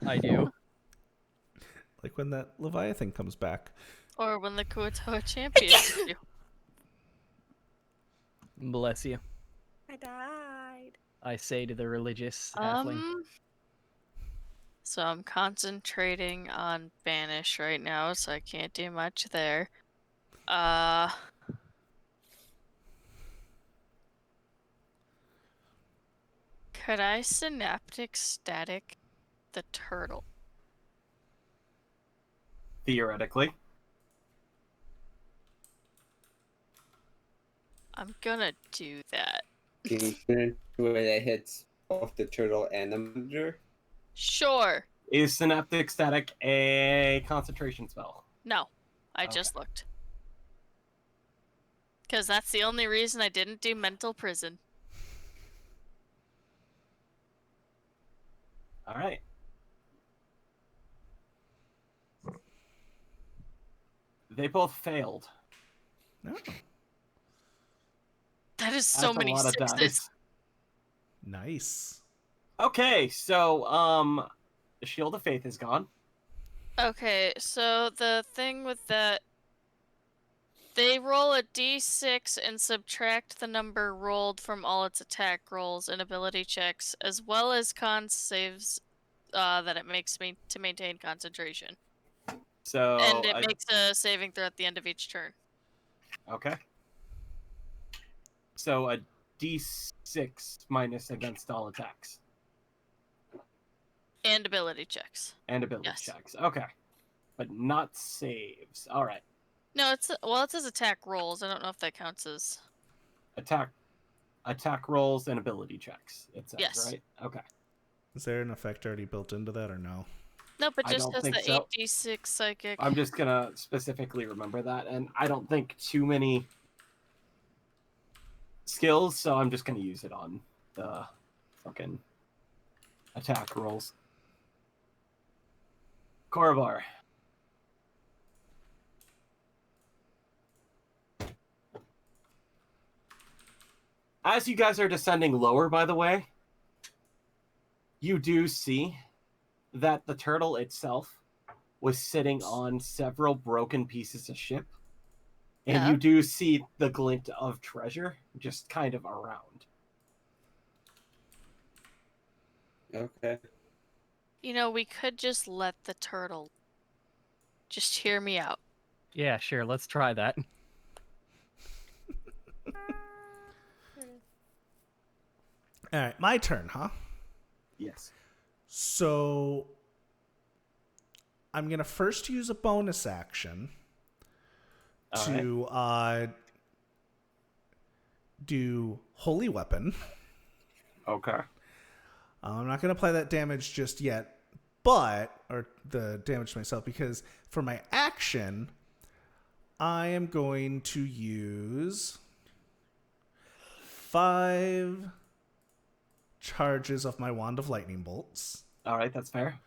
I do. Like when that Leviathan comes back. Or when the Kuotoa champions do. Bless you. I died. I say to the religious halfling. So I'm concentrating on banish right now, so I can't do much there. Could I synaptic static the turtle? Theoretically. I'm gonna do that. Can you turn into a way that hits both the turtle and the monitor? Sure. Is Synaptic Static a concentration spell? No, I Okay. just looked. Because that's the only reason I didn't do mental prison. All right. They both failed. No. That is so That's many a lot of sixes. dice. Nice. Okay, so the Shield of Faith is gone. Okay, so the thing with that, they roll a d6 and subtract the number rolled from all its attack rolls and ability checks, as well as con saves that it makes me to maintain concentration. So And it makes a saving throw at the end of each turn. okay. So a D6 minus against all attacks And ability checks. and ability Yes. checks. Okay, but not saves. All right. No, it says attack rolls. I don't know if that counts as. Attack rolls and ability checks. It says Yes. right. Okay. Is there an effect already built into that or no? Nope, it I just don't has think the so. 8d6 psychic. I'm just gonna specifically remember that, and I don't think too many skills, so I'm just gonna use it on the fucking attack rolls. Korvar. As you guys are descending lower, by the way, you do see that the turtle itself was sitting on several broken pieces of ship. And Yeah. you do see the glint of treasure just kind of around. Okay. You know, we could just let the turtle. Just hear me out. Yeah, sure. Let's try that. All right, my turn, huh? Yes. So I'm going to first use a bonus action All to do Holy Weapon. Okay. I'm not going to apply that damage just yet, or the damage to myself, because for my action, I am going to use 5 charges of my Wand of Lightning Bolts. All right, that's fair.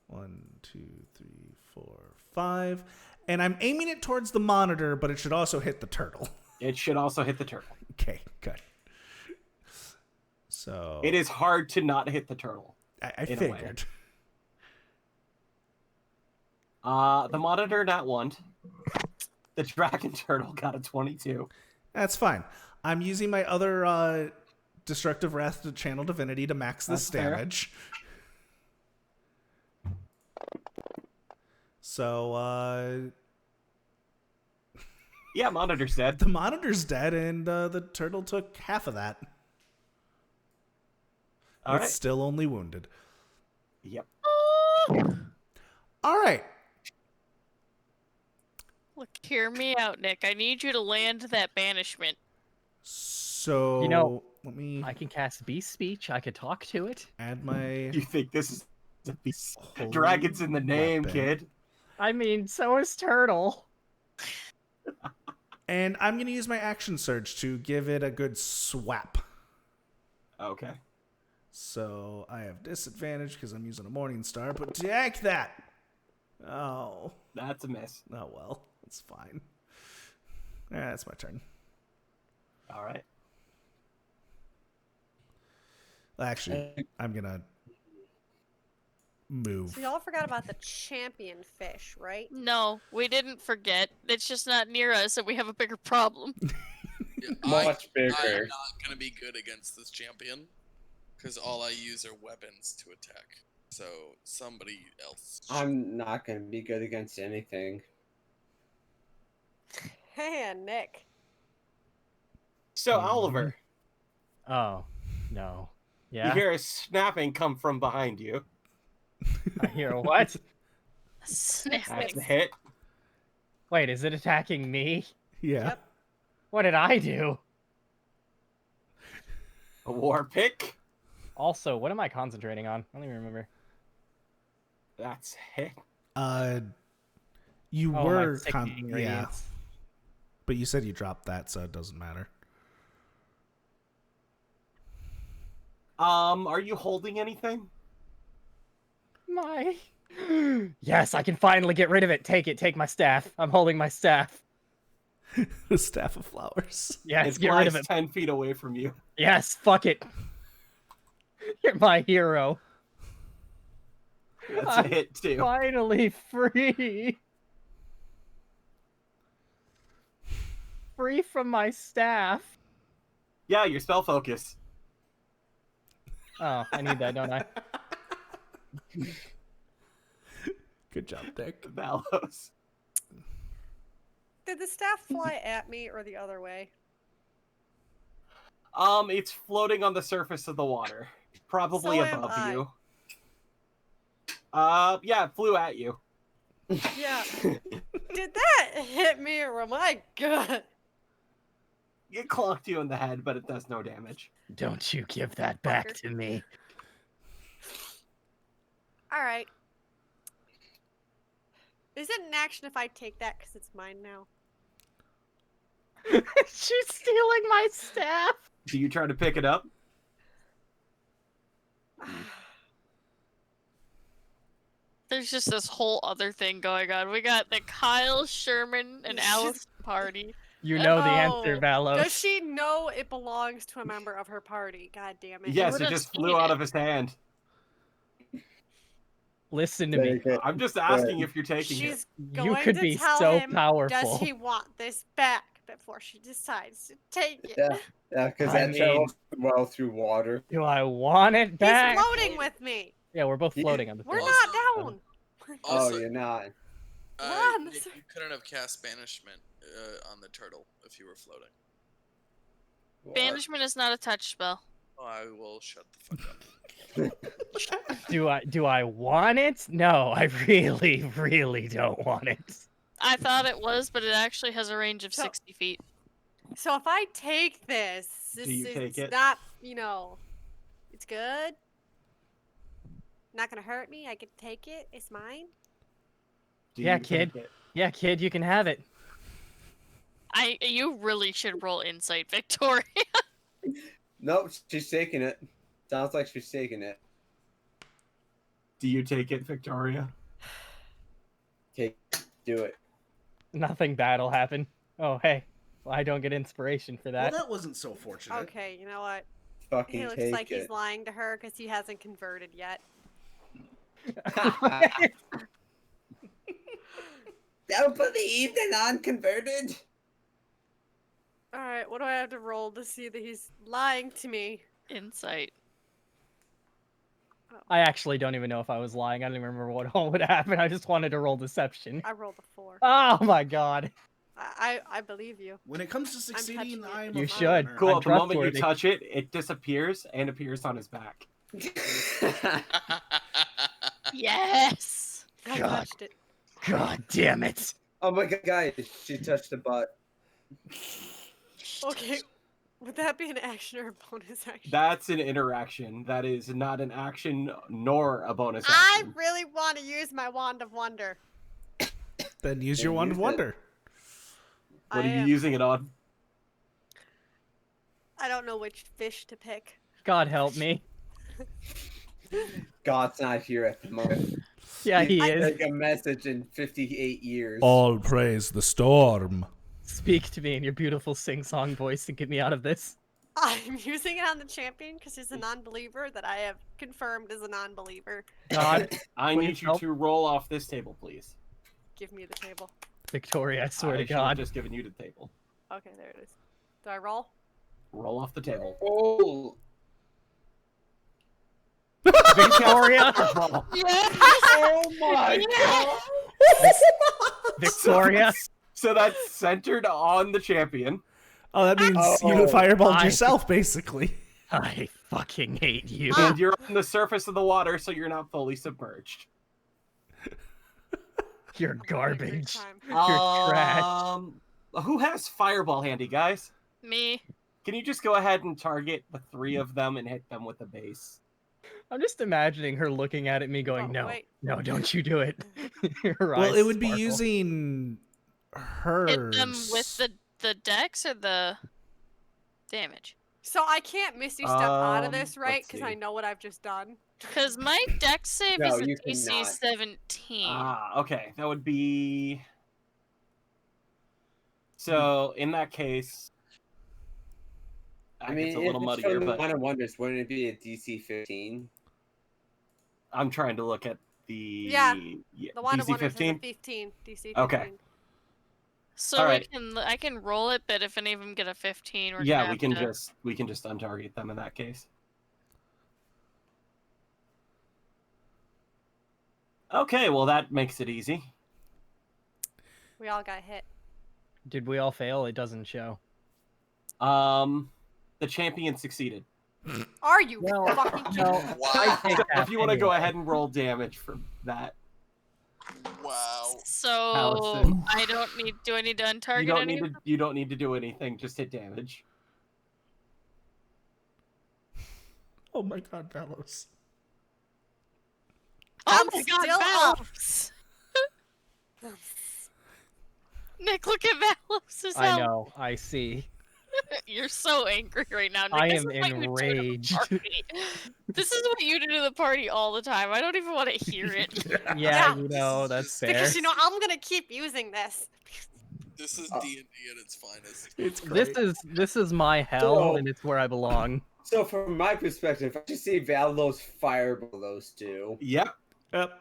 1, 2, 3, 4, 5. And I'm aiming it towards the monitor, but it should also hit the turtle. It should also hit the turtle. Okay, good. So It is hard to not hit the turtle. I in a way. figured. The monitor not one. The dragon turtle got a 22. That's fine. I'm using my other Destructive Wrath to channel Divinity to max this That's fair. damage. So Yeah, monitor's dead. the monitor's dead, and the turtle took half of that. All It's right. still only wounded. Yep. All right. Look, hear me out, Nick. I need you to land that banishment. So You know, let me I can cast Beast Speech. I could talk to it. add my You think this is a beast? Holy Dragon's in the name, Weapon. kid. I mean, so is Turtle. And I'm going to use my action surge to give it a good swap. Okay. So I have disadvantage because I'm using a Morning Star, but take that! Oh. That's a miss. Oh well. It's fine. That's my turn. All right. Actually, I'm going to move. So y'all forgot about the champion fish, right? No, we didn't forget. It's just not near us, and we have a bigger problem. Yeah, Much I'm bigger. not gonna be good against this champion because all I use are weapons to attack. So somebody else. I'm not gonna be good against anything. Hey, Nick. So, Oliver, Oh, no. you Yeah? hear a snapping come from behind you. I hear a what? That's Snapping. the hit. Wait, is it attacking me? Yeah. Yep. What did I do? A war pick. Also, what am I concentrating on? I don't even remember. That's it. You Oh, my were sickening yeah, radiance. but you said you dropped that, so it doesn't matter. Are you holding anything? My. Yes, I can finally get rid of it. Take it. Take my staff. I'm holding my staff. The staff of flowers. Yes, It get rid of flies it. 10 feet away from you. Yes, fuck it. You're my hero. That's I'm a hit too. Finally free. Free from my staff. Yeah, your spell focus. Oh, I need that, don't I? Good job, Dick. Valos. Did the staff fly at me or the other way? It's floating on the surface of the water, probably So am above I. you. Yeah, it flew at you. Yeah. Did that hit me or am I good? It clocked you in the head, but it does no damage. Don't you give that back Fucker. to me. All right. Is it an action if I take that because it's mine now? She's stealing my staff. Do you try to pick it up? There's just this whole other thing going on. We got the Kyle, Sherman, and Alice party. You know the answer, Oh, Valos. Does she know it belongs to a member of her party? God damn it. Yes, would've it just seen flew out it. of his hand. Listen to me. Take it. I'm just asking if you're taking She's it. going You could to be tell so him, powerful. does he want this back before she decides to take it? Yeah, yeah, because I that travels well through water. Do I want it He's back? floating with me. Yeah, we're both He- floating on the We're thing. not down. Also, Oh, you're not. Mom, Nick, you couldn't have cast banishment on the turtle if you were floating. What? Banishment is not a touch spell. Oh, I will shut the fuck up. Do I want it? No, I really, really don't want it. I thought it was, but it actually has a range of So- 60 feet. So if I take this, Do you is take it? not, it's good. Not gonna hurt me. I can take it. It's mine. Do Yeah, you take kid. it? Yeah, kid, you can have it. You really should roll insight, Victoria. Nope, she's taking it. Sounds like she's taking it. Do you take it, Victoria? Okay, do it. Nothing bad will happen. Oh, hey. Well, I don't get inspiration for Well, that. that wasn't so fortunate. Okay, you know what? Fucking He looks take like it. he's lying to her because he hasn't converted yet. Don't believe the non-converted. All right, what do I have to roll to see that he's lying to me? Insight. I actually don't even know if I was lying. I don't even remember what all would happen. I just wanted to roll deception. I rolled a 4. Oh my god. I believe you. When it comes to succeeding, touching it. I'm You a should. partner. Cool. I'm The moment you trustworthy. touch it, it disappears and appears on his back. Yes! I God. touched it. God damn it. Oh my god, guys, she touched the butt. Okay, would that be an action or a bonus action? That's an interaction. That is not an action nor a bonus I action. really want to use my Wand of Wonder. Then use Then your Wand of use it. Wonder. What I are you am- using it on? I don't know which fish to pick. God help me. God's not here at the moment. Yeah, he He's is. like a message in 58 years. All praise the storm. Speak to me in your beautiful sing-song voice and get me out of this. I'm using it on the champion because he's a non-believer that I have confirmed is a non-believer. God, I Please need you help. to roll off this table, please. Give me the table. Victoria, I swear to should have God. just given you the table. Okay, there it is. Do I roll? Roll off the table. Oh, Victoria! Yes! oh my god! Victoria! So that's centered on the champion. Oh, that means you Oh, fireballed I- yourself, basically. I fucking hate you. And you're on the surface of the water, so you're not fully submerged. You're I'm having a great garbage. time. You're trash. Who has fireball handy, guys? Me. Can you just go ahead and target the 3 of them and hit them with the base? I'm just imagining her looking at me going, Oh, no, wait. no, don't you do it. Her Well, eyes it would be sparkle. using hers. Hit them with the dex or the damage? So I can't Misty Step out of this, right? Let's Because see. I know what I've just done. Because my dex save No, is a you DC cannot. 17. Okay. That would be... So, in that case... I mean, it's a if little it's muddier, from the but One of Wonders, wouldn't it be a DC 15? I'm trying to look at the... Yeah, The Wand of DC Wonders 15? is a 15. DC 15. Okay. So Alright. I can roll it, but if any of them get a 15, we're Yeah, gonna we can have to... just untarget them in that case. Okay, well that makes it easy. We all got hit. Did we all fail? It doesn't show. The champion succeeded. Are you Well, fucking kidding no. me? Wow. If you want to go ahead and roll damage for that, Wow. So Allison. I don't need. Do I need to untarget you don't any? need to. You don't need to do anything. Just hit damage. Oh my God, Bellows. Oh I'm my god, still up. Valos! Nick, look at Valos' I health. know. I see. You're so angry right now, Nick. I This am is what you do to the enraged. party. This is what you do to the party all the time. I don't even want to hear it. Yeah, Yeah. you know, that's fair. Because you know I'm gonna keep using this. This is D&D at its finest. It's great. This is my hell, So- and it's where I belong. So from my perspective, I just see Valos fireball those two. Yep. Yep.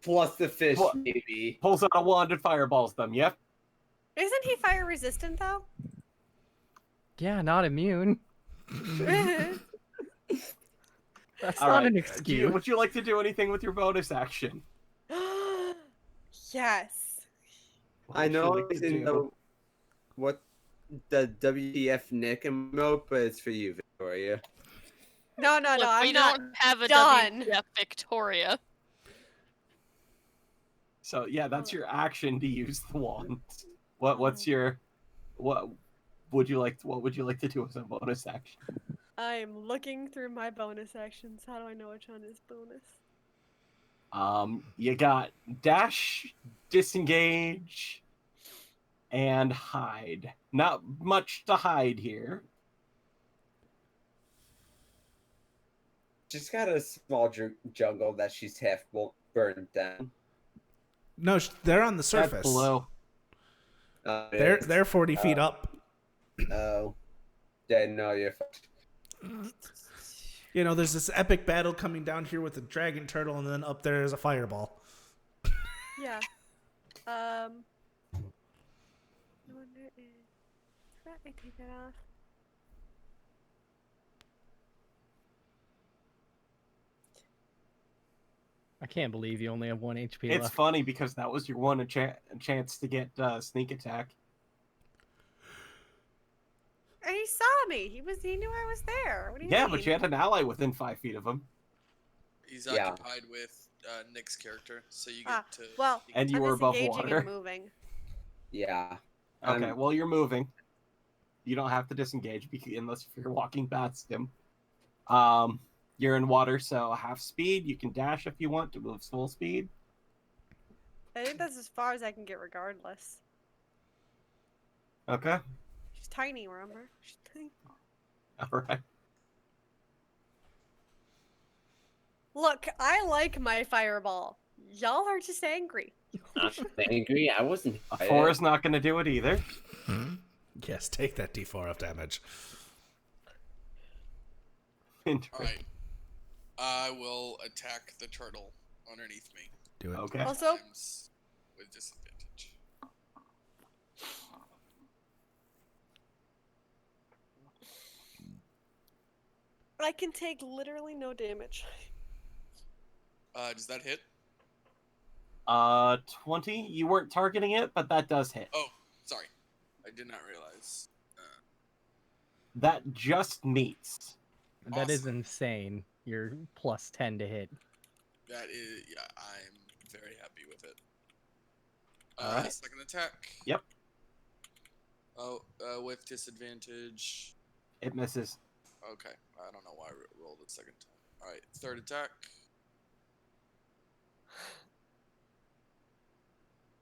Plus the fish, What? maybe. Pulls out a wand and fireballs them. Yep. Isn't he fire resistant though? Yeah, not immune. Yes. That's All not right. an excuse. Would you like to do anything with your bonus action? What I would you know like it's to in do? the WTF Nick emote, but it's for you, Victoria. No, no, Look, no. we I'm not. don't have a done. WTF Victoria. So yeah, that's your action to use the wand. What's your what would you like to do as a bonus action? I'm looking through my bonus actions. How do I know which one is bonus? You got dash, disengage, and hide. Not much to hide here. She's got a small jungle that she's half burned down. No, they're on the That's surface. below. They're 40 feet up. Oh. Didn't know you're. You know, there's this epic battle coming down here with a dragon turtle, and then up there is a fireball. Yeah. I wonder if. Forgot I take that off. I can't believe you only have 1 HP It's left. funny because that was your one chance to get sneak attack. And he saw me. He knew I was there. What do you Yeah, mean? but you had an ally within 5 feet of him. He's Yeah. occupied with Nick's character, so you get Ah, to. well, And you I'm were above disengaging water. and moving. Yeah. Okay, well you're moving. You don't have to disengage unless if you're walking past him. You're in water, so half speed. You can dash if you want to move full speed. I think that's as far as I can get, regardless. Okay. She's tiny, remember? She's tiny. All right. Look, I like my fireball. Y'all are just angry. I'm angry. I wasn't. A 4 is not going to do it either. Yes, take that D4 of damage. Alright. I will attack the turtle underneath me. Do it. Okay. Also, Times with disadvantage. I can take literally no damage. Does that hit? 20. You weren't targeting it, but that does hit. Oh, sorry. I did not realize. That just meets. That is Awesome. insane. You're plus 10 to hit. That is, yeah, I'm very happy with it. Alright. Second attack. Yep. Oh, with disadvantage. It misses. Okay, I don't know why I rolled it second time. All right, third attack.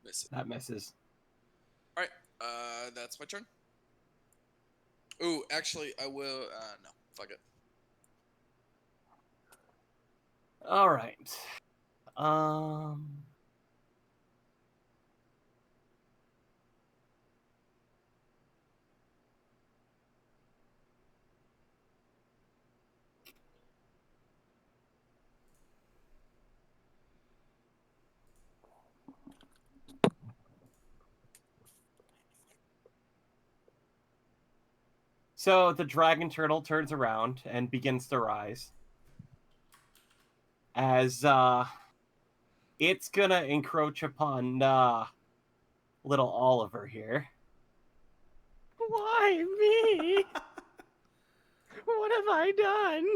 Miss it. That misses. All right, that's my turn. Ooh, actually, I will. No, fuck it. All right. Um. So the dragon turtle turns around and begins to rise. As it's gonna encroach upon little Oliver here. Why me? What have I done?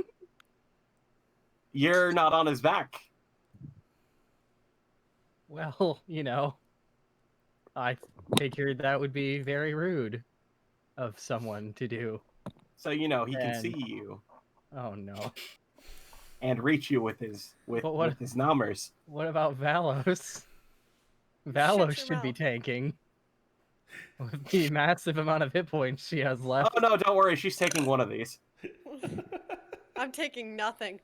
You're not on his back. Well, I figured that would be very rude of someone to do. So he can And- see you Oh no. and reach you with his But what- with his numbers. What about Valos? Shut Valos your should be mouth. tanking. With the massive amount of hit points she has left. Oh no, don't worry, she's taking one of these. I'm taking nothing.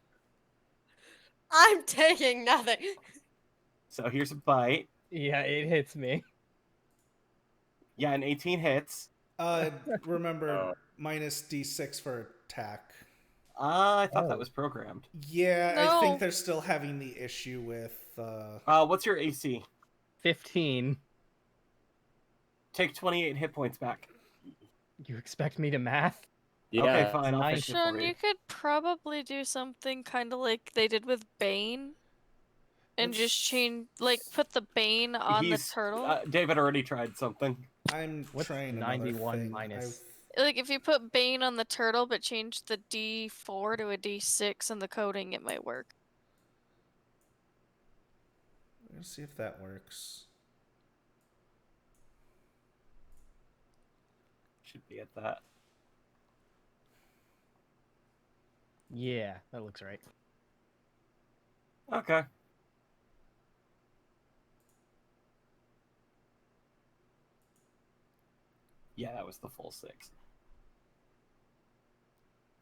I'm taking nothing. So here's a bite. Yeah, it hits me. Yeah, an 18 hits. Remember, minus D6 for attack. I thought that Oh. was programmed. Yeah, I No. think they're still having the issue with. What's your AC? 15. Take 28 hit points back. You expect me to math? Yeah. Okay, fine. I'll nice. fix it Sean, for you. you could probably do something kind of like they did with Bane. And just change, put the Bane on the turtle. David already tried something. I'm What's trying 91 another thing. minus? Like, if you put Bane on the turtle, but change the D4 to a D6 in the coding, it might work. Let's see if that works. Should be at that. Yeah, that looks right. Okay. Yeah, that was the full 6.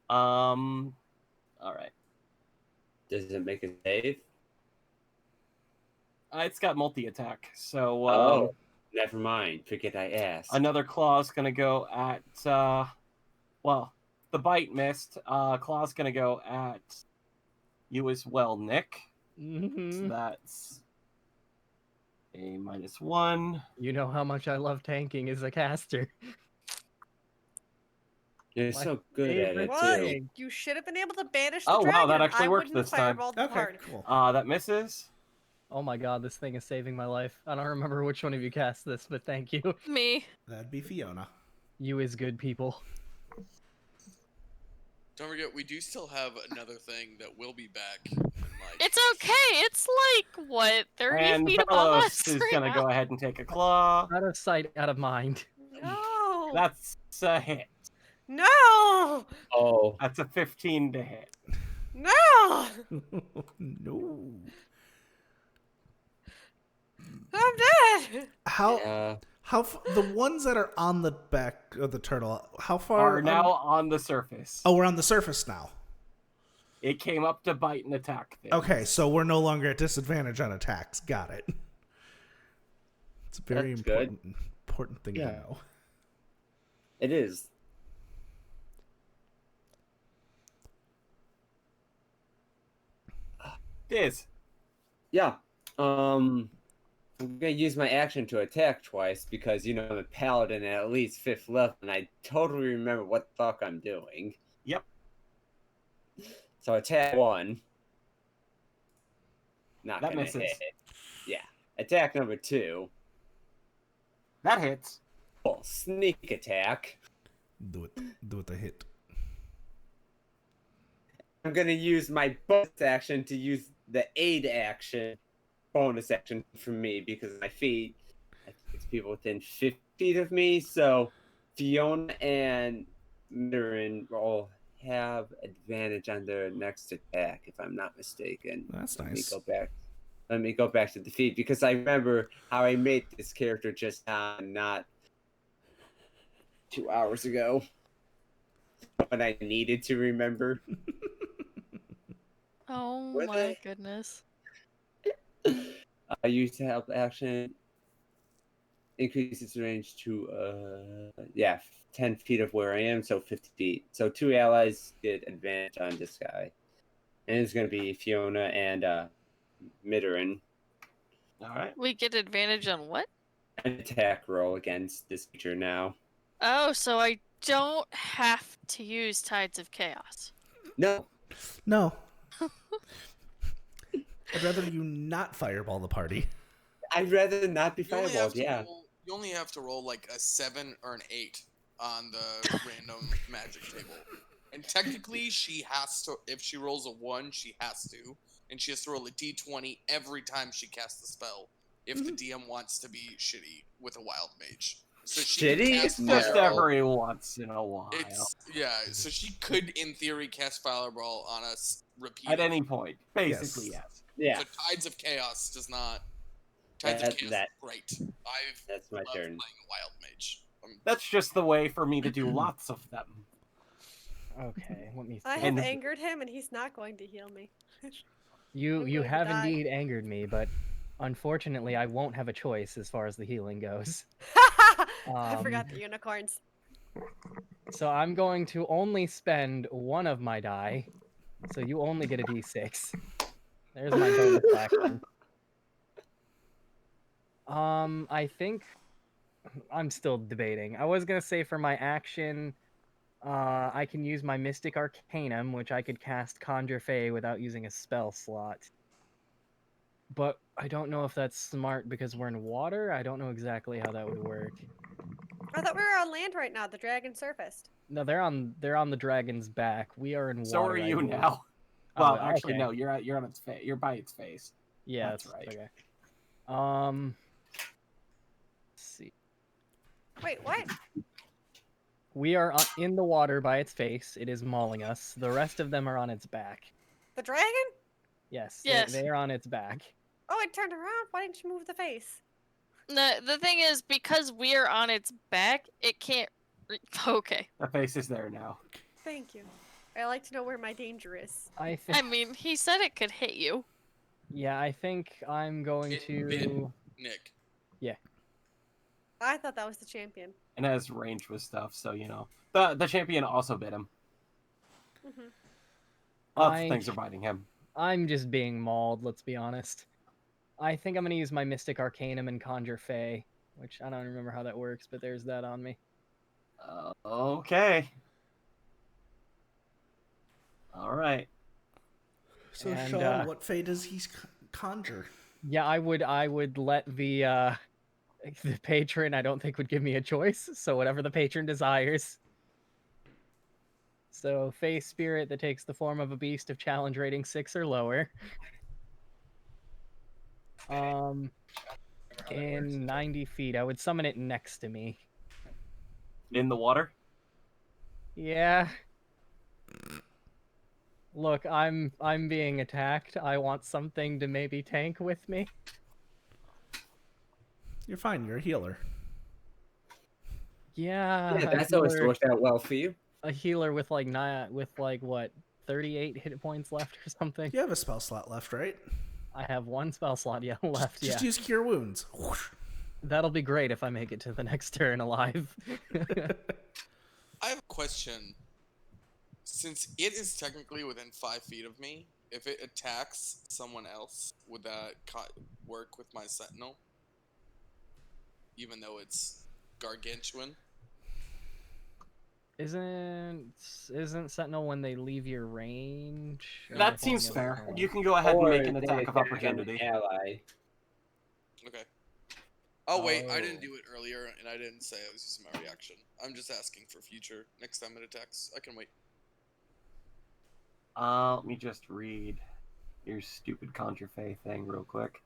All right. Does it make a save? It's got multi-attack, so Oh, never mind. Forget I asked. another claw's gonna go at well, the bite missed. Claw's gonna go at you as well, Nick. So Mm-hmm. that's a -1. You know how much I love tanking as a caster. You're My so good at favorite it What? too. thing. You should have been able to banish the Oh, dragon. wow, that actually I worked wouldn't this time. fireball the Okay, hard. cool. That misses. Oh my god, this thing is saving my life. I don't remember which one of you cast this, but thank you. Me. That'd be Fiona. You is good people. Don't forget, we do still have another thing that will be back. In like, It's okay. It's like, what, 30 And feet above Velos us is right gonna now? go ahead and take a claw. Out of sight, out of mind. No. That's a hit. No. Oh, That's a 15 to hit. No. No. I'm dead. How yeah. the ones that are on the back of the turtle? How far Are now on the surface. Oh, we're on the surface now. It came up to bite and attack things. Okay, so we're no longer at disadvantage on attacks. Got it. It's a very That's good. important thing Yeah. to know. It is. Diz. Yeah. I'm gonna use my action to attack twice because I'm a paladin at least 5th level, and I totally remember what the fuck I'm doing. Yep. So attack 1. Not That gonna misses. hit. Yeah. Attack number 2. That hits. Oh, sneak attack. Do it. Do it a hit. I'm gonna use my bonus action to use the aid action bonus action for me because my feet. I think it's people within 50 feet of me, so Fiona and Mirin will have advantage on their next attack, if I'm not mistaken. That's Let me nice. go back. Let me go back to the feed because I remember how I made this character just now, not 2 hours ago. When I needed to remember. Oh Were my they? goodness. I use to help action. Increase its range to 10 feet of where I am, so 50 feet. So 2 allies get advantage on this guy. And it's gonna be Fiona and Midorin. All right. We get advantage on what? An attack roll against this creature now. Oh, so I don't have to use Tides of Chaos. No. No. I'd rather you not fireball the party. I'd rather not be You only have fireballed, to yeah. roll, you only have to roll like a 7 or an 8 on the random magic table. And technically, she has to. If she rolls a 1, she has to, and she has to roll a d20 every time she casts the spell. If the DM wants to be shitty with a wild mage, so she could Shitty? cast Just No. every once in a while. so she could, in theory, cast Fireball on us repeatedly. At any point. Basically, Yes. yes. Yeah. So Tides of Chaos does not. Tides of Chaos is great. That's my Love turn. playing a wild mage. That's just the way for me to do lots of them. Okay, let me see. I have And- angered him, and he's not going to heal me. You I'm you going to have die. indeed angered me, but unfortunately, I won't have a choice as far as the healing goes. I forgot the unicorns. So I'm going to only spend one of my die, so you only get a d6. There's my bonus action. I think I'm still debating. I was gonna say for my action, I can use my Mystic Arcanum, which I could cast Conjure Fey without using a spell slot. But I don't know if that's smart because we're in water. I don't know exactly how that would work. I thought we were on land right now. The dragon surfaced. No, they're on the dragon's back. We are in water. So are I you believe. now. Oh, Well, actually, okay. no. You're on its face. You're by its face. Yeah, That's right. Okay. Let's see. Wait, what? We are in the water by its face. It is mauling us. The rest of them are on its back. The dragon? Yes, Yes. they are on its back. Oh, it turned around. Why didn't you move the face? The thing is, because we are on its back, it can't. Okay. The face is there now. Thank you. I like to know where my danger is. I think. I mean, he said it could hit you. Yeah, I think I'm going It to. bit Nick. I thought that was the champion. And has range with stuff, so you know. The champion also bit him. Hmm. Lots of things are biting him. I'm just being mauled. Let's be honest. I think I'm gonna use my Mystic Arcanum and Conjure Fey, which I don't remember how that works, but there's that on me. Okay. All right. So, And, Sean, what fate does he conjure? Yeah, I would let the patron. I don't think would give me a choice. So whatever the patron desires. So Fey Spirit that takes the form of a beast of challenge rating 6 or lower. In 90 feet, I would summon it next to me. In the water? Yeah. Look, I'm being attacked. I want something to maybe tank with me. You're fine. You're a healer. Yeah, Yeah, a that's always healer, worked out well for you. a healer with like what 38 hit points left or something. You have a spell slot left, right? I have one spell slot left. Just Yeah, use Cure Wounds. Whoosh. that'll be great if I make it to the next turn alive. I have a question. Since it is technically within 5 feet of me, if it attacks someone else, would that work with my sentinel? Even though it's gargantuan? Isn't Sentinel when they leave your range? Or am I That seems thinking of fair. something You else? can go ahead and Or make an they attack of on an opportunity. ally. Okay. Oh wait, I Oh. didn't do it earlier, and I didn't say I was using my reaction. I'm just asking for future. Next time it attacks, I can wait. Let me just read your stupid Conjure Fey thing real quick.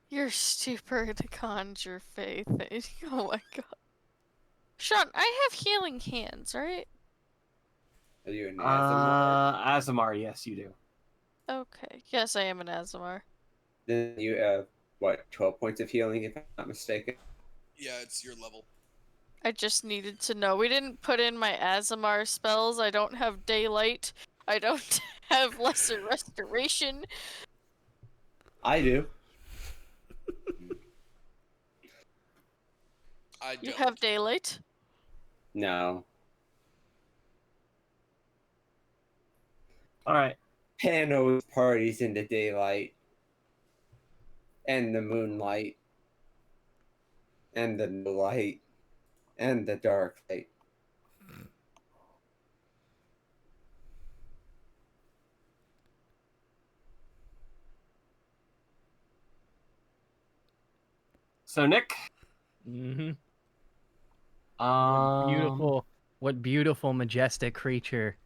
You're super to conjure faith. Oh my god. Sean, I have healing hands, right? Are you an Azamar? Azamar, yes, you do. Okay. Yes, I am an Azamar. Then you have, what, 12 points of healing, if I'm not mistaken? Yeah, it's your level. I just needed to know. We didn't put in my Azamar spells. I don't have daylight. I don't have lesser restoration. I do. I You don't. have daylight? No. All right. Pano parties in the daylight. And the moonlight. And the no light. And the dark light. So Nick, Mm-hmm. What beautiful, majestic creature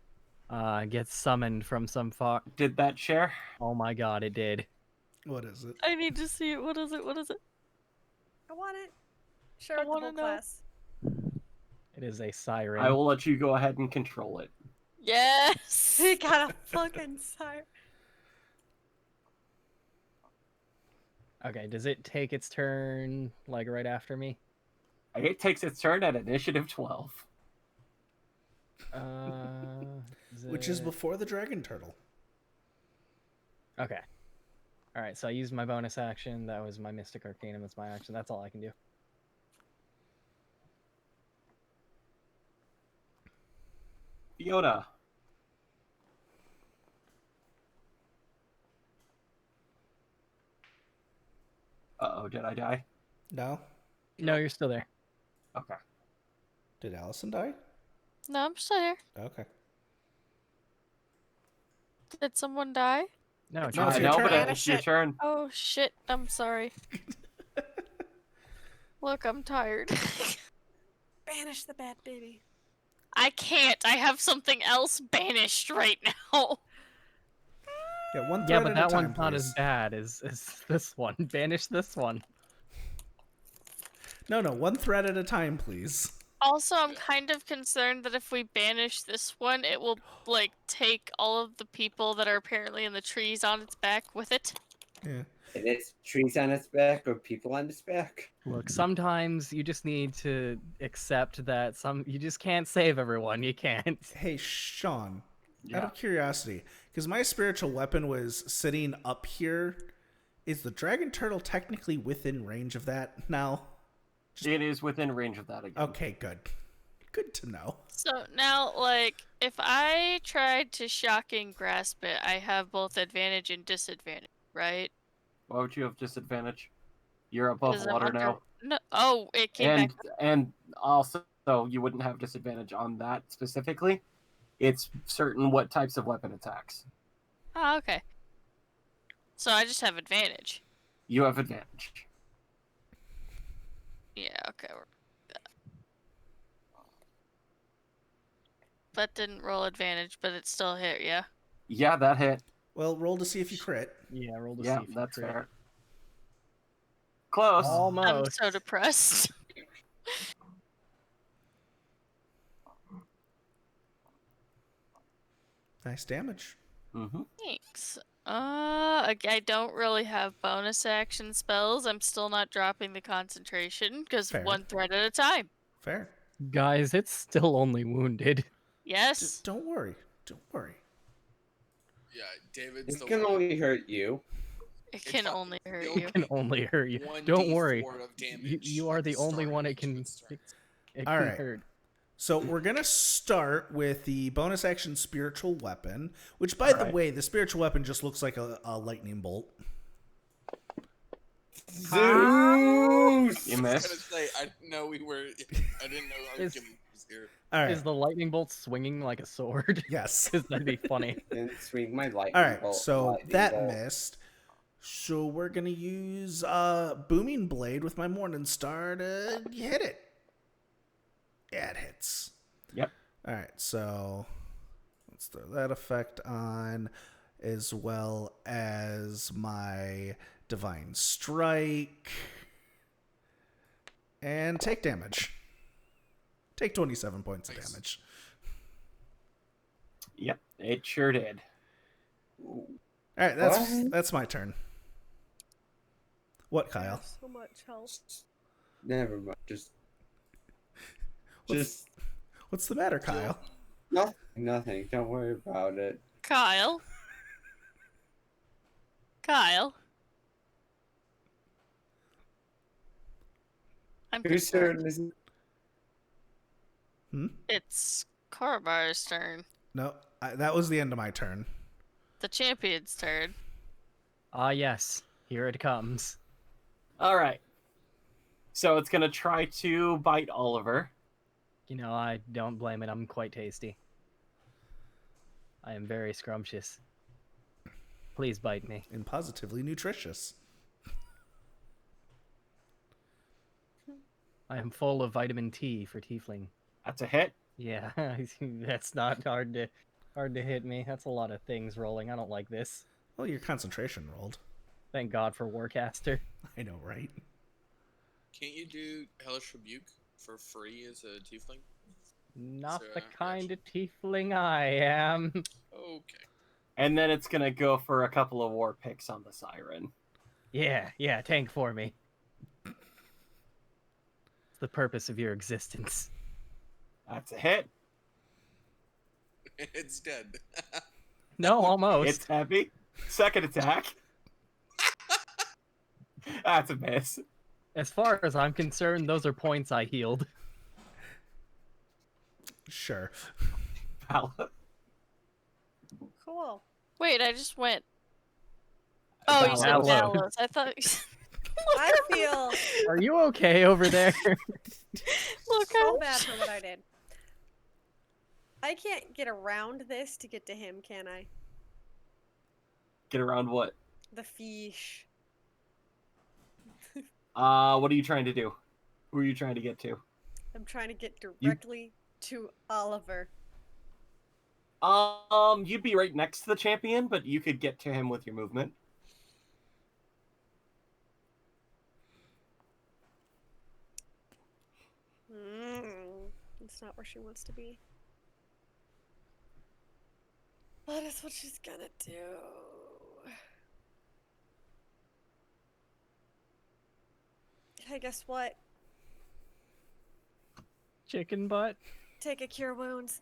gets summoned from some far. did that share? Oh my god, it did. What is it? I need to see it. What is it? What is it? I want it. Share I with the wanna whole know. class. It is a siren. I will let you go ahead and control it. Yes! He got a fucking siren. Okay, does it take its turn like right after me? It takes its turn at initiative 12. Which is it- before the dragon turtle. Okay. All right, so I used my bonus action. That was my Mystic Arcanum. That's my action. That's all I can do. Fiona. Uh-oh, did I die? No? No, you're still there. Okay. Did Allison die? No, I'm still here. Okay. Did someone die? No, it's No, your it's turn. your know, turn. but Banish it's your it. turn. Oh shit, I'm sorry. Look, I'm tired. Banish the bad baby. I can't. I have something else banished right now. Yeah, one Yeah, thread but at that a time, one's not as please. bad as this one. Banish this one. No, one thread at a time, please. Also, I'm kind of concerned that if we banish this one, it will, like, take all of the people that are apparently in the trees on its back with it. Yeah. And it's trees on its back or people on its back. Look, sometimes you just need to accept that you just can't save everyone. You can't. Hey, Sean, out Yeah. of curiosity, because my spiritual weapon was sitting up here, is the dragon turtle technically within range of that now? It is within range of that again. Okay, good. Good to know. So now, like, if I tried to shocking grasp it, I have both advantage and disadvantage, right? Why would you have disadvantage? You're above 'Cause I'm water under- now. No, oh, it came back. And also you wouldn't have disadvantage on that specifically. It's certain what types of weapon attacks. Oh, okay. So I just have advantage. You have advantage. Yeah, okay. That didn't roll advantage, but it still hit, yeah? Yeah, that hit. Well, roll to see if you crit. Yeah, roll to Yeah, see if you that's crit. fair. Close. I'm Almost. so depressed. Nice damage. Mm-hmm. Thanks. I don't really have bonus action spells. I'm still not dropping the concentration, because Fair. one thread at a time. Fair. Guys, it's still only wounded. Yes? Don't worry. Don't worry. Yeah, David's It the can one. only hurt you. It can fucking only hurt killed you. It can only hurt you. 1d4 Don't worry. of damage You are at the only start one of it can, each of its turns. it All can right. hurt. So we're going to start with the bonus action spiritual weapon, which, by the Alright. way, the spiritual weapon just looks like a lightning bolt. Zeus! You I was gonna missed. say I didn't know I was Is- giving was here. All right. Is the lightning bolt swinging like a sword? Yes. Because that'd be funny. And swing my lightning All right. bolt. So lightning that bolt. missed. So we're going to use Booming Blade with my Morning Star to hit it. Yeah, it hits. Yep. All right. So let's throw that effect on. as well as my Divine Strike, and take damage. Take 27 points of Nice. damage. Yep, it sure did. All right, that's my turn. What, Kyle? So much health. Never mind. What's the matter, Kyle? Nothing. Don't worry about it. Kyle. Kyle. I'm Whose concerned. turn is it? It's Karabar's turn. No, that was the end of my turn. The champion's turn. Ah, yes. Here it comes. All right. So it's going to try to bite Oliver. You know, I don't blame it. I'm quite tasty. I am very scrumptious. Please bite me. And positively nutritious. I am full of vitamin T for tiefling. That's a hit. Yeah, that's not hard to hit me. That's a lot of things rolling. I don't like this. Well, your concentration rolled. Thank God for Warcaster. I know, right? Can't you do Hellish Rebuke for free as a tiefling? Not So, the kind of tiefling I am. Okay. And then it's going to go for a couple of war picks on the siren. Yeah, tank for me. It's the purpose of your existence. That's a hit. It's dead. No, almost. It's heavy. Second attack. That's a miss. As far as I'm concerned, those are points I healed. Sure. Cool. Wait, I just went. Oh, you said Valor. Valos. I thought. I feel Are you okay over there? Look, so bad for what I did. I can't get around this to get to him, can I? Get around what? The fish. What are you trying to do? Who are you trying to get to? I'm trying to get directly to Oliver. You'd be right next to the champion, but you could get to him with your movement. That's not where she wants to be. That is what she's gonna do. Hey, guess what? Chicken butt? Take a cure wounds.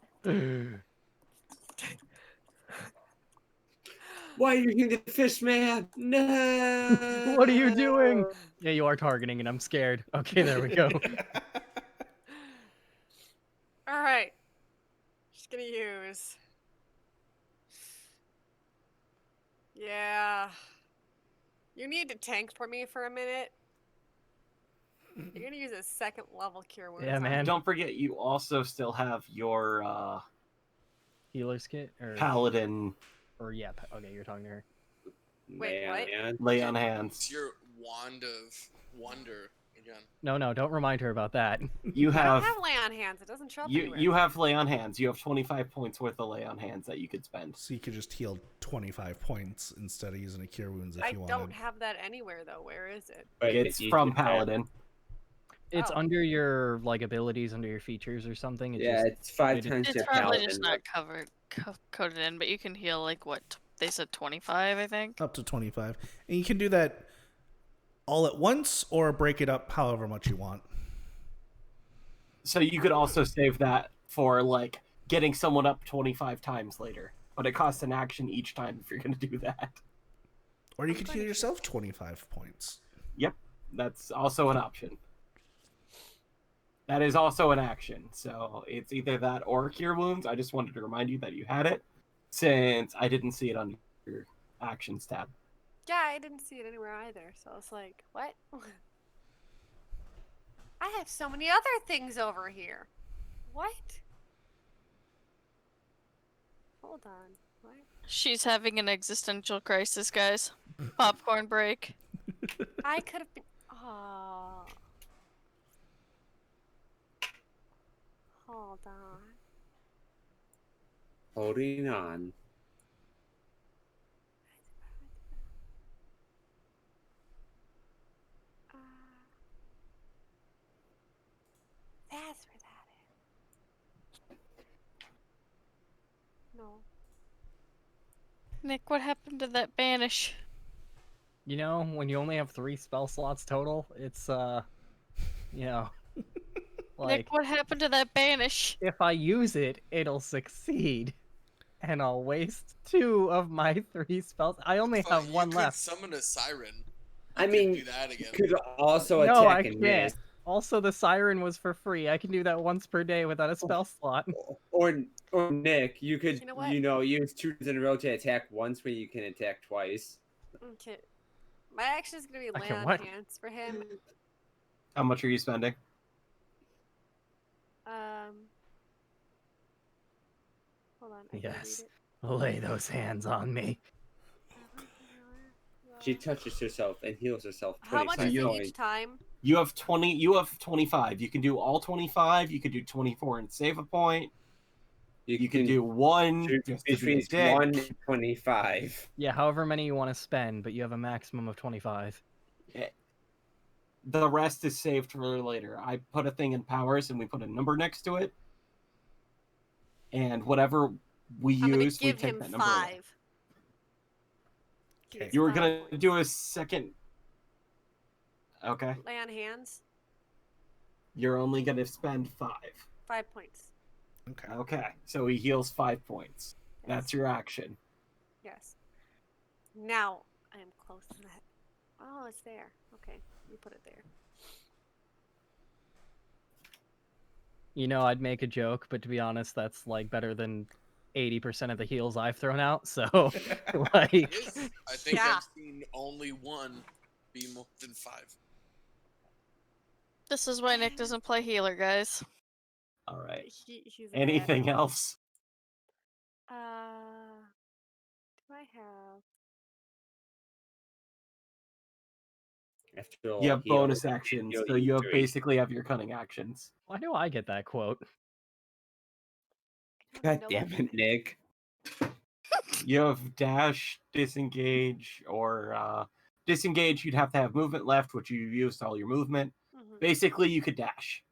Why are you hitting the fish, man? No. What are you doing? Yeah, you are targeting and I'm scared. Okay, there we go. All right. Just gonna use. Yeah. You need to tank for me for a minute. You're gonna use a second level cure wounds. Yeah, on man. me. Don't forget, you also still have your Healer's kit? paladin Or yeah, okay, you're talking to her. Wait, what? Man. lay on It's hands. your wand of wonder again. No, don't remind her about that. You I have don't have lay on hands. It doesn't show up you anywhere. you have lay on hands. You have 25 points worth of lay on hands that you could spend. So you could just heal 25 points instead of using a cure wounds if I you wanted. don't have that anywhere though. Where is it? But It's you from can- paladin. It's Oh. under your like abilities, under your features or something. It Yeah, just, it's 5 it- times It's your probably paladin. just not coded in, but you can heal like what they said 25, I think. Up to 25. And you can do that all at once or break it up however much you want. So you could also save that for like getting someone up 25 times later, but it costs an action each time if you're going to do that. Or you I'm could going heal to yourself 25 points. Yep, that's also an option. That is also an action. So it's either that or cure wounds. I just wanted to remind you that you had it, since I didn't see it on your actions tab. Yeah, I didn't see it anywhere either. So I was like, what? I have so many other things over here. What? Hold on. What? She's having an existential crisis, guys. Popcorn break. I could have been. Oh. Hold on. Holding on. No. Nick, what happened to that banish? You know, when you only have 3 spell slots total, it's you know, like Nick, what happened to that banish? if I use it, it'll succeed, and I'll waste 2 of my 3 spells. I only But have you 1 could left. summon a siren. I You mean, could do that you again. could also No, I attack and can't. miss. Also, the siren was for free. I can do that once per day without a spell slot. Or Nick, you could You know what? use 2 turns in a row to attack once where you can attack twice. Okay. My action is gonna be lay Okay, on what? hands for him. How much are you spending? Hold on. I gotta Yes. read Lay those hands on me. it. She touches herself and heals herself. How much is 25 it points. each time? You have 20. You have 25. You can do all 25. You could do 24 and save a point. You can do 1 choose just to be a between dick. 1 and 25. Yeah, however many you want to spend, but you have a maximum of 25. The rest is saved for later. I put a thing in powers and we put a number next to it. And whatever we I'm gonna use, we give take him that number away. 5. He Okay. gets You were 5 gonna points. do a second. Okay. Lay on hands. You're only gonna spend 5. 5 points. Okay. Okay. So he heals 5 points. Yes. That's your action. Yes. Now I am close to that. Oh, it's there. Okay, you put it there. You know, I'd make a joke, but to be honest, that's like better than 80% of the heals I've thrown out. So, like, I think Yeah. I've seen only one be more than 5. This is why Nick doesn't play healer, guys. All right. He's a Anything bad else? Do I have? After all, You have he bonus only actions, heal so you have 3. basically have your cunning actions. why do I get that quote? I God don't know damn what- it, Nick. You have dash, disengage, or disengage. You'd have to have movement left, which you used all your movement. Mhm. Basically, you could dash.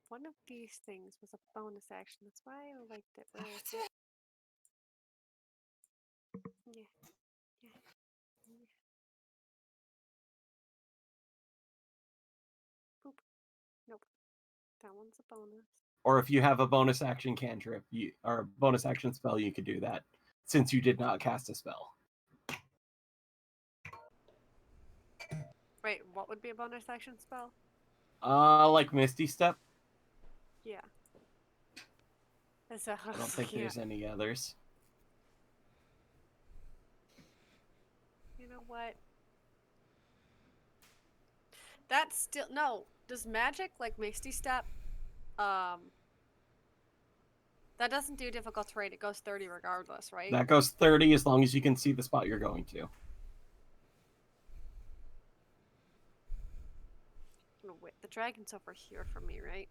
One of these things was a bonus action. That's why I liked it. Where is it? Yeah. Yeah. Yeah. Boop. Nope. That one's a bonus. Or if you have a bonus action cantrip, or a bonus action spell, you could do that, since you did not cast a spell. Wait, what would be a bonus action spell? Like Misty Step. Yeah. That's a, I don't think yeah. there's any others. You know what? That's still no. Does magic like Misty Step? That doesn't do difficult terrain. It goes 30 regardless, right? That goes 30 as long as you can see the spot you're going to. No, wait, the dragon's over here for me, right?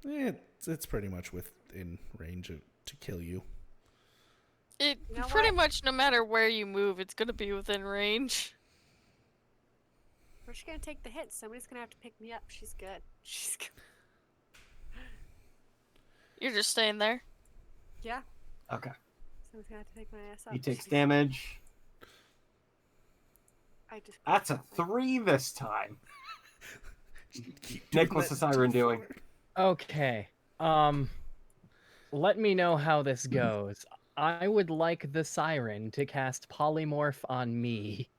It's pretty much within range to kill you. It You know pretty what? much, no matter where you move, it's gonna be within range. Where's she gonna take the hit? Somebody's gonna have to pick me up. She's good. She's good. You're just staying there. Yeah. Okay. Someone's gonna have to take my ass up. He takes She's- damage. I just. That's a 3 this time. Keep Nick, doing what's the that siren until doing? 4. Okay. Let me know how this goes. I would like the siren to cast polymorph on me.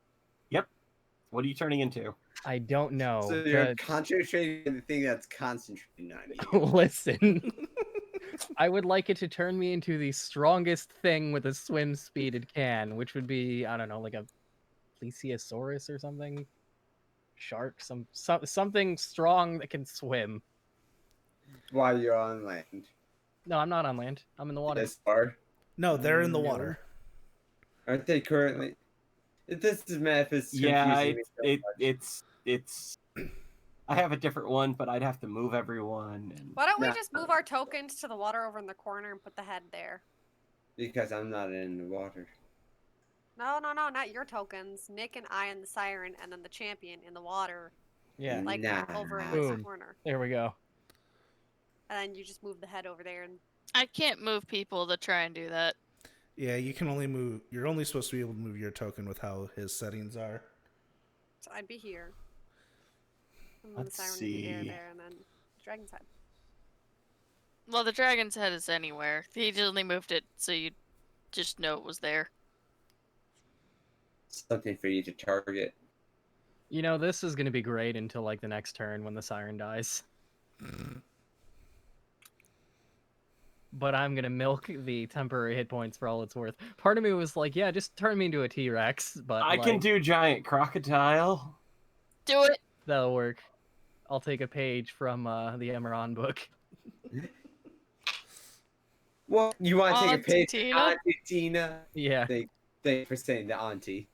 What are you turning into? I don't know. So you're The- concentrating on the thing that's concentrating on you. Listen. I would like it to turn me into the strongest thing with a swim speed it can, which would be, I don't know, like a plesiosaurus or something. Shark, something strong that can swim. While you're on land. No, I'm not on land. I'm in the water. This far. No, they're in the No. water. Aren't they currently? This is math is confusing Yeah, me so much. it's. I have a different one, but I'd have to move everyone. And... Why don't we Nah. just move our tokens to the water over in the corner and put the head there? Because I'm not in the water. No, not your tokens. Nick and I and the siren, and then the champion in the water, Yeah. like Nah. over in this Boom. corner. There we go. And then you just move the head over there, and I can't move people to try and do that. Yeah, you can only move. You're only supposed to be able to move your token with how his settings are. so I'd be here. And then Let's the siren would be see. there, and then dragon's head. Well, the dragon's head is anywhere. He just only moved it so you just know it was there. Something for you to target. You know, this is gonna be great until like the next turn when the siren dies. But I'm gonna milk the temporary hit points for all it's worth. Part of me was like, yeah, just turn me into a T-Rex, but I can like, do giant crocodile. Do it! that'll work. I'll take a page from the Emeron book. Well, you want to take a Auntie page, Tina? Auntie Tina? Yeah. Thank you for saying the auntie.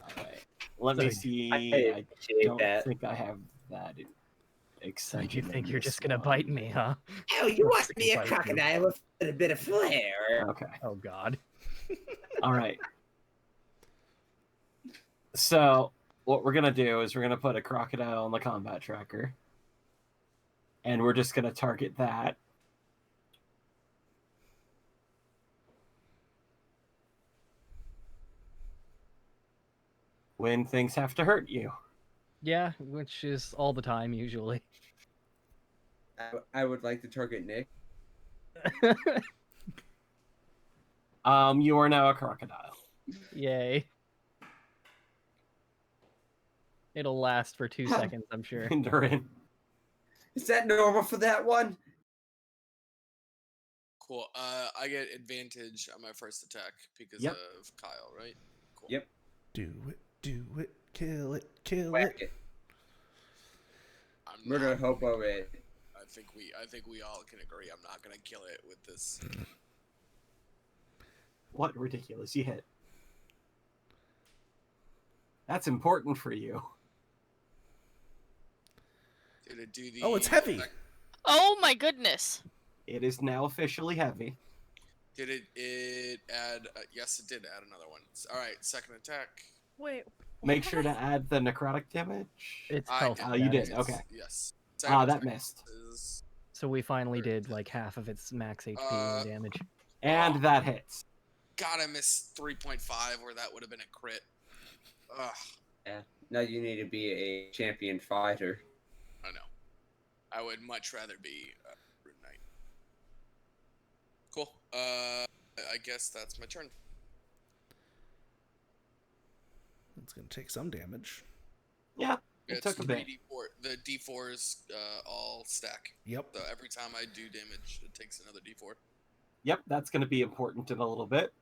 All right. Let me So- see. I I appreciate don't that. think I have that excited. You think in you're this just gonna bite one. me, huh? Oh, you want to be a Bite you. crocodile with a bit of flair? Okay. Oh God. All right. So what we're gonna do is we're gonna put a crocodile on the combat tracker, and we're just gonna target that. When things have to hurt you. Yeah, which is all the time usually. I would like to target Nick. You are now a crocodile. Yay. It'll last for 2 seconds, I'm sure. Durin. Is that normal for that one? Cool. I get advantage on my first attack because Yep. of Kyle, right? Cool. Yep. Do it, kill it, kill Whack it. it. I'm Murder not- hobo it. I think we all can agree. I'm not gonna kill it with this. What ridiculous you hit. That's important for you. Did it do the? Oh, it's heavy. Oh my goodness! It is now officially heavy. Did it add? Yes, it did add another one. All right, second attack. Wait. Make sure to add the necrotic damage. It's I health. did. Oh, you did, damage. okay. Yes. Ah, Second that attack missed. is- So we finally did like half of its max HP and damage. And that hits. God, I missed 3.5, where that would have been a crit. Ugh, Yeah. Now you need to be a champion fighter. I know. I would much rather be a Rune Knight. Cool. I guess that's my turn. It's gonna take some damage. Yeah, it It's took a bit. 3d4. The d4s all stack. Yep. So every time I do damage, it takes another d4. Yep, that's going to be important in a little bit.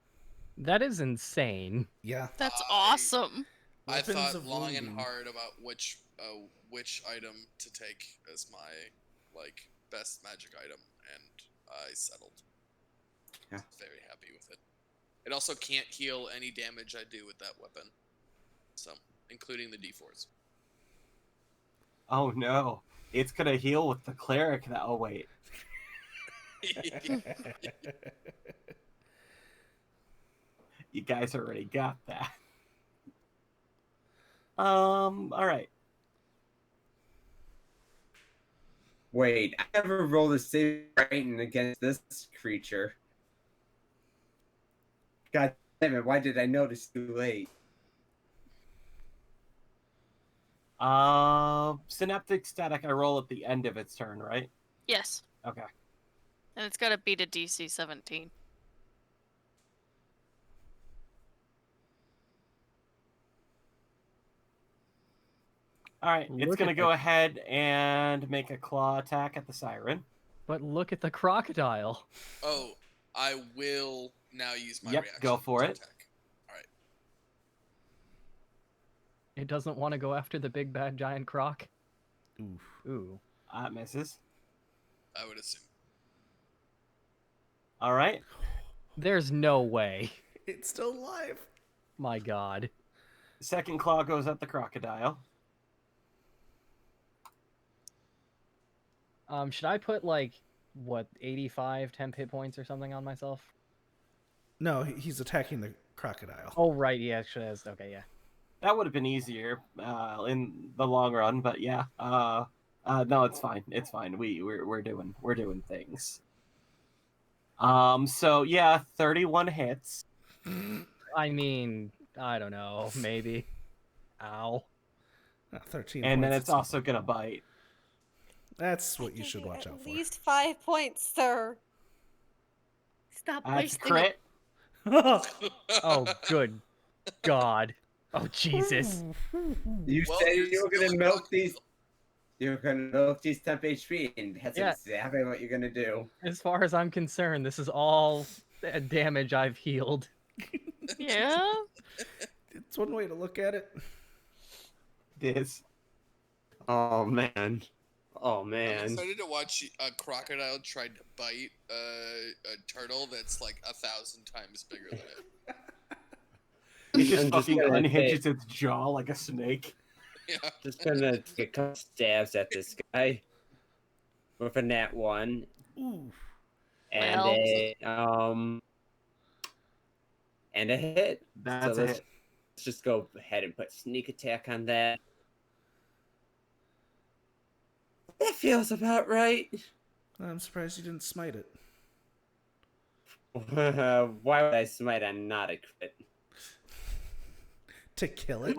That is insane. Yeah. That's I- awesome. I Weapons thought of long and wounding. hard about which item to take as my best magic item, and I settled. Yeah. Very happy with it. It also can't heal any damage I do with that weapon, so including the d4s. Oh no, it's going to heal with the cleric. Oh wait, you guys already got that. All right. Wait, I never rolled a save rating against this creature. God damn it, why did I notice too late? Synaptic static. I roll at the end of its turn, right? Yes, Okay. and it's got to beat a DC 17. All right, it's Look going to at go the- ahead and make a claw attack at the siren. But look at the crocodile. Oh, I will now use my Yep, reaction. go for to it. Attack. All right. It doesn't want to go after the big bad giant croc. Oof. Ooh. Misses. I would assume. All right. There's no way. It's still alive. My God. Second claw goes at the crocodile. Should I put like what 85 temp hit points or something on myself? No, he's attacking the crocodile. Oh right, yeah, actually, okay, yeah. That would have been easier in the long run, but yeah. No, it's fine. It's fine. We're doing things. So yeah, 31 hits. I mean, I don't know, maybe. Ow. 13 And then points, it's also gonna bite. That's I what you give should watch out at for. least 5 points, sir. Stop That's a wasting crit. Oh, good God. Oh, Jesus. You Well, said you're you were still gonna a milk crocodile. these. You were gonna milk these temp HP, and that's Yeah. exactly what you're gonna do. As far as I'm concerned, this is all damage I've healed. Yeah. It's one way to look at it. It is. Oh man. Oh I'm man. excited to watch a crocodile try to bite a turtle that's like 1,000 times bigger than it. He just I'm just fucking gonna unhinges its jaw like a snake. Yeah. Just gonna take a couple stabs at this guy with a nat 1 Ooh. and Well. and a hit. That's So a let's hit. just go ahead and put sneak attack on that. That feels about right. I'm surprised you didn't smite it. Why would I smite on not a crit? To kill it?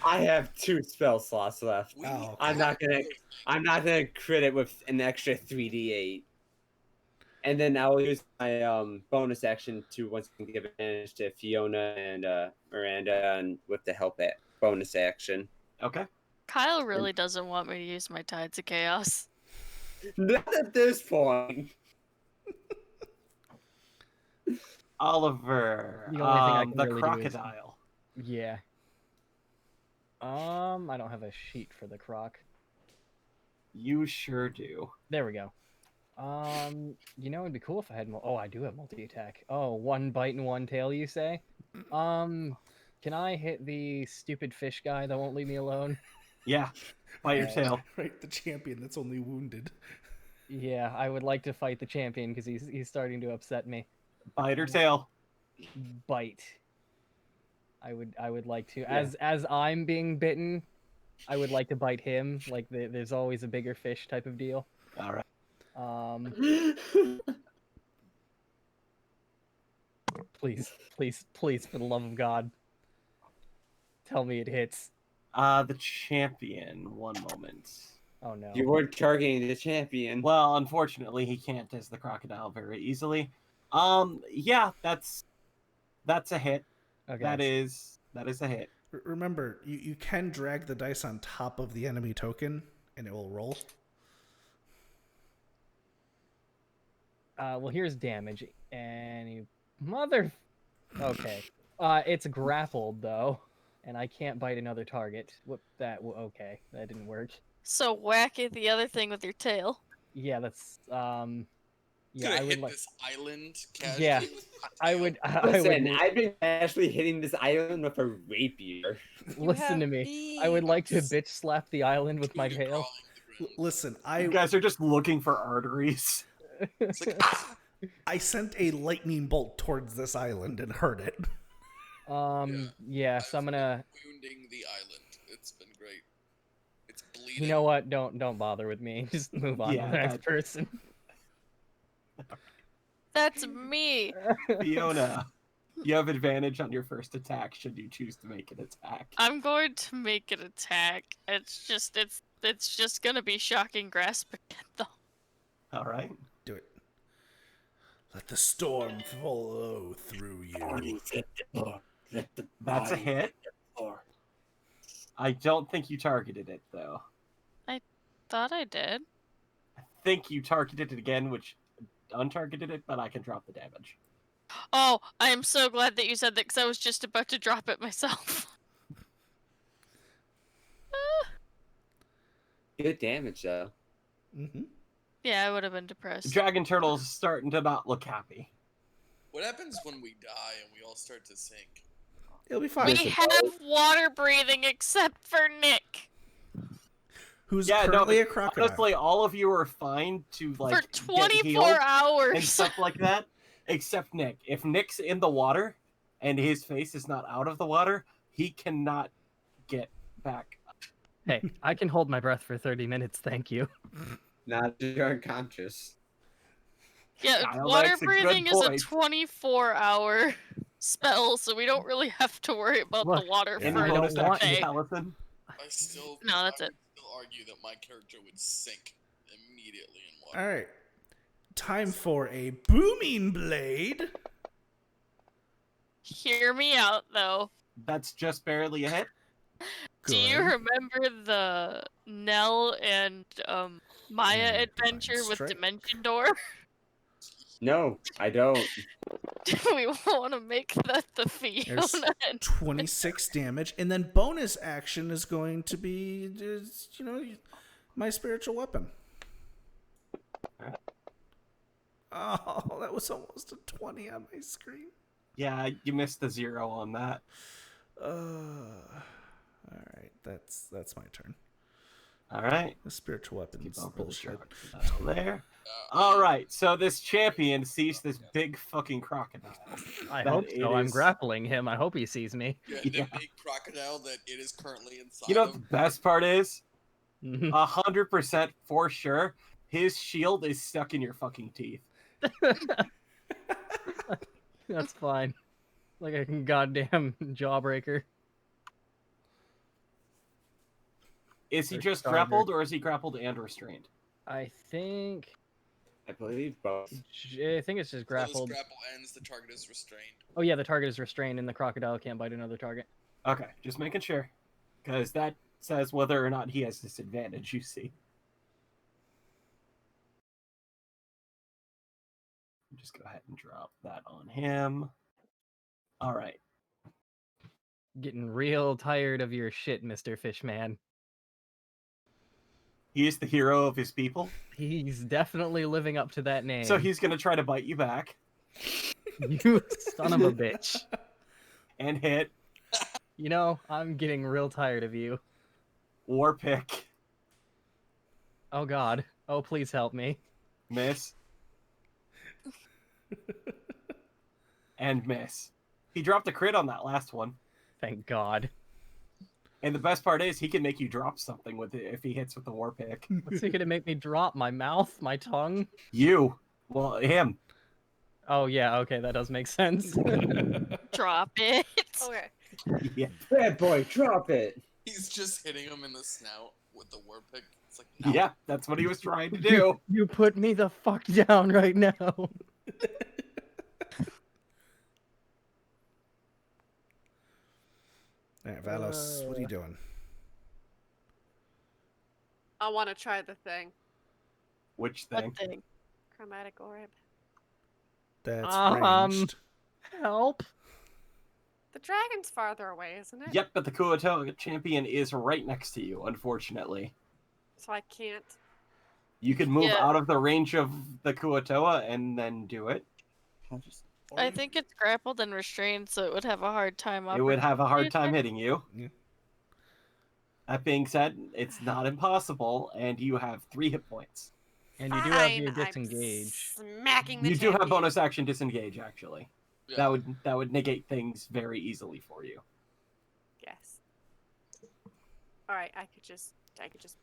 I have 2 spell slots left. We Oh, I'm not gonna crit it with an extra 3d8. And then I'll use my bonus action to once again give advantage to Fiona and Miranda and with the help at bonus action. Okay. Kyle really doesn't want me to use my Tides of Chaos. Not at this point. Oliver. The only thing I can the really do is- crocodile. Yeah. I don't have a sheet for the croc. You sure do. There we go. You know, it'd be cool if I had oh, I do have multi-attack. Oh, 1 bite and 1 tail, you say? Can I hit the stupid fish guy that won't leave me alone? Yeah. Bite your tail. Right, the champion that's only wounded. Yeah, I would like to fight the champion because he's starting to upset me. Bite her tail. Bite. I would like to. Yeah. As I'm being bitten, I would like to bite him. Like there's always a bigger fish type of deal. All right. Please, for the love of God, tell me it hits. The champion. One moment. Oh no. You weren't targeting the champion. Well, unfortunately, he can't as the crocodile very easily. Yeah, that's a hit. Okay. That is a hit. Remember, you can drag the dice on top of the enemy token, and it will roll. Well, here's damage. And okay. It's grappled though, and I can't bite another target. Okay, that didn't work. So whack at the other thing with your tail. Yeah, that's yeah. Gonna I would hit like. this island casually. Yeah, with my I tail. would. Listen, I've been actually hitting this island with a rapier. Listen have to me. I would like to bitch slap the island with my Two tail. crawling the ground. Listen, You guys are just looking for arteries. It's like, ah! I sent a lightning bolt towards this island and hurt it. Yeah. So I'm gonna. Wounding the island. It's been great. It's bleeding. You know what? Don't bother with me. Just move on Yeah, to the next that- person. That's me. Fiona, you have advantage on your first attack should you choose to make an attack. I'm going to make an attack. It's just gonna be shocking grasp again though. All right. Do it. Let the storm flow through you. That's a hit. I don't think you targeted it though. Thought I did. I think you targeted it again, which untargeted it, but I can drop the damage. Oh, I am so glad that you said that because I was just about to drop it myself. Good damage though. Mm-hmm. Yeah, I would have been depressed. Dragon Turtle's starting to not look happy. What happens when we die and we all start to sink? It'll be fine. We have water breathing except for Nick. Who's Yeah, no, currently a crocodile. Honestly, all of you are fine to like For get 24 healed and hours. stuff like that, except Nick. If Nick's in the water, and his face is not out of the water, he cannot get back. Hey, I can hold my breath for 30 minutes, thank you. Not if you're unconscious. Yeah, Kyle water makes a good breathing is a point. 24-hour spell, so we don't really have to worry about the Look, water Yeah. for Any I don't bonus want- actions, day. Allison? I still, No, that's I it. would still argue that my character would sink immediately in water. All right. Time for a booming blade. Hear me out, though. That's just barely a hit. Do you Good. remember the Nell and Maya Yeah, adventure divine with strike. Dimension Door? No, I don't. Do we want to make that the There's Fiona? 26 damage, and then bonus action is going to be, my spiritual weapon. Oh, that was almost a 20 on my screen. Yeah, you missed the 0 on that. All right, that's my turn. All right. The spiritual weapon Keep is over the bullshit. crocodile there. All right, so this champion sees this big fucking crocodile. I That hope it so. I'm is- grappling him. I hope he sees me. Yeah, Yeah. the big crocodile that it is currently inside You know of. what the best part is? Mhm. 100% for sure, his shield is stuck in your fucking teeth. That's fine. Like a goddamn jawbreaker. Is he Or just starter. grappled, or is he grappled and restrained? I think I believe both. it's just So this grappled. grapple ends, the target is restrained. Oh yeah, the target is restrained and the crocodile can't bite another target. Okay, just making sure. Because that says whether or not he has disadvantage, you see. Just go ahead and drop that on him. All right. Getting real tired of your shit, Mr. Fishman. He is the hero of his people, He's definitely living up to that name. so he's going to try to bite you back You son of a bitch. and hit You know, I'm getting real tired of you. or pick. Oh god. Oh, please help me. Miss. And miss. He dropped a crit on that last one. Thank god. And the best part is he can make you drop something with it if he hits with the war pick. What's he gonna make me drop? My mouth? My tongue? You. Well, him. Oh yeah, okay, that does make sense. Drop it. Okay. Yeah. Bad boy, drop it. He's just hitting him in the snout with the war pick. It's like, no. Yeah, that's what he was trying to do. You put me the fuck down right now. All right, Valos, what are you doing? I want to try the thing. Which What thing? thing? Chromatic orb. That's Um, ranged. Help. The dragon's farther away, isn't it? Yep, but the Kuoto champion is right next to you, unfortunately. So I can't. You could move Yeah. out of the range of the Kuotoa and then do it. I think it's grappled and restrained, so it would have a hard time. It would have a hard time hitting. hitting you. Yeah. That being said, it's not impossible, and you have 3 hit points. And you do have Fine, your I'm disengage. Smacking the You do have champion. bonus action disengage, actually. Yeah. That would negate things very easily for you. Yes. All right, I could just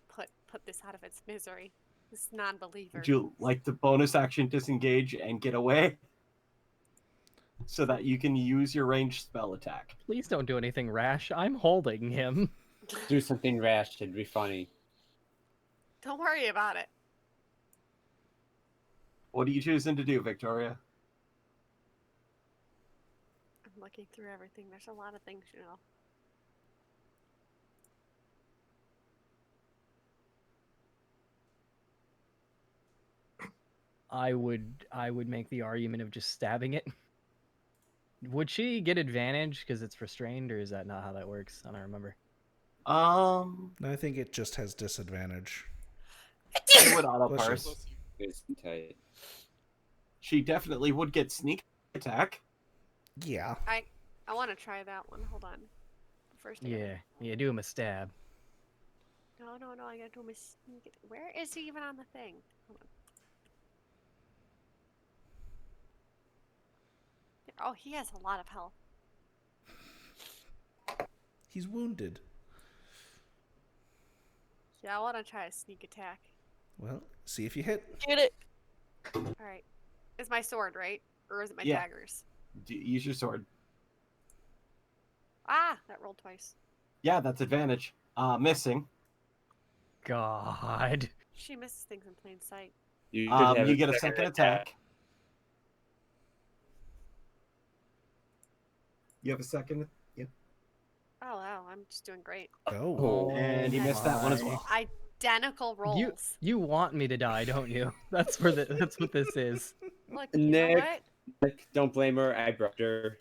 put this out of its misery. This non-believer. Would you like to bonus action disengage and get away? So that you can use your ranged spell attack. Please don't do anything rash. I'm holding him. Do something rash. It'd be funny. Don't worry about it. What are you choosing to do, Victoria? I'm looking through everything. There's a lot of things, you know. I would make the argument of just stabbing it. Would she get advantage because it's restrained, or is that not how that works? I don't remember. I think it just has disadvantage. She would auto Bless you. parse. It's tight. She definitely would get sneak attack. Yeah. I want to try that one. Hold on. First, I gotta- Yeah, do him a stab. No, I gotta do my sneak. Where is he even on the thing? Hold on. Oh, he has a lot of health. He's wounded. Yeah, I want to try a sneak attack. Well, see if you hit. Get it. All right. It's my sword, right? Or is it my Yeah. daggers? Use your sword. Ah, that rolled twice. Yeah, that's advantage. Missing. God. She misses things in plain sight. You should have You get a second attack. You have a second. Yep. Oh wow, I'm just doing great. Oh. And you missed that one as well. Identical rolls. You want me to die, don't you? That's what this is. Look, you know Nick. what? Nick, don't blame her. I broke her.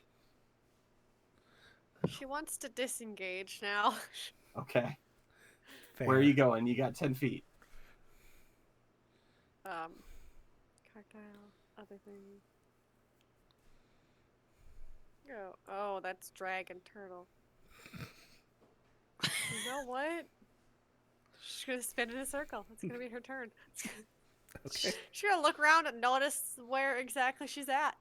She wants to disengage now. Okay. Fair. Where are you going? You got 10 feet. Crocodile, other thing. Oh, that's dragon turtle. You know what? She's gonna spin in a circle. It's gonna be her turn. Okay. She's gonna look around and notice where exactly she's at.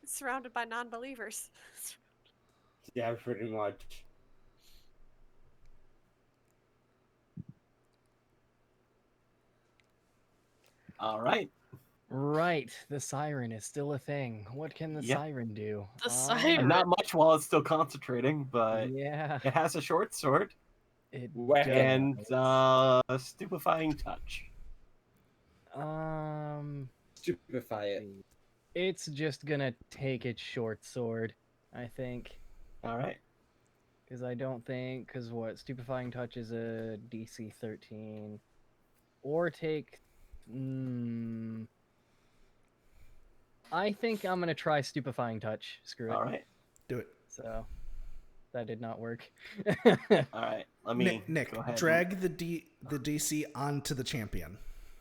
Surrounded by non-believers. Yeah, pretty much. All right. Right, the siren is still a thing. What can the Yep. siren do? The siren. Not much while it's still concentrating, but Yeah, it has a short sword it Weapon. and stupefying touch. Stupefy it. It's just gonna take its short sword, I think. All right. Because I don't think, because what, Stupefying Touch is a DC 13. Or take, I think I'm going to try Stupefying Touch. Screw it. All right. Do it. So, that did not work. All right. Let me Nick, go ahead. drag the DC onto the champion.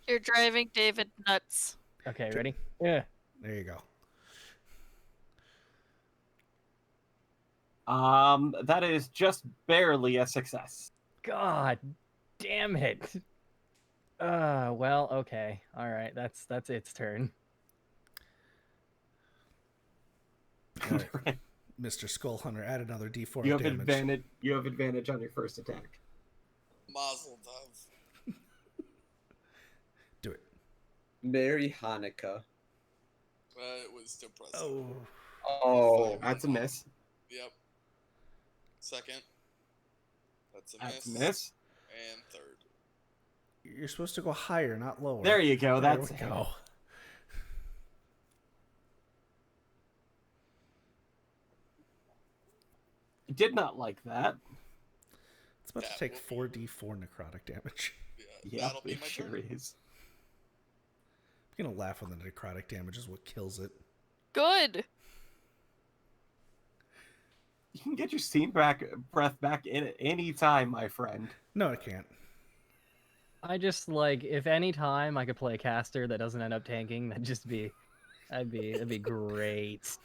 You're driving David nuts. Okay, ready? Yeah. There you go. That is just barely a success. God damn it. Well, okay. All right, that's its turn. All right. Mr. Skull Hunter, add another D4 You of have damage. advantage. You have advantage on your first attack. Mazel tov. Do it. Merry Hanukkah. It was depressing. Oh. Oh. That's a miss. Yep. Second. That's a That's a miss. miss. And third. You're supposed to go higher, not lower. There you go. There That's we go. Did not like that. It's about to That take will 4d4 necrotic damage. Yeah, Yeah, that'll be it my sure turn. is. I'm gonna laugh when the necrotic damage is what kills it. Good. You can get your steam breath back in at any time, my friend. No, I can't. I just, like, if any time I could play a caster that doesn't end up tanking, that'd be great.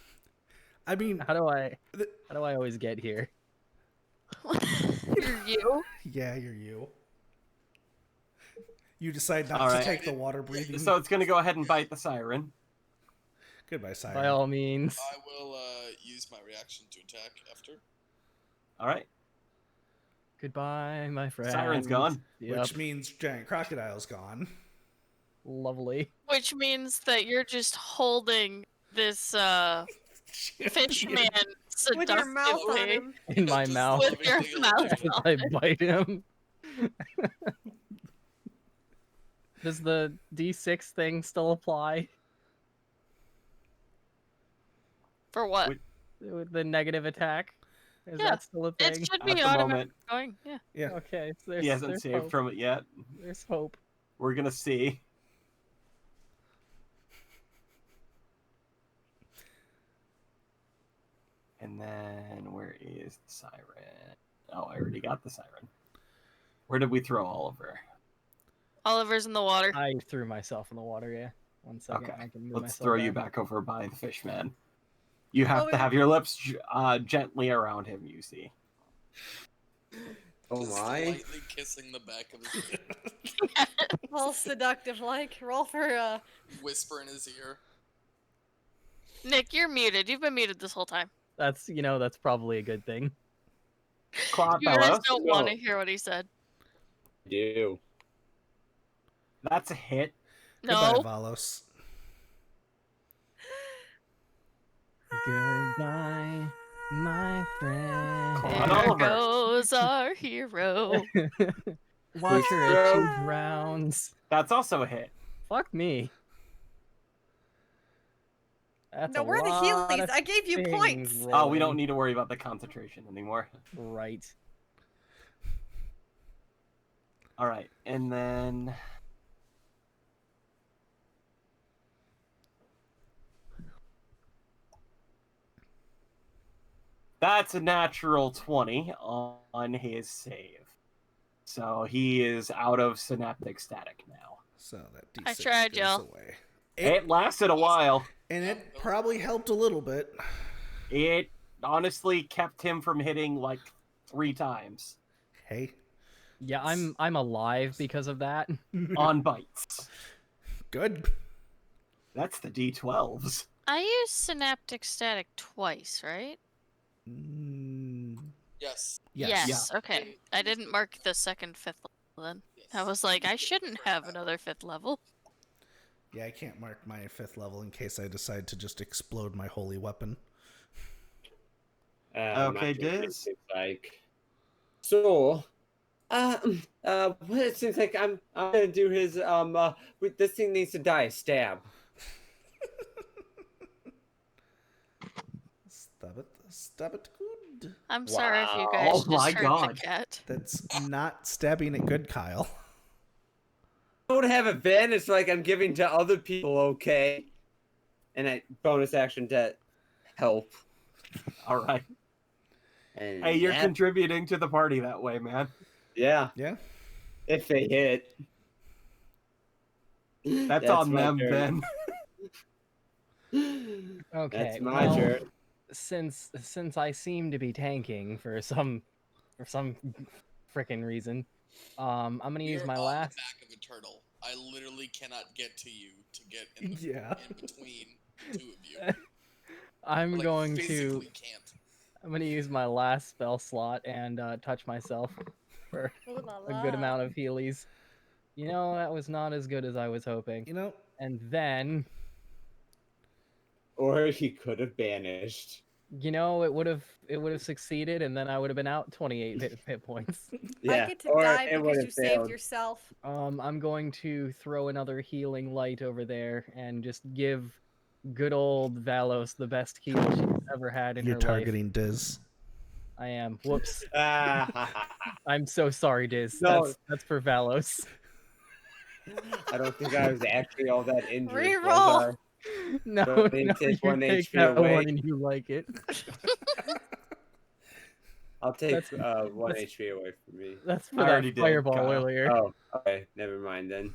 I mean, How do I always get here? You're you. yeah, you're you. You decide not All to right. take the water breathing. So it's going to go ahead and bite the siren. Goodbye, Siren. By all means. I will use my reaction to attack after. All right. Goodbye, my friend. Siren's gone. Yep. Which means giant crocodile's gone. Lovely. Which means that you're just holding this fish man With your mouth on seductively him. In my Just mouth. with your loving mouth it. on I it. bite him. Does the D6 thing still apply? For what? Wait. With the negative attack? Is Yeah, that still a It thing? should At be the automatic moment, going. Yeah. Yeah. Okay, so he hasn't there's saved hope. from it yet. There's hope. We're going to see. And then where is the siren? Oh, I already got the siren. Where did we throw Oliver? Oliver's in the water. I threw myself in the water, yeah. 1 second. Okay, I can move let's myself throw you back over by the fish man. You have Oh, to we- have your lips gently around him, you see. Oh Just my. Lightly kissing the back of his head. All seductive like. Roll for Whisper in his ear. Nick, you're muted. You've been muted this whole time. That's probably a good thing. You guys Valos. don't want to hear what he said. Do. That's a hit. Goodbye, No. Valos. Goodbye, my friend. Claude There Oliver. goes our hero. Watch her Bro. at 2 rounds. That's also a hit. Fuck me. That's No, a where are the lot Heelys? of I gave you things points. Oh, we don't rolling. need to worry about the concentration anymore. Right. All right, and then that's a natural 20 on his save. So he is out of synaptic static now. So that D6 I tried, goes y'all. away. It lasted a while. And it probably helped a little bit. It honestly kept him from hitting like 3 times Yeah, I'm alive because of that. on bites. Good. That's the D12s. I used synaptic static twice, right? Mm, Yes. yes. Okay. I didn't mark the second, fifth level then. I was like, I shouldn't have another 5th level. Yeah, I can't mark my 5th level in case I decide to just explode my holy weapon. Okay, Diz. Like, so, what it seems like I'm gonna do his this thing needs to die. Stab. Stab it good. I'm sorry if you Wow. guys Oh just my heard God. the cat. That's not stabbing it good, Kyle. I don't have advantage like I'm giving to other people. Okay, and I bonus action to help. All right. And Hey, you're that- contributing to the party that way, man. yeah, Yeah. if they hit. That's on my them turn. then. Okay, That's my well, turn. since I seem to be tanking for some frickin' reason, I'm gonna use You're my on last. the back of a turtle. I literally cannot get to you to get in, Yeah. in between the two of you. I'm Like, going to. physically can't. I'm gonna use my last spell slot and touch myself for Ooh la a good la. amount of healies. You know, that was not as good as I was hoping. You know, And then, Or he could have banished. you know, it would have succeeded, and then I would have been out 28 hit points. Yeah, I get to or die it because would you have saved failed. yourself. I'm going to throw another healing light over there and just give good old Valos the best heal she's ever had in you're her life. targeting Diz. I am. Whoops. I I'm so sorry, Diz. No. That's for Valos. don't think I was actually all that injured. Reroll. Was No, So they no, take you 1 take HP that away. one and you like it. I'll take That's- 1 that's- HP away from me. That's for I that already did, fireball Kyle. earlier. Oh, okay. Never mind then.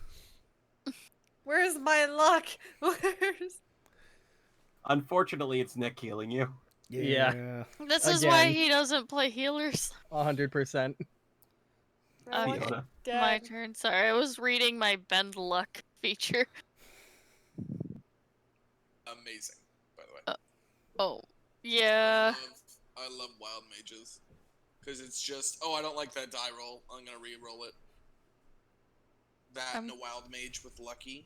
Where's my luck? Where's... Unfortunately, it's Nick healing you. Yeah. This is why Again. he doesn't play healers. 100%. I want Okay. it Fiona. My dead. turn. Sorry, I was reading my bend luck feature. Amazing, by the way. Oh, yeah. I love wild mages. Because it's just, oh, I don't like that die roll. I'm going to re-roll it. That and a wild mage with lucky.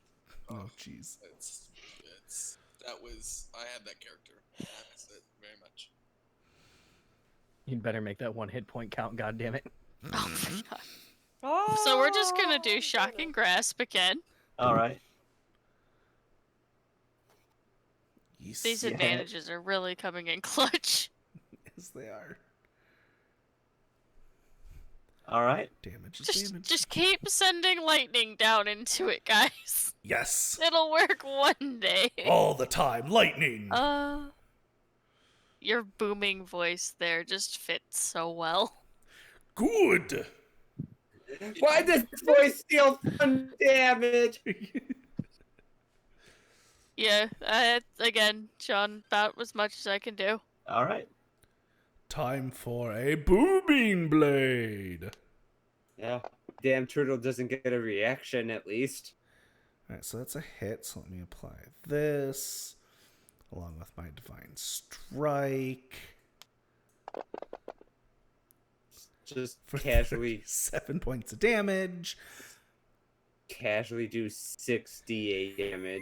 Oh, jeez. I had that character. I missed it very much. You'd better make that one hit point count, goddammit. Oh my god. Oh, So we're just gonna do shocking grasp again. All right. Yes. These Yeah. advantages are really coming in clutch. Yes, they are. All right. Damage is damage. Just keep sending lightning down into it, guys. Yes. It'll work one day. All the time. Lightning. Your booming voice there just fits so well. Good. Why does this voice steal fun damage? Yeah, again, Sean, about as much as I can do. All right. Time for a booming blade. Yeah. Damn turtle doesn't get a reaction at least. Alright, so that's a hit, so let me apply this along with my divine strike. just for casually 7 points of damage. casually do 68 damage.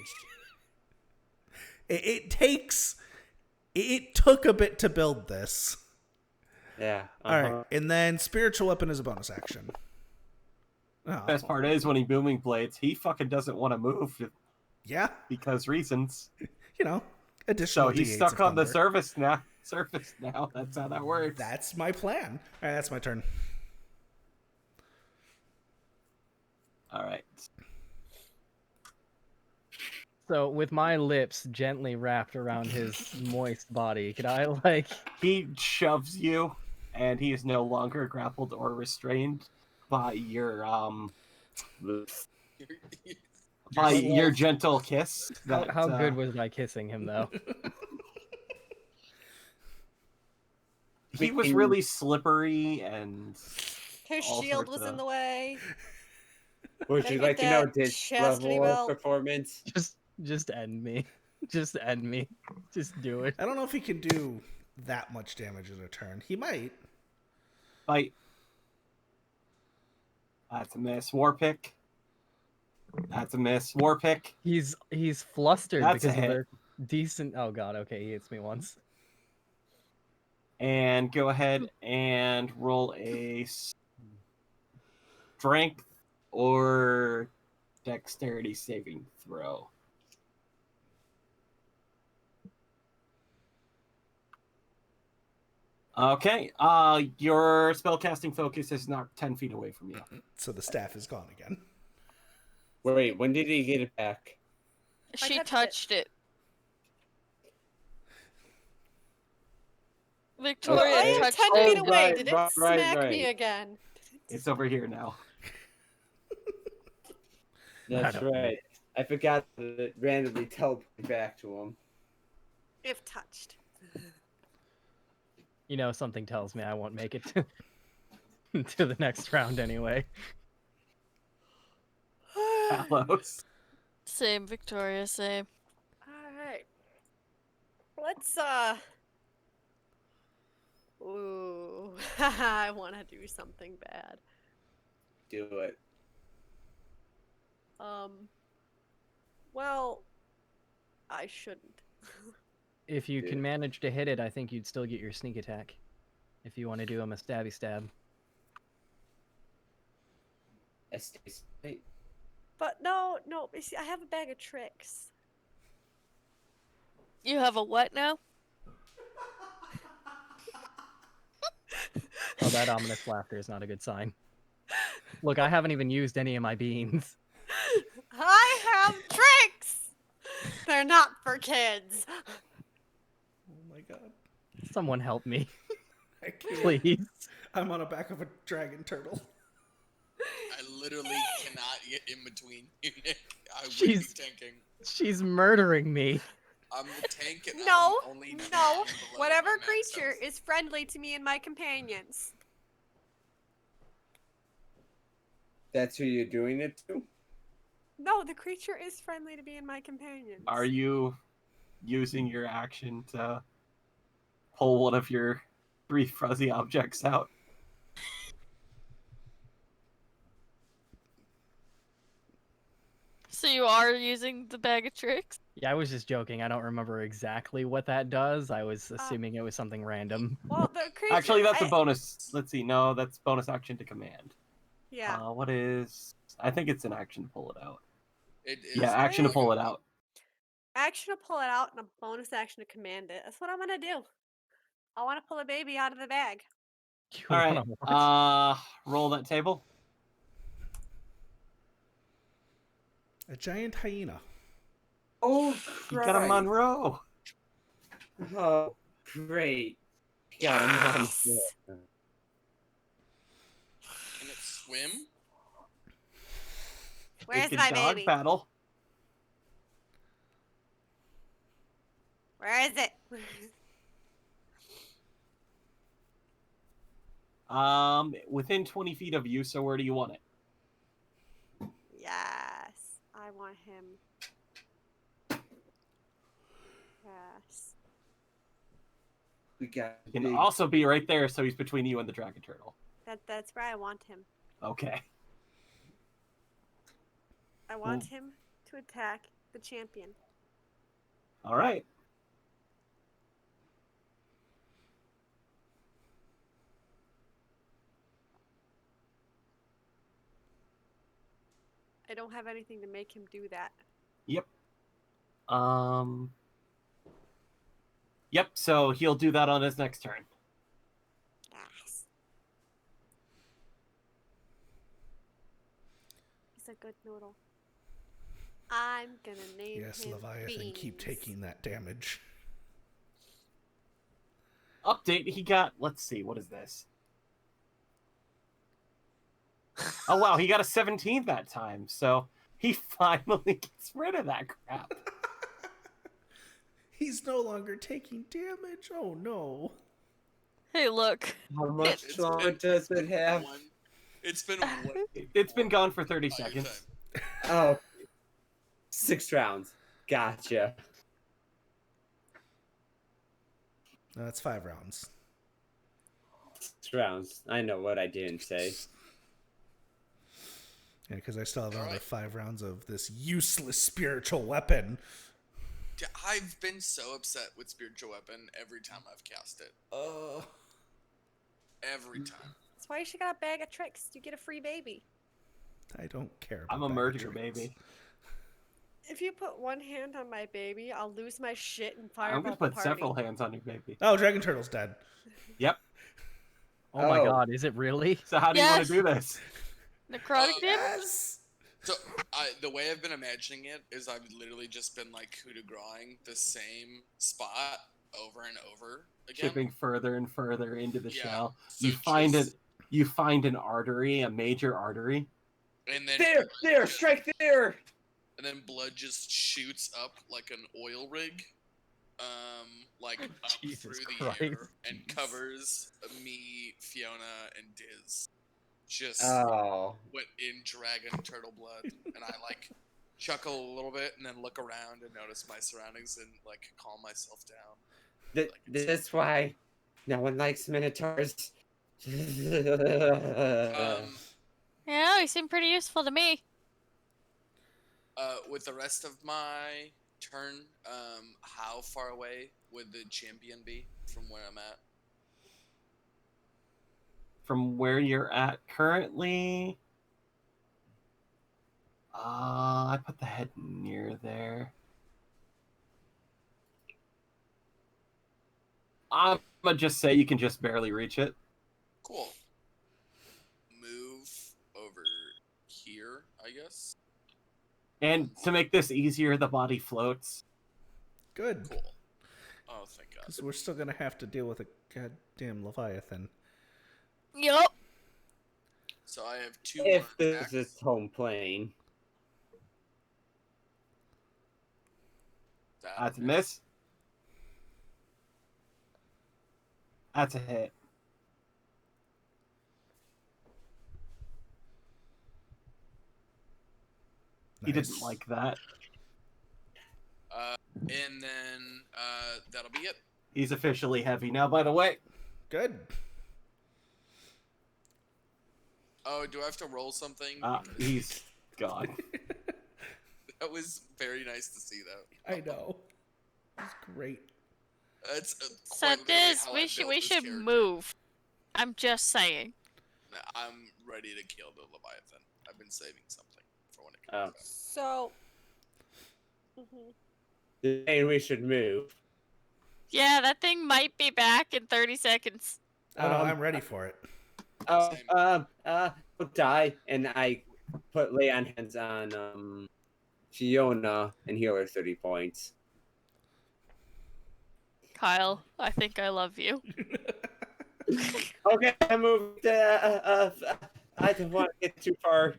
It took a bit to build this. Yeah. All right, and then spiritual weapon is a bonus action. Oh, Best part is when he booming blades, he fucking doesn't want to move yeah, because reasons. you know, additional. So he's D8s stuck of on the thunder. surface now. Surface now. That's how that works. That's my plan. All right, that's my turn. All right. So with my lips gently wrapped around his moist body, could I like? He shoves you, and he is no longer grappled or restrained by your gentle kiss. How good was my kissing him though? He was really slippery and His all shield sorts was of- in the way. Would Gotta you get like to know that this chastity level of belt. performance? Just end me. Just end me. Just do it. I don't know if he can do that much damage in a turn. He might. Bite. That's a miss. War pick. That's a miss. War pick. He's flustered That's a because of hit. their decent. Oh god. Okay, he hits me once. And go ahead and roll a strength or dexterity saving throw. Okay. Your spellcasting focus is not 10 feet away from you. So the staff is gone again. Wait, when did he get it back? She touched it. touched it. Well, I Victoria am touched 10 it. feet away. right, Did it right, smack right. me again? It's over here now. That's don't know. right. I forgot that it randomly teleported back to him. If touched. You know, something tells me I won't make it to the next round anyway. Palos. Same, Victoria, same. Alright. Let's, Ooh. I want to do something bad. Do it. Well, I shouldn't. If you Yeah. can manage to hit it, I think you'd still get your sneak attack. If you want to do him a stabby stab. Wait. But no, you see, I have a bag of tricks. You have a what now? Oh, that ominous laughter is not a good sign. Look, I haven't even used any of my beans. I have tricks! They're not for kids. Oh my god. Someone help me, I can't. please. I'm on the back of a dragon turtle. I literally cannot get in between you, Nick. I would She's- be tanking. She's murdering me. I'm a tank and No, I'm only no. 9 below Whatever my max creature health. is friendly to me and my companions. That's who you're doing it to? No, the creature is friendly to me and my companions. Are you using your action to pull one of your 3 fuzzy objects out? So you are using the bag of tricks? Yeah, I was just joking. I don't remember exactly what that does. I was assuming it was something random. Well, the creature. Actually, that's a I- bonus. Let's see. No, that's bonus action to command. Yeah. What is... I think it's an action to pull it out. It is Yeah, action to pull it out. Action to pull it out and a bonus action to command it. That's what I'm gonna do. I want to pull a baby out of the bag. You All right. wanna what? Roll that table. A giant hyena. Oh, You got a Christ. Monroe. Oh, great. Got him on Yes. foot. Can it swim? Where's It can my dog baby? paddle. Where is it? Within 20 feet of you, so where do you want it? Yes, I want him. Yes. We got It can big- also be right there, so he's between you and the dragon turtle. That's where I want him. Okay. I want him to attack the champion. All right. I don't have anything to make him do that. Yep. Yep, so he'll do that on his next turn. Yes. He's a good noodle. I'm gonna name Yes, him Leviathan, keep Beans. taking that damage. Update, he got, let's see, what is this? Oh, wow, he got a 17 that time, so he finally gets rid of that crap. He's no longer taking damage. Oh no. Hey, look. How much It's longer been- does it have? It's been one. It's been gone for 30 Oh, your seconds. time. Oh, 6 rounds. Gotcha. No, it's 5 rounds. 6 rounds. I know what I didn't say. Yeah, because I still have All another right. 5 rounds of this useless spiritual weapon. I've been so upset with spiritual weapon every time I've cast it. Every time. That's why you should got a bag of tricks. You get a free baby. I don't care about I'm a bag of murder tricks. baby. If you put one hand on my baby, I'll lose my shit and fire I'm gonna up the put party. several hands on your baby. Oh, Dragon Turtle's dead. Yep. Oh my Oh. god, is it really? So how do you want Yes. to do this? Necrotic damage? Yes! So the way I've been imagining it is I've literally just been like coup de grace the same spot over and over again. Chipping further and further into the Yeah, shell. so You find just- it. You find an artery, a major artery. And then There! There! just- Strike there! And then blood just shoots up like an oil rig, like up Jesus through the Christ. air and covers me, Fiona, and Diz. Just Oh. went in dragon turtle blood, and I like chuckle a little bit and then look around and notice my surroundings and like calm myself down. That's why no one likes minotaurs. Yeah, he seemed pretty useful to me. With the rest of my turn, how far away would the champion be from where I'm at? From where you're at currently. I put the head near there. I'm gonna just say you can just barely reach it. Cool. Move over here, I guess. And to make this easier, the body floats. Good. Cool. Oh, thank God. Because we're still going to have to deal with a goddamn Leviathan. Yup. So I have 2 if more this attacks. is home plane. That's a miss. That's a hit. He didn't Nice. like that. And then that'll be it. He's officially heavy now, by the way. Good. Oh, do I have to roll something? He's gone. That was very nice to see, though. I know. It's great. That's So quite literally this, how I we should built this character. move. I'm just saying. I'm ready to kill the Leviathan. I've been saving something for when it Oh. comes back. So. Then we should move. Yeah, that thing might be back in 30 seconds. Oh, no, Um, I'm ready for it. Oh, Same. don't die, and I lay on hands on Fiona and heal her 30 points. Kyle, I think I love you. Okay, I moved. I don't want to get too far.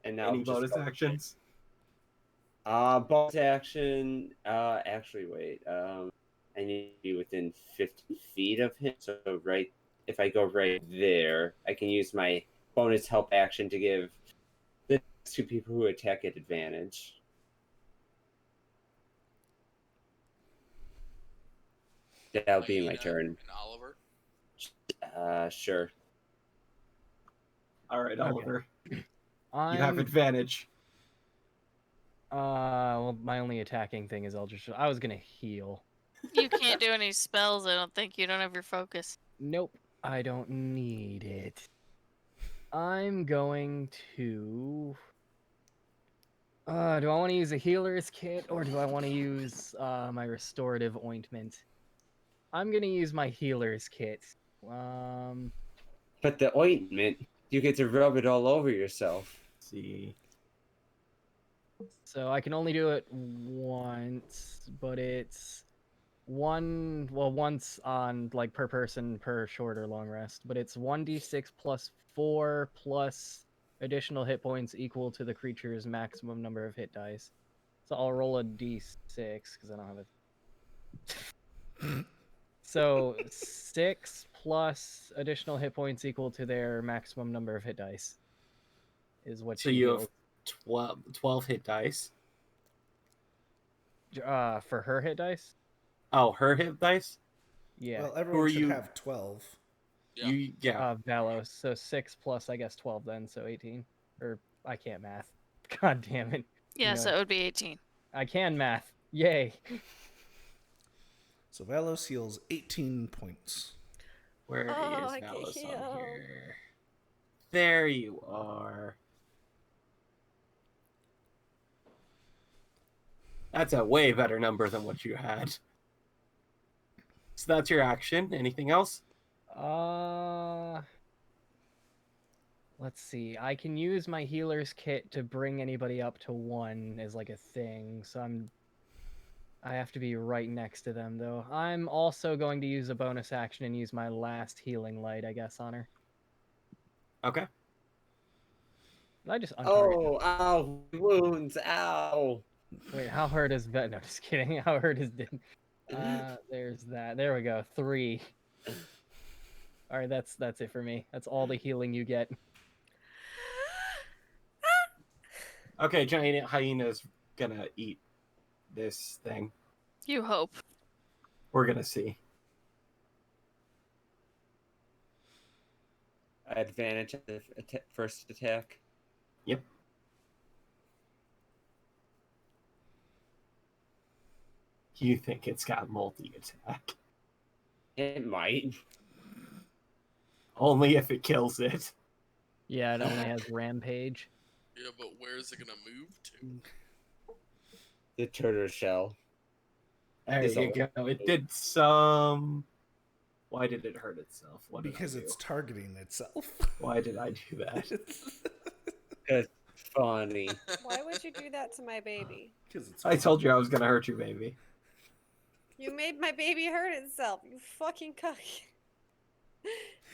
And now Any just bonus go- actions? Bonus action. Actually, wait. I need to be within 50 feet of him. So right, if I go right there, I can use my bonus help action to give the 2 people who attack at advantage. That'll be my Hyena turn. And Oliver. Sure. All right, Okay. Oliver, you I'm have advantage. well, my only attacking thing is Eldritch. I was gonna heal. You can't do any spells, I don't think. You don't have your focus. Nope, I don't need it. I'm going to. Do I want to use a healer's kit or do I want to use my restorative ointment? I'm gonna use my healer's kit. But the ointment, you get to rub it all over yourself. Let's see. So I can only do it once, but it's once on like per person per short or long rest, but it's 1d6 plus 4 plus additional hit points equal to the creature's maximum number of hit dice. So I'll roll a d6 because I don't have it. So 6 plus additional hit points equal to their maximum number of hit dice is what So she you have heals. 12 hit dice. For her hit dice. Oh, her hit dice? Yeah. Well, Who everyone are should you? have 12. Yeah. Yeah. Valos. So 6 plus, I guess, 12 then, so 18. Or, I can't math. God damn it. Yeah, You so know, it would be 18. I can math. Yay. So Valos heals 18 points. Where is I can't Valis on heal. here? There you are. That's a way better number than what you had. So that's your action. Anything else? Let's see. I can use my healer's kit to bring anybody up to 1 as like a thing, so I have to be right next to them though. I'm also going to use a bonus action and use my last healing light, I guess, on her. Okay. Did I just untarget? Oh, ow, wounds, ow. Wait, how hurt is that? No, just kidding. How hurt is there's that. There we go. 3. All right, that's it for me. That's all the healing you get. Okay, giant hyena's gonna eat this thing. You hope. We're gonna see. Advantage of the first attack. Yep. You think it's got multi-attack. It might. Only if it kills it. Yeah, it only has rampage. Yeah, but where is it gonna move to? The turtle shell. There It's you all- go. It did some... Why did it hurt itself? What did Because I do? it's targeting itself. Why did I do that? That's funny. Why would you do that to my baby? Because it's I told you I was gonna hurt you, baby. You made my baby hurt itself. You fucking cuck.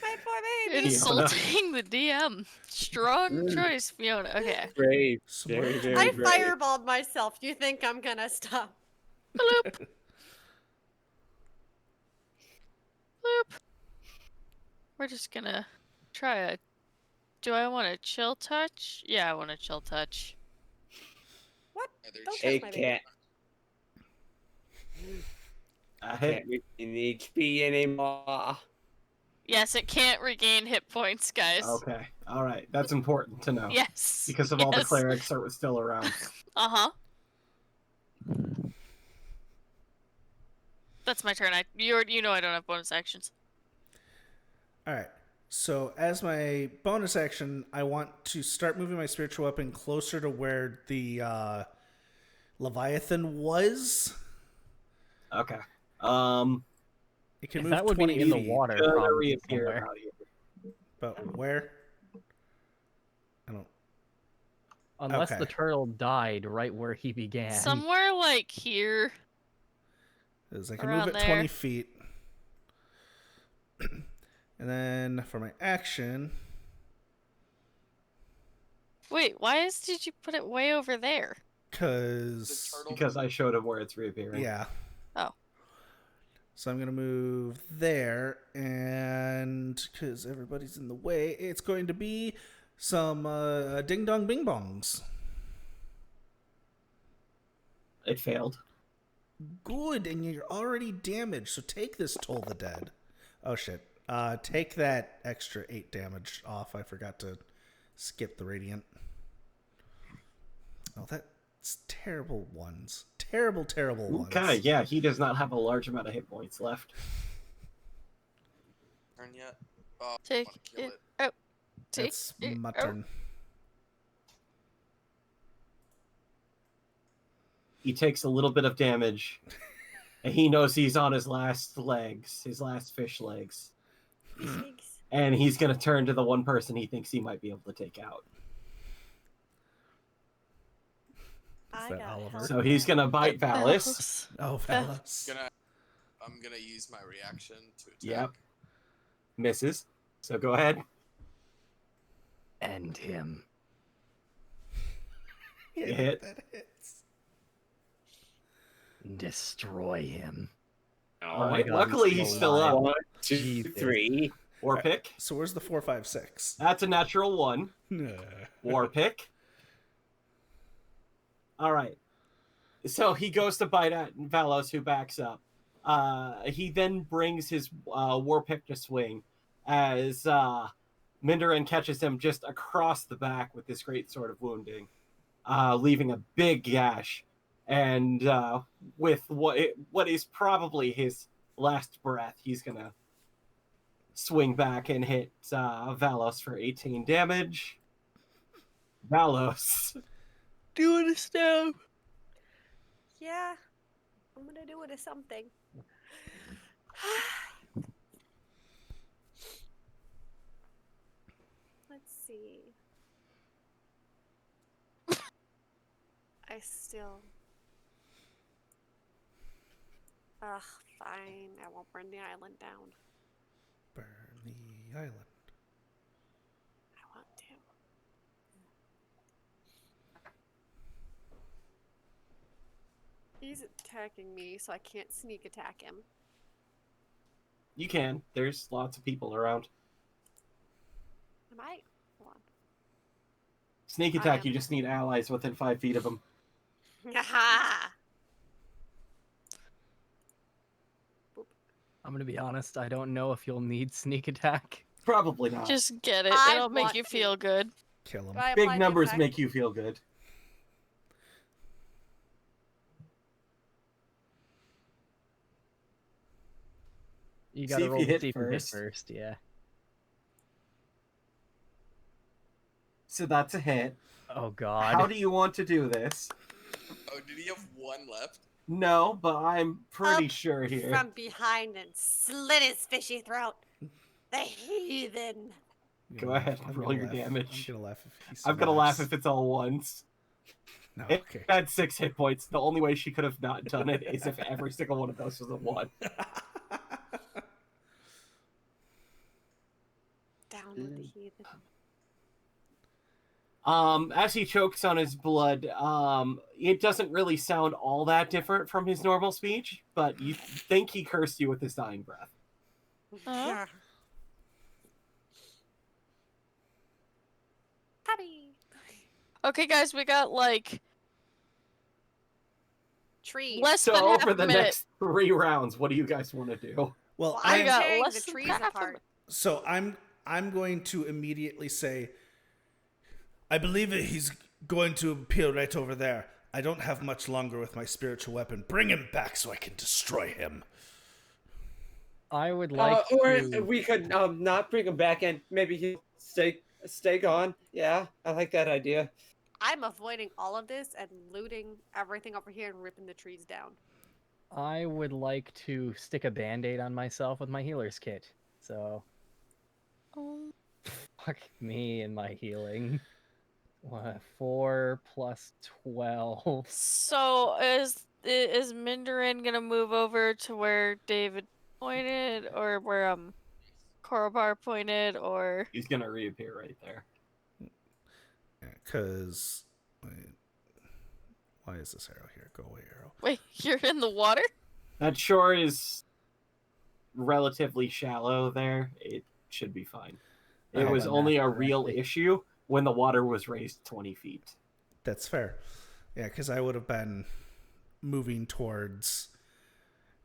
My poor baby. Insulting the DM. Strong choice, Fiona. Okay. Brave. So Very, what- very I brave. fireballed myself. You think I'm gonna stop? Bloop. Bloop. We're just gonna try a... Do I want a chill touch? Yeah, I want a chill touch. Either Don't check- It my baby. can't. I hit. Can't reach an HP anymore. Yes, it can't regain hit points, guys. Okay. All right. That's important to know. Yes. Because of all the yes. clerics that were still around. Uh-huh. That's my turn. You know I don't have bonus actions. All right. So as my bonus action, I want to start moving my spiritual weapon closer to where the Leviathan was. Okay. It can If move that would 20 be in the feet. water, Gonna probably reappear somewhere. out here. But where? I don't. Unless Okay. the turtle died right where he began. Somewhere like here. Is I can Around move it there. 20 feet. And then for my action, Wait, did you put it way over there? The because turtle. Because I showed him where it's reappearing. yeah. Oh. So I'm gonna move there, and because everybody's in the way, it's going to be some ding dong bing bongs. It failed. Good, and you're already damaged. So take this, Toll the Dead. Oh shit! Take that extra 8 damage off. I forgot to skip the radiant. Oh, that's terrible ones. Terrible ones. Okay, yeah, he does not have a large amount of hit points left. Turn yet? Oh, I Take wanna kill it. it. Oh, take It's it. my Oh. turn. He takes a little bit of damage, and he knows he's on his last legs, his last fish legs. Pigs. And he's going to turn to the one person he thinks he might be able to take out. I that got Oliver? help So he's going to bite Valis. Oh, Valos. I'm gonna use my reaction to attack. Yep. Misses. So go ahead. End him. Yeah, hit. that hits. Destroy him. All Oh right. God, Luckily, he's he's still still alive. up. 1, 2, Jesus. 3. War pick. So where's the 4, 5, 6? That's a natural 1. War pick. All right. So he goes to bite at Valos, who backs up. He then brings his war pick to swing as Mindarin catches him just across the back with this great sword of wounding, leaving a big gash. And with what is probably his last breath, he's going to swing back and hit Valos for 18 damage. Valos. Doing a stab. Yeah, I'm gonna do it as something. Let's see. I still. Ugh, fine. I won't burn the island down. Burn the island. I want to. He's attacking me, so I can't sneak attack him. You can. There's lots of people around. Am I? Hold Sneak attack, you just need allies within 5 feet of him. on. Haha! I'm gonna be honest. I don't know if you'll need sneak attack. Probably not. Just get it. I It'll make want you to. feel good. Kill him. Do I Big apply the numbers effect? make you feel good. You See gotta if roll you to hit see if you hit first. first. Yeah. So that's a hit. Oh God. How do you want to do this? Oh, did he have 1 left? No, but I'm pretty Up sure here. From behind and slit his fishy throat. The heathen. Go ahead, I'm roll gonna your laugh. damage. I'm gonna laugh if he I'm gonna laugh survives. if it's all ones. No, It okay. had 6 hit points. The only way she could have not done it is if every single one of those was a 1. Down with the heathen. As he chokes on his blood, it doesn't really sound all that different from his normal speech, but you think he cursed you with his dying breath. Huh? Puppy. Okay, guys, we got like Trees. less So than half over a the minute. next 3 rounds, what do you guys want to do? Well, I I'm got tearing less the than trees half a apart. So I'm going to immediately say, I believe that he's going to appear right over there. I don't have much longer with my spiritual weapon. Bring him back so I can destroy him. I would like Or to. we could not bring him back and maybe he'll stay gone. Yeah, I like that idea. I'm avoiding all of this and looting everything over here and ripping the trees down. I would like to stick a band-aid on myself with my healer's kit. So Oh. fuck me and my healing. 4 plus 12. So is Mindarin gonna move over to where David pointed, or where Korobar pointed, or He's gonna reappear right there. Because... Why is this arrow here? Go away, arrow. wait, you're in the water? That shore is relatively shallow there. It should be fine. I It have was a only map a real correctly. issue when the water was raised 20 feet. That's fair. Yeah, because I would have been moving towards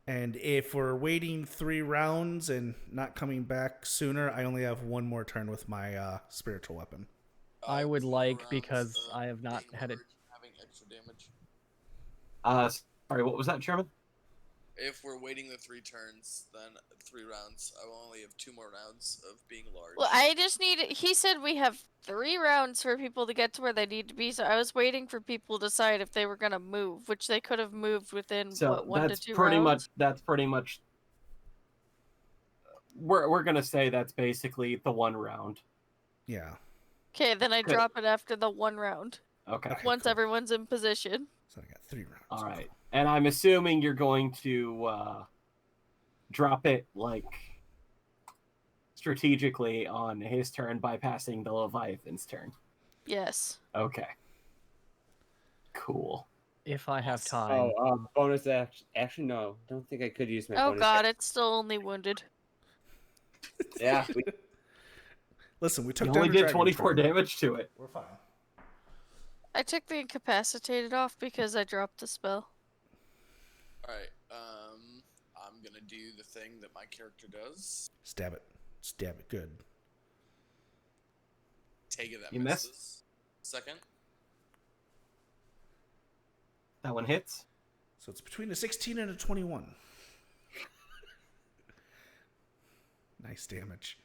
And if we're waiting 3 rounds and not coming back sooner, I only have 1 more turn with my spiritual weapon. I would 2 like, rounds because of I have not being had it. alert, having extra damage. Sorry, what was that, Chairman? If we're waiting the 3 turns, then 3 rounds. I will only have 2 more rounds of being large. Well, I just need. He said we have 3 rounds for people to get to where they need to be, so I was waiting for people to decide if they were gonna move, which they could have moved within So what 1 to that's 2 pretty rounds. much. We're gonna say that's basically the 1 round. Yeah. Okay, then I Good. drop it after the 1 round. Okay. Okay, Once cool. everyone's in position. So I got 3 rounds. All right. And I'm assuming you're going to drop it like strategically on his turn, bypassing the Leviathan's turn. Yes. Okay. Cool. If I have Awesome. time. Bonus action. Actually, no. Don't think I could use my Oh bonus god, action. it's still only wounded. Yeah. Listen, we took You down only a did dragon 24 dragon. damage to it. We're fine. I took the incapacitated off because I dropped the spell. Alright, I'm gonna do the thing that my character does. Stab it. Stab it good. Take it that You missed. misses. Second. That one hits. So it's between a 16 and a 21. Nice damage.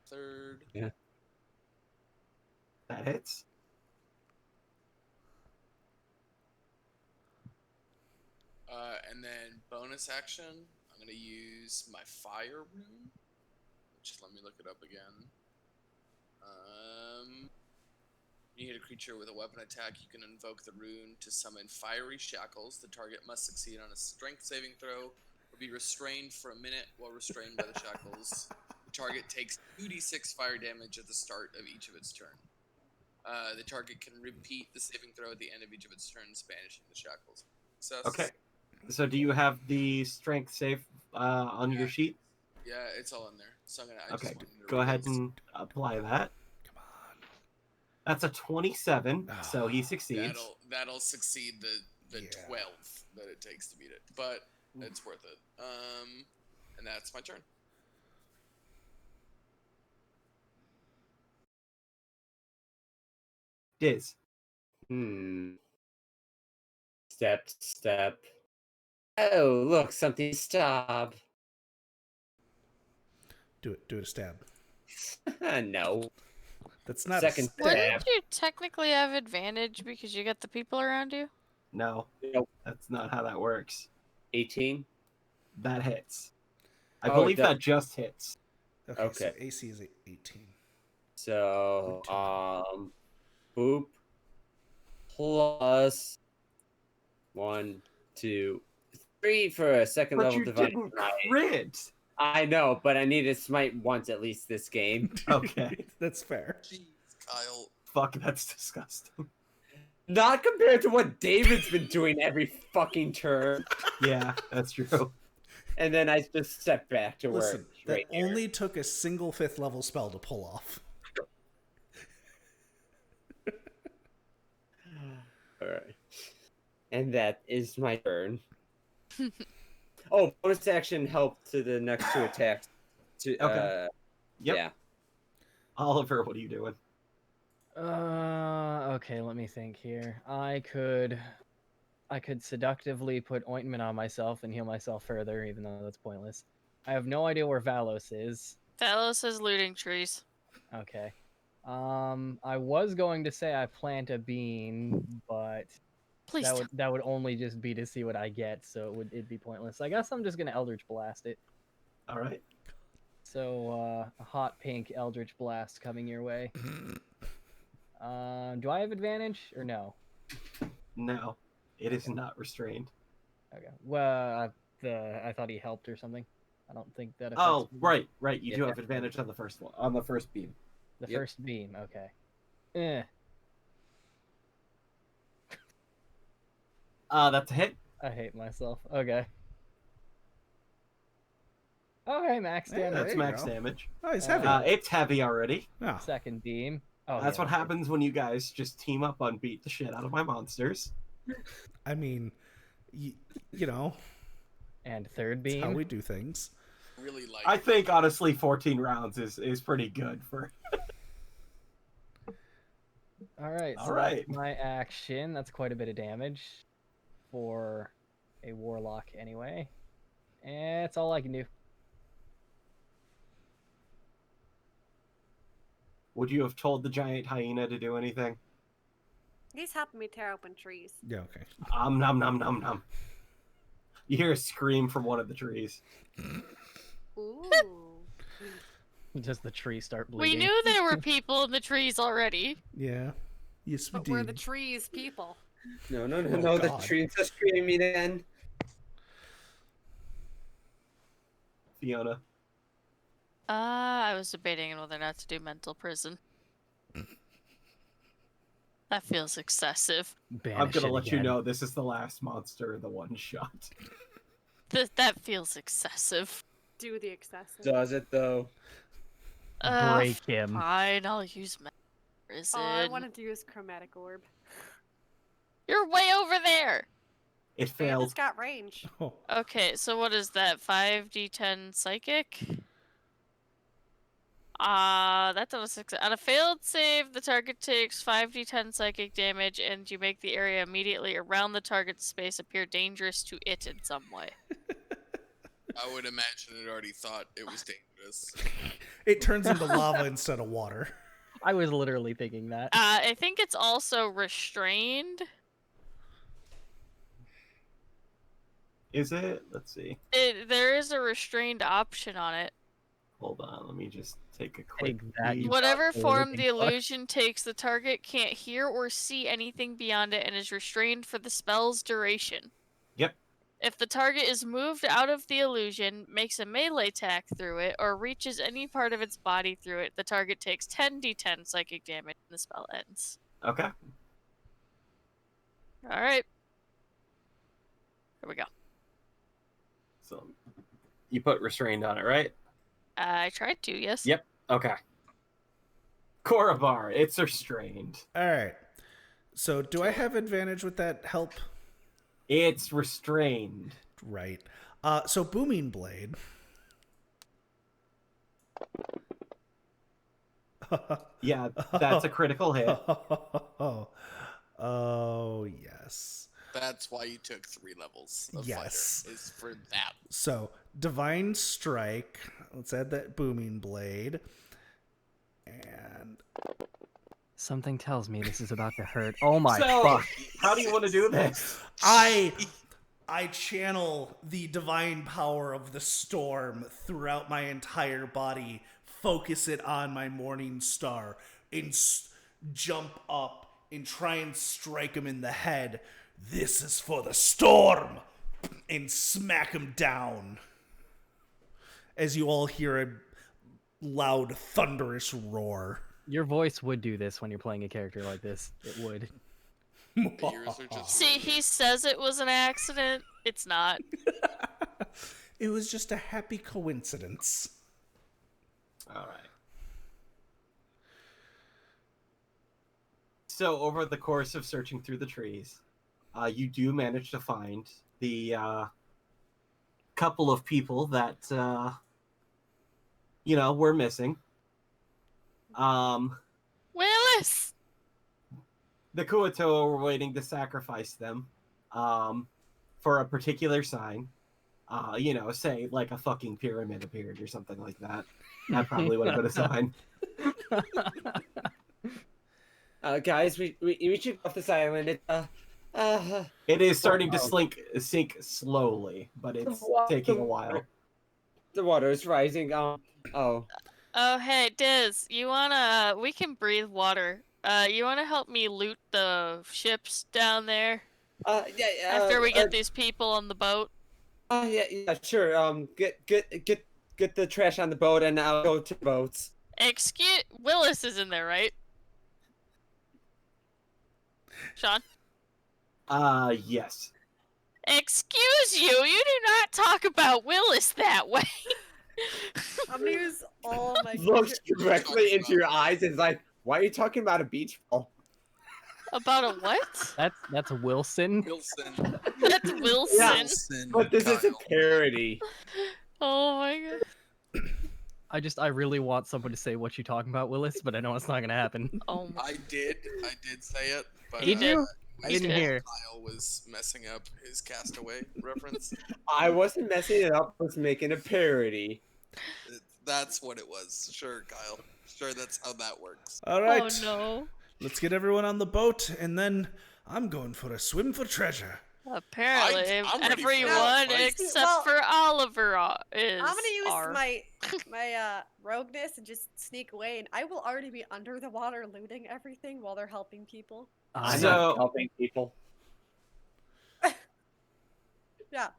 Third. That hits. And then bonus action, I'm gonna use my fire rune. Just let me look it up again. You hit a creature with a weapon attack, you can invoke the rune to summon fiery shackles. The target must succeed on a strength saving throw or be restrained for a minute while restrained by the shackles. The target takes 2d6 fire damage at the start of each of its turn. The target can repeat the saving throw at the end of each of its turns, banishing the shackles. Success. Okay. So do you have the strength save on your sheet? Yeah, it's all in there. So I'm gonna. I Okay. just wanted to Go read ahead it. and apply that. Come on. That's a 27, so he succeeds. That'll succeed the Yeah. 12 that it takes to beat it, but it's worth it. And that's my turn. Diz. Step. Oh, look, something stop. Do it a stab. No. That's not Second a stab. Wouldn't you technically have advantage because you got the people around you? No, Nope. that's not how that works. 18. That hits. I Oh, believe that- that just hits. Okay, so Okay. AC is 18. So, boop. Plus 1, 2, 3 for a second But level you divine didn't smite. crit. I know, but I need to smite once at least this game. Okay. That's fair. Jeez, Kyle. Fuck, that's disgusting. Not compared to what David's been doing every fucking turn. Yeah, that's true. And then I just step back to where Listen, it's that right here. only took a single 5th level spell to pull off. All right. And that is my turn. Oh, bonus action help to the next 2 attacks. To Okay. Yep. Yeah. Oliver, what are you doing? Okay, let me think here. I could seductively put ointment on myself and heal myself further, even though that's pointless. I have no idea where Valos is. Talos is looting trees. Okay. I was going to say I plant a bean, but Please that stop. would only just be to see what I get, so it'd be pointless. I guess I'm just gonna Eldritch Blast it. All right. So a hot pink Eldritch Blast coming your way. Do I have advantage or no? No, it is not restrained. Okay. Well, I thought he helped or something. I don't think that affects Oh, me. right. You do Yeah. have advantage on the first one, on the first beam. The Yep. first beam, okay. Eh. That's a hit. I hate myself. Okay. Okay, max Yeah, damage. That's there you max go. damage. Oh, he's heavy. It's heavy already. Oh. Second beam. Oh, That's yeah, what okay. happens when you guys just team up on beat the shit out of my monsters. I mean, you know, And third That's how beam. we do things. Really like. I think honestly 14 rounds is pretty good for. All right, so All right. that's my action. That's quite a bit of damage for a warlock anyway. And that's all I can do. Would you have told the giant hyena to do anything? He's helping me tear open trees. Yeah, okay. Nom nom nom nom. You hear a scream from one of the trees. Ooh. Does the tree start We bleeding? knew there were people in the trees already. Yeah. Yes, we But we're the did. trees people. No, no, no, Oh, no. The God. trees are screaming again. Fiona. I was debating on whether or not to do mental prison. That feels excessive. I'm Banish gonna it let you again. know this is the last monster in the one shot. That feels excessive. Do the excessive. Does it though? Break him. Fine, I'll use mental prison. Oh, I wanted to use chromatic orb. You're way over there! It And failed. it's got range. Oh, Okay, so what is that? 5d10 psychic? That's on a 6. On a failed save, the target takes 5d10 psychic damage, and you make the area immediately around the target's space appear dangerous to it in some way. I would imagine it already thought it was dangerous. it turns into lava instead of water. I was literally thinking that. I think it's also restrained. Is it? Let's see. There is a restrained option on it. Hold on. Let me just take a quick. Take that, peek. you Whatever got form living the fuck. illusion takes, the target can't hear or see anything beyond it and is restrained for the spell's duration. Yep. If the target is moved out of the illusion, makes a melee attack through it, or reaches any part of its body through it, the target takes 10d10 psychic damage and the spell ends. Okay. Alright. Here we go. So you put restrained on it, right? I tried to, yes. Yep. Okay. Korabar, it's restrained. All right. So, do I have advantage with that help? It's restrained. Right. So Booming Blade. Yeah, that's a critical hit. Oh, yes. That's why you took 3 levels of Yes. fighter, is for that. So, Divine Strike. Let's add that Booming Blade. And Something tells me this is about to hurt. Oh my So, fuck. how do you want to do this? I channel the divine power of the storm throughout my entire body, focus it on my morning star, and jump up and try and strike him in the head. This is for the storm! And smack him down. As you all hear a loud, thunderous roar. Your voice would do this when you're playing a character like this. It would. The ears are just See, he says it was an accident. It's not. It was just a happy coincidence. All right. So, over the course of searching through the trees, you do manage to find the couple of people that, were missing. Willis! The Kuatoa were waiting to sacrifice them for a particular sign. Say like a fucking pyramid appeared or something like that. That probably would have been a sign. Guys, we should go off this island. It is starting to sink slowly, but it's taking a while. The water is rising. Oh. Oh, hey, Diz, we can breathe water. You wanna help me loot the ships down there? Yeah. After we get these people on the boat? Yeah, sure. Get the trash on the boat, and I'll go to the boats. Willis is in there, right? Sean? Yes. Excuse you, you do not talk about Willis that way. I'm gonna use all my Looks directly into your eyes and is like, "Why are you talking about a beach ball?" About a what? That's Wilson. Wilson. That's Wilson. Wilson. But this is a Kyle. parody. Oh my god. I really want someone to say what you talking about, Willis, but I know it's not gonna happen. Oh my. I did say it, but Did you? I we didn't said hear. Kyle was messing up his Castaway reference. I wasn't messing it up. I was making a parody. That's what it was. Sure, Kyle. Sure, that's how that works. All right. Oh no. Let's get everyone on the boat, and then I'm going for a swim for treasure. Apparently, I'm ready for everyone that fight. except Well, for Oliver is. I'm gonna use our- my rogueness and just sneak away, and I will already be under the water looting everything while they're helping people. I'm So- not helping people. Yeah,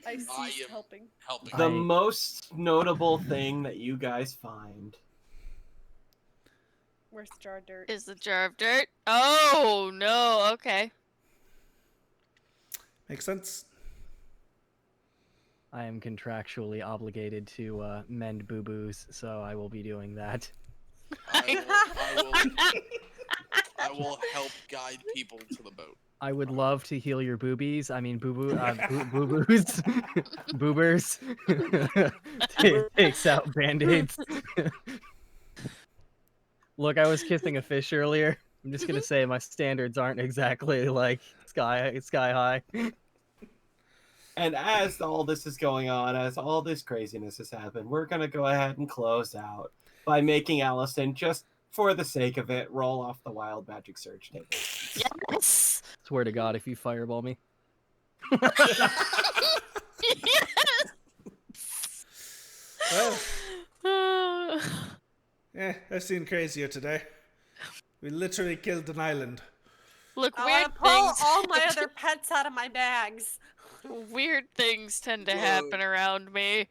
I ceased am- helping. Helping. The I- most notable thing that you guys find Where's the jar of dirt? Is the jar of dirt? Oh no. Okay. Makes sense. I am contractually obligated to mend boo-boos, so I will be doing that. I will help guide people to the boat. I would love to heal your boobies. I mean, boo-boos. Boobers. Takes out band-aids. Look, I was kissing a fish earlier. I'm just gonna say my standards aren't exactly like sky high. And as all this is going on, as all this craziness has happened, we're going to go ahead and close out by making Allison, just for the sake of it, roll off the wild magic surge table. Yes. Swear to God, if you fireball me. Well, I've seen crazier today. We literally killed an island. Look, I weird want to pull things. all my other pets out of my bags. Weird things tend to Whoa. happen around me.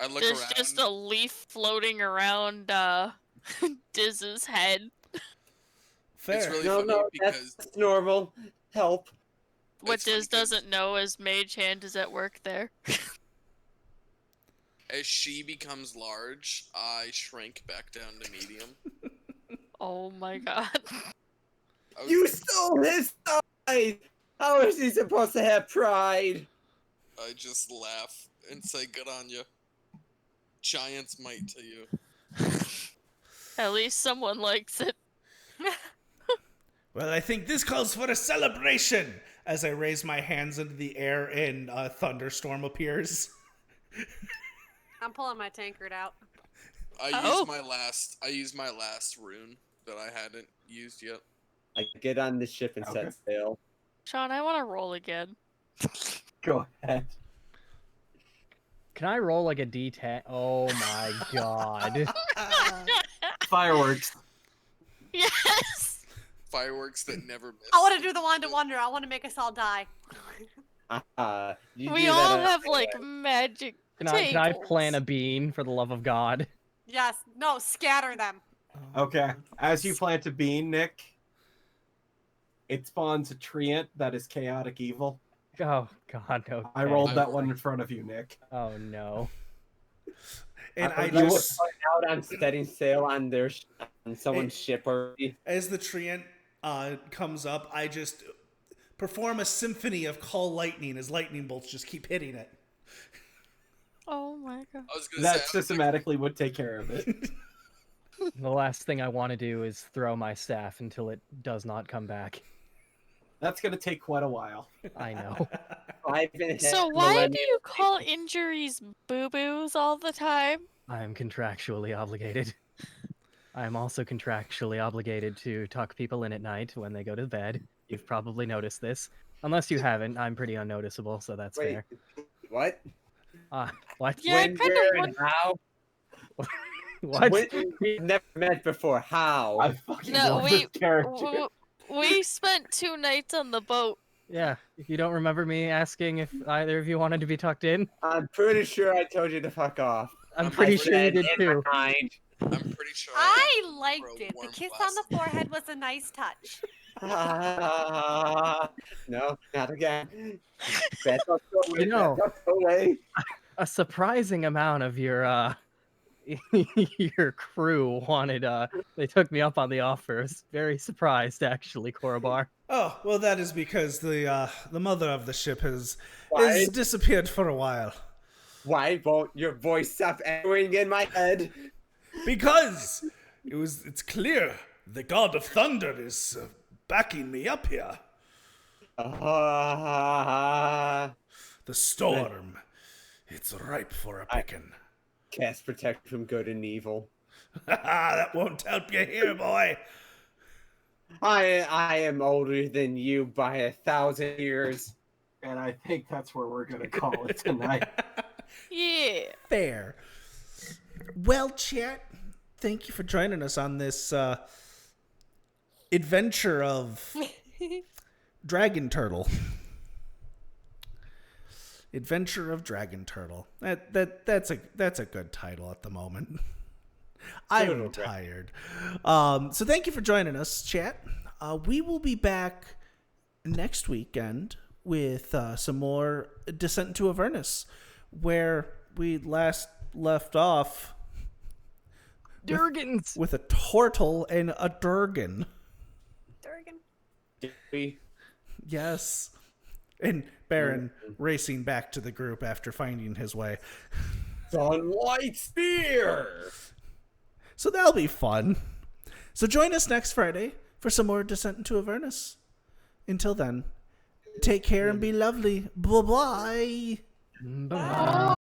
I look There's around. just a leaf floating around Diz's head. Fair. It's really No, funny no, because that's normal. Help. What It's funny Diz 'cause- doesn't know is Mage Hand is at work there. as she becomes large, I shrink back down to medium. Oh my god. I was- You stole his pride! How is he supposed to have pride? I just laugh and say, "Good on you." Giant's might to you. At least someone likes it. Well, I think this calls for a celebration. As I raise my hands into the air and a thunderstorm appears. I'm pulling my tankard out. I Oh. used my last rune that I hadn't used yet. I get on the ship and Okay. set sail. Sean, I want to roll again. Go ahead. Can I roll like a D10? Oh my God. Fireworks. Yes. Fireworks that never miss. I want to do the Wand of Wonder. I want to make us all die. You We do all that have like magic. Can I tables. plant a bean for the love of God? Yes. No, scatter them. Okay. As you plant a bean, Nick, it spawns a treant that is chaotic evil. Oh God, no. I rolled that one in front of you, Nick. Oh no. And I You were just, out on setting sail on their on someone's ship already. as the treant comes up, I just perform a symphony of Call Lightning as lightning bolts just keep hitting it. Oh my god. I was gonna That say, I was like, systematically would take care of it. The last thing I want to do is throw my staff until it does not come back. That's gonna take quite a while. I know. So why do you call injuries boo-boos all the time? I am contractually obligated. I am also contractually obligated to tuck people in at night when they go to bed. You've probably noticed this. Unless you haven't, I'm pretty unnoticeable, so that's Wait, fair. what? What? Yeah, I When, kind where, of and how? What? We've never met before. How? I fucking No, love we- this character. We spent 2 nights on the boat. Yeah, you don't remember me asking if either of you wanted to be tucked in? I'm pretty sure I told you to fuck off. I'm I'm pretty I sure you said did in my too. mind. I'm pretty sure. I for liked a it. The warm kiss on blast. the forehead was a nice touch. No, not again. Back up, go away, You know- back up, go away. A surprising amount of your your crew wanted they took me up on the offer. I was very surprised actually, Korobar. Oh, well, that is because the mother of the ship has Why? disappeared for a while. Why won't your voice stop echoing in my head? Because it's clear the god of thunder is backing me up here. The storm, it's ripe for a picking. Cast protect from good and evil. That won't help you here, boy. I am older than you by 1,000 years. And I think that's where we're going to call it tonight. Yeah. Fair. Well, chat, thank you for joining us on this adventure of Dragon Turtle. Adventure of Dragon Turtle. That's a good title at the moment. I'm tired. So thank you for joining us, chat. We will be back next weekend with some more Descent into Avernus, where we last left off Durgans. with a turtle and a Durgan. Durgan. Did we? Yes. And Baron racing back to the group after finding his way. Sunlight Spear! So that'll be fun. So join us next Friday for some more Descent into Avernus. Until then, take care and be lovely. Bye-bye. Bye.